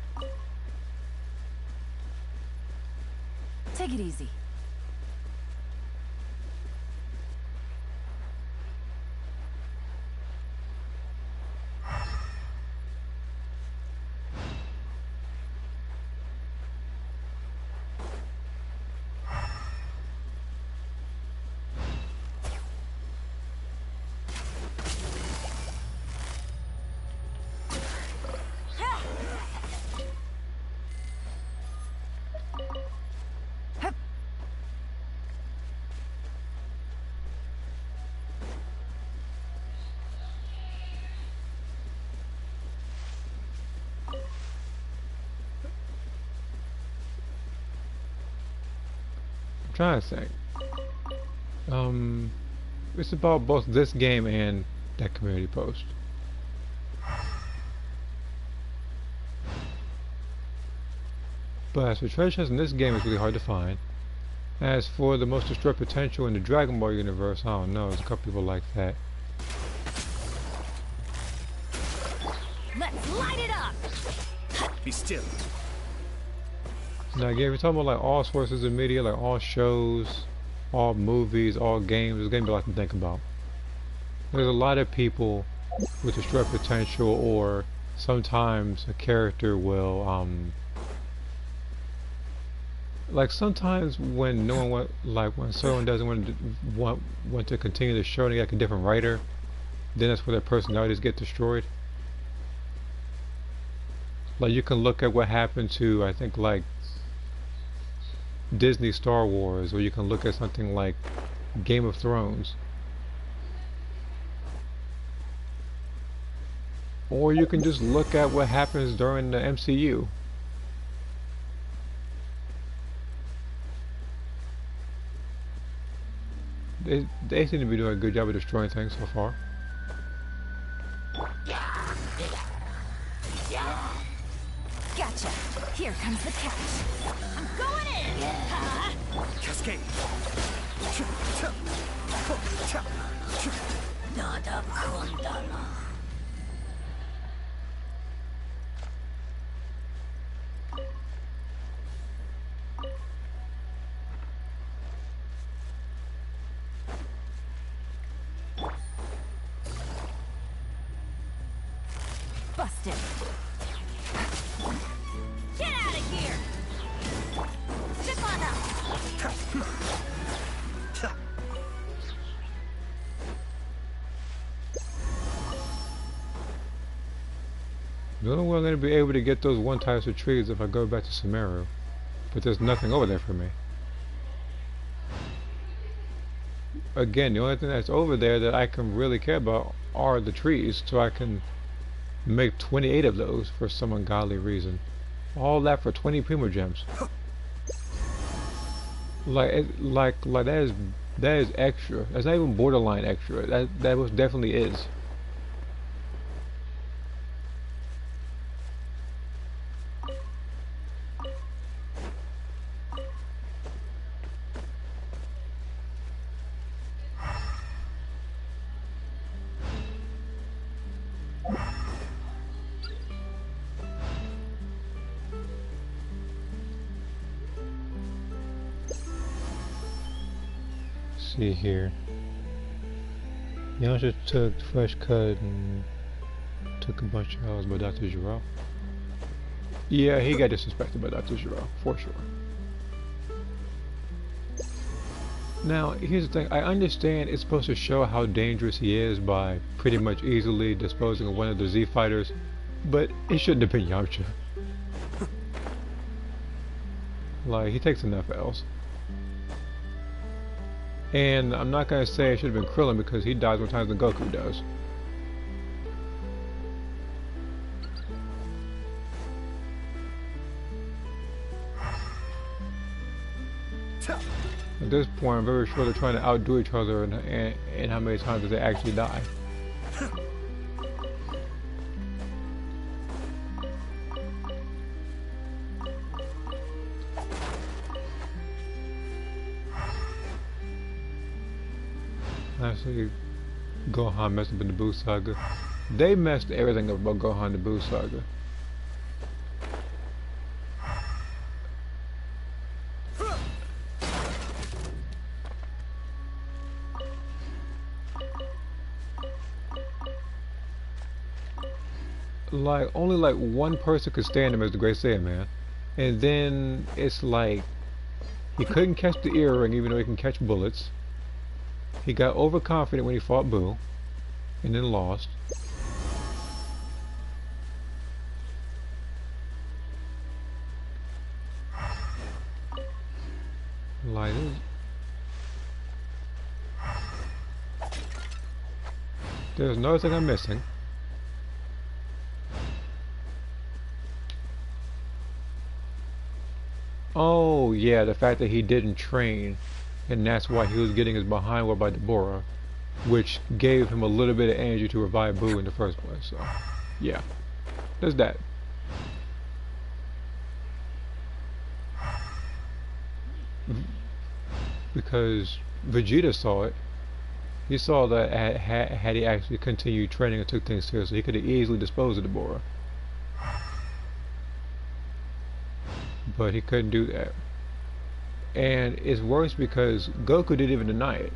Take it easy. Trying to think. It's about both this game and that community post. But as for treasure chests in this game, it's really hard to find. As for the most destroyed potential in the Dragon Ball universe, I don't know. There's a couple people like that. Let's light it up. Be still. Now again, we're talking about like all sources of media, like all shows, all movies, all games. There's gonna be a lot to think about. There's a lot of people with destroyed potential, or sometimes a character will like sometimes when no one when someone doesn't want to continue the show and they get like a different writer, then that's where their personalities get destroyed. Like you can look at what happened to, I think, like Disney Star Wars, or you can look at something like Game of Thrones, or you can just look at what happens during the MCU. They seem to be doing a good job of destroying things so far. Gotcha. Here comes the catch. I'm going in. Cascade. Nada kundana. Busted. Get out of here. Zip on up. The only way I'm going to be able to get those one types of trees if I go back to Sumeru, but there's nothing over there for me. Again, the only thing that's over there that I can really care about are the trees, so I can make 28 of those for some ungodly reason. All that for 20 Primo Gems. Like that is extra. That's not even borderline extra. That most definitely is. see here. Yamcha took fresh cut and took a bunch of hours by Dr. Giraud. Yeah, he got disrespected by Dr. Giraud, for sure. Now, here's the thing. I understand it's supposed to show how dangerous he is by pretty much easily disposing of one of the Z fighters, but it shouldn't have been Yamcha. Like, he takes enough L's. And I'm not gonna say it should have been Krillin because he dies more times than Goku does. At this point, I'm very sure they're trying to outdo each other and how many times do they actually die. Actually, Gohan messed up in the Buu Saga. They messed everything up about Gohan and the Buu Saga. Like, only like one person could stand him as the Great Saiyaman. And then it's like, he couldn't catch the earring even though he can catch bullets. He got overconfident when he fought Boo, and then lost. Like this. There's another thing I'm missing. Oh yeah, the fact that he didn't train, and that's why he was getting his behind whipped by Deborah, which gave him a little bit of energy to revive Boo in the first place. So, yeah, there's that. Because Vegeta saw it. He saw that had he actually continued training and took things seriously, he could have easily disposed of Deborah. But he couldn't do that. And it's worse because Goku didn't even deny it.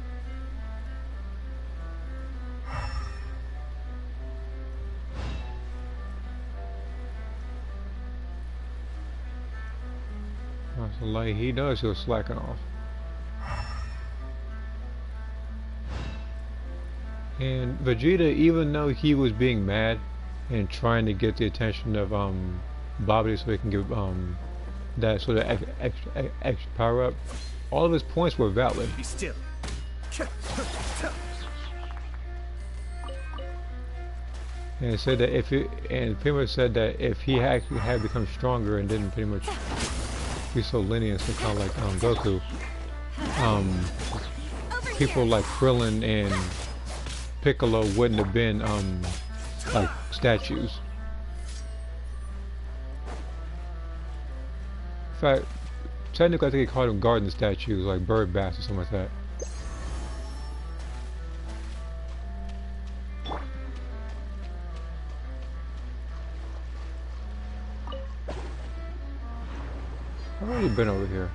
So like he knows he was slacking off. And Vegeta, even though he was being mad and trying to get the attention of Bobby so he can give that sort of extra power up, all of his points were valid. Be still. And it said that if he, and pretty much said that if he actually had become stronger and didn't pretty much be so lenient, so kind of like Goku, people like Krillin and Piccolo wouldn't have been like statues. In fact, technically I think he called them garden statues, like bird baths or something like that. I've already been over here.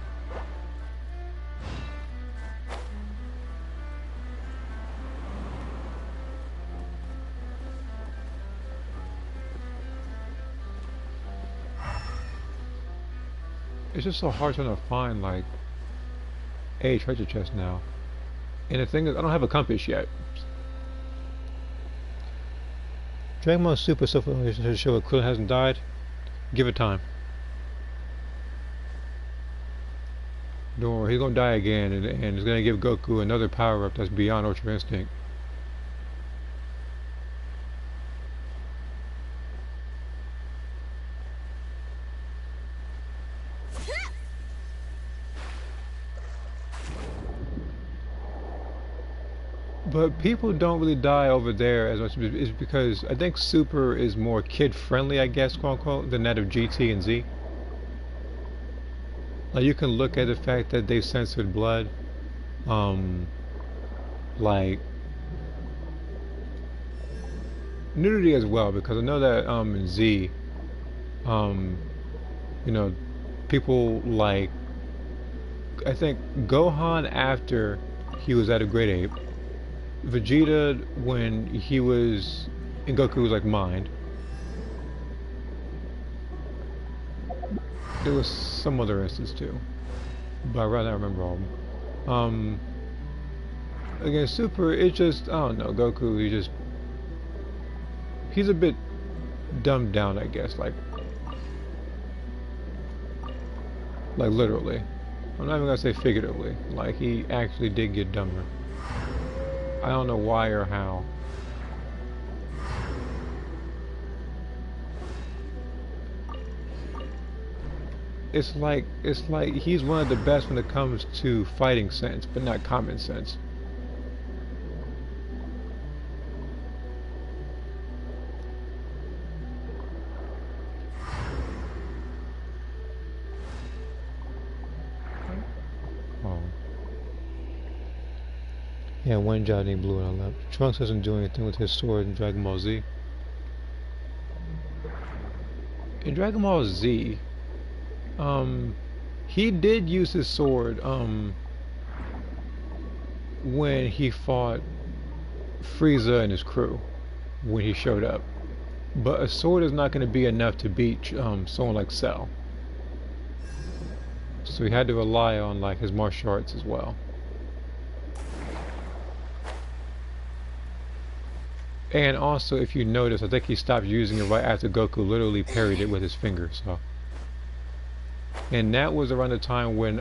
It's just so hard trying to find like a treasure chest now. And the thing is, I don't have a compass yet. Dragon Ball Super so far to show that Krillin hasn't died. Give it time. Don't worry, he's gonna die again, and it's gonna give Goku another power up that's beyond Ultra Instinct. But people don't really die over there as much. It's because I think Super is more kid-friendly, I guess, quote unquote, than that of GT and Z. Like you can look at the fact that they censored blood, like nudity as well, because I know that in Z, you know, people like, I think Gohan after he was at a great ape. Vegeta when he was in Goku was like mind. There was some other instance too, but I'd rather not remember all of them. Again, Super, it's just, I don't know, Goku, he's a bit dumbed down, I guess, like literally. I'm not even gonna say figuratively, like he actually did get dumber. I don't know why or how. It's like he's one of the best when it comes to fighting sense, but not common sense. Oh. Yeah, one Johnny Blue and I left. Trunks doesn't do anything with his sword in Dragon Ball Z. In Dragon Ball Z, he did use his sword, when he fought Frieza and his crew, when he showed up. But a sword is not going to be enough to beat, someone like Cell. So he had to rely on, like, his martial arts as well. And also, if you notice, I think he stopped using it right after Goku literally parried it with his finger, so. And that was around the time when,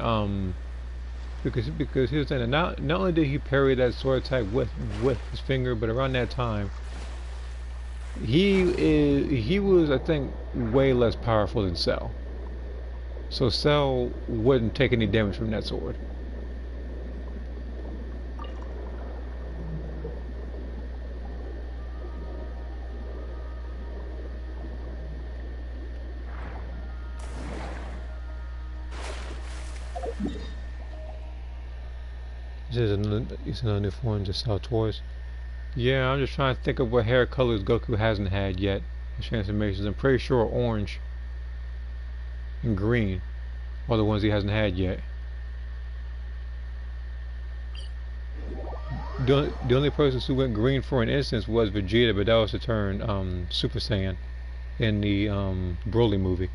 because here's the thing, not only did he parry that sword attack with his finger, but around that time, he was, I think, way less powerful than Cell. So Cell wouldn't take any damage from that sword. He's another new form to sell toys. Yeah, I'm just trying to think of what hair colors Goku hasn't had yet. His transformations. I'm pretty sure orange and green are the ones he hasn't had yet. The only person who went green for an instance was Vegeta, but that was to turn Super Saiyan in the Broly movie.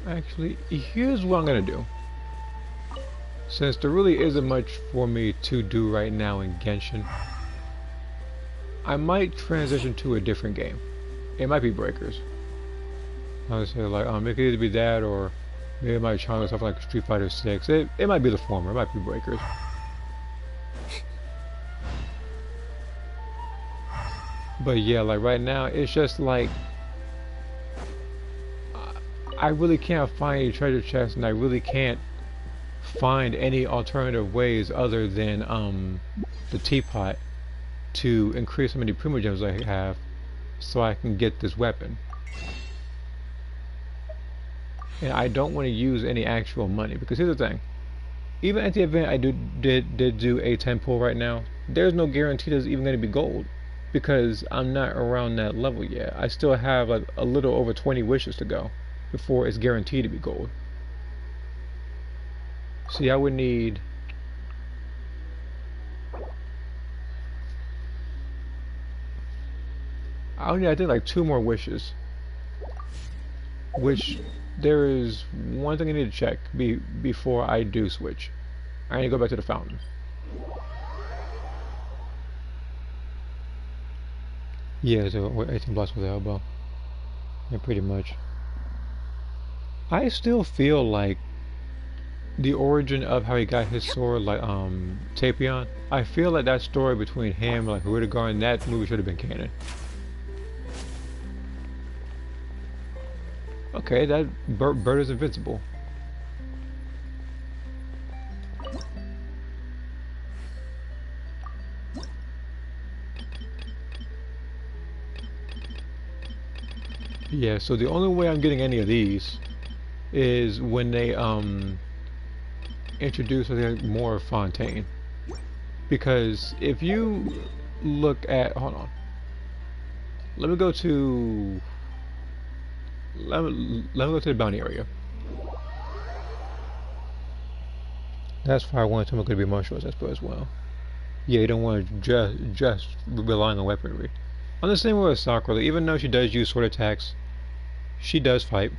Actually, here's what I'm gonna do. Since there really isn't much for me to do right now in Genshin, I might transition to a different game. It might be Breakers. I would say like, it could either be that or maybe it might try something like Street Fighter 6. It might be the former. It might be Breakers. But yeah, like right now, it's just like I really can't find any treasure chests, and I really can't find any alternative ways other than the teapot to increase how many primogems I have, so I can get this weapon. And I don't want to use any actual money, because here's the thing: even at the event I did do a 10 pull right now, there's no guarantee there's even going to be gold, because I'm not around that level yet. I still have like a little over 20 wishes to go before it's guaranteed to be gold. See, I would need I think like 2 more wishes, which there is one thing I need to check before I do switch. I need to go back to the fountain. Yeah, so 18 blocks with the elbow. Yeah, pretty much. I still feel like the origin of how he got his sword, like Tapion, I feel like that story between him and like Rudiger and that movie should have been canon. Okay, that bird is invincible. Yeah, so the only way I'm getting any of these is when they introduce I think more Fontaine. Because if you look at hold on. Let me go to let me go to the bounty area. That's why I wanted to make it be martial arts as well. Yeah, you don't want to just relying on weaponry. On the same way with Sakura, even though she does use sword attacks, she does fight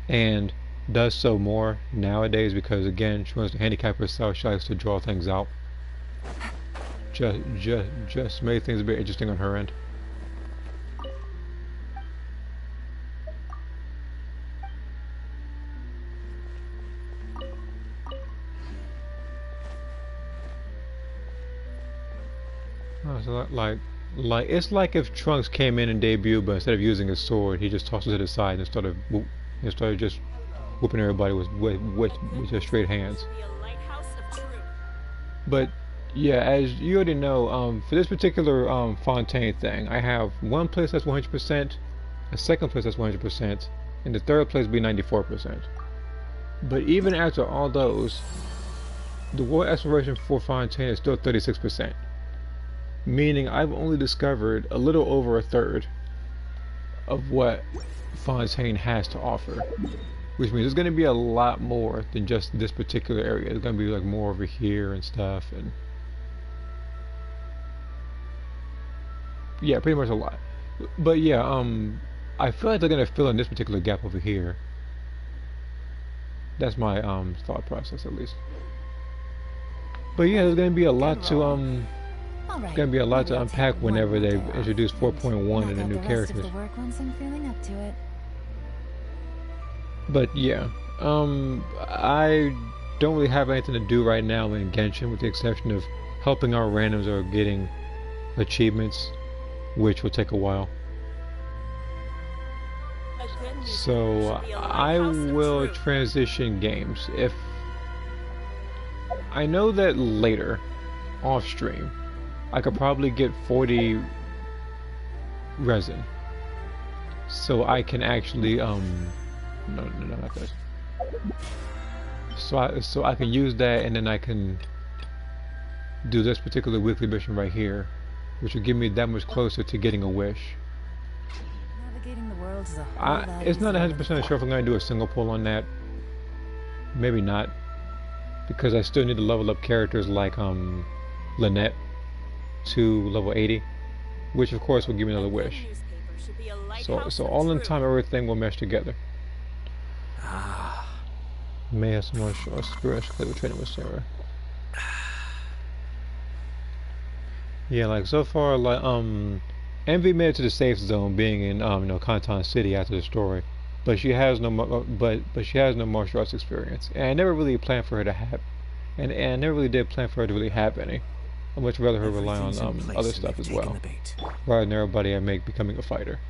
and does so more nowadays because again she wants to handicap herself. She likes to draw things out. Just made things a bit interesting on her end. Oh, so like it's like if Trunks came in and debuted, but instead of using his sword, he just tossed it to the side and started just whooping everybody with just straight hands. But yeah, as you already know, for this particular Fontaine thing, I have one place that's 100%, a second place that's 100%, and the third place be 94%. But even after all those, the world exploration for Fontaine is still 36%. Meaning I've only discovered a little over a third of what Fontaine has to offer. Which means there's going to be a lot more than just this particular area. There's going to be like more over here and stuff. And yeah, pretty much a lot. But yeah, I feel like they're going to fill in this particular gap over here. That's my thought process at least. But yeah, there's going to be a lot to It's gonna be a lot to unpack whenever they introduce 4.1 and the new characters. But yeah, I don't really have anything to do right now in Genshin, with the exception of helping our randoms or getting achievements, which will take a while. So I will transition games. If I know that later, off stream, I could probably get 40 resin, so I can actually no, not this. So I can use that, and then I can do this particular weekly mission right here, which will give me that much closer to getting a wish. Navigating the world is a whole lot It's not easier 100% sure if I'm going to do a single pull on that. Maybe not, because I still need to level up characters like Lynette to level 80, which of course will give me another wish. So all in time, everything will mesh together. May have some more short spiritual play with training with Sarah. Yeah, like so far, like Envy made it to the safe zone, being in Canton City after the story, but she has no but she has no martial arts experience, and I never really planned for her to have, and I never really did plan for her to really have any. I'd much rather her rely on other stuff as well, rather than everybody I make becoming a fighter.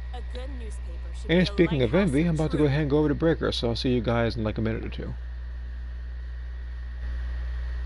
And speaking of Envy, I'm about to go ahead and go over to Breaker, so I'll see you guys in like a minute or two.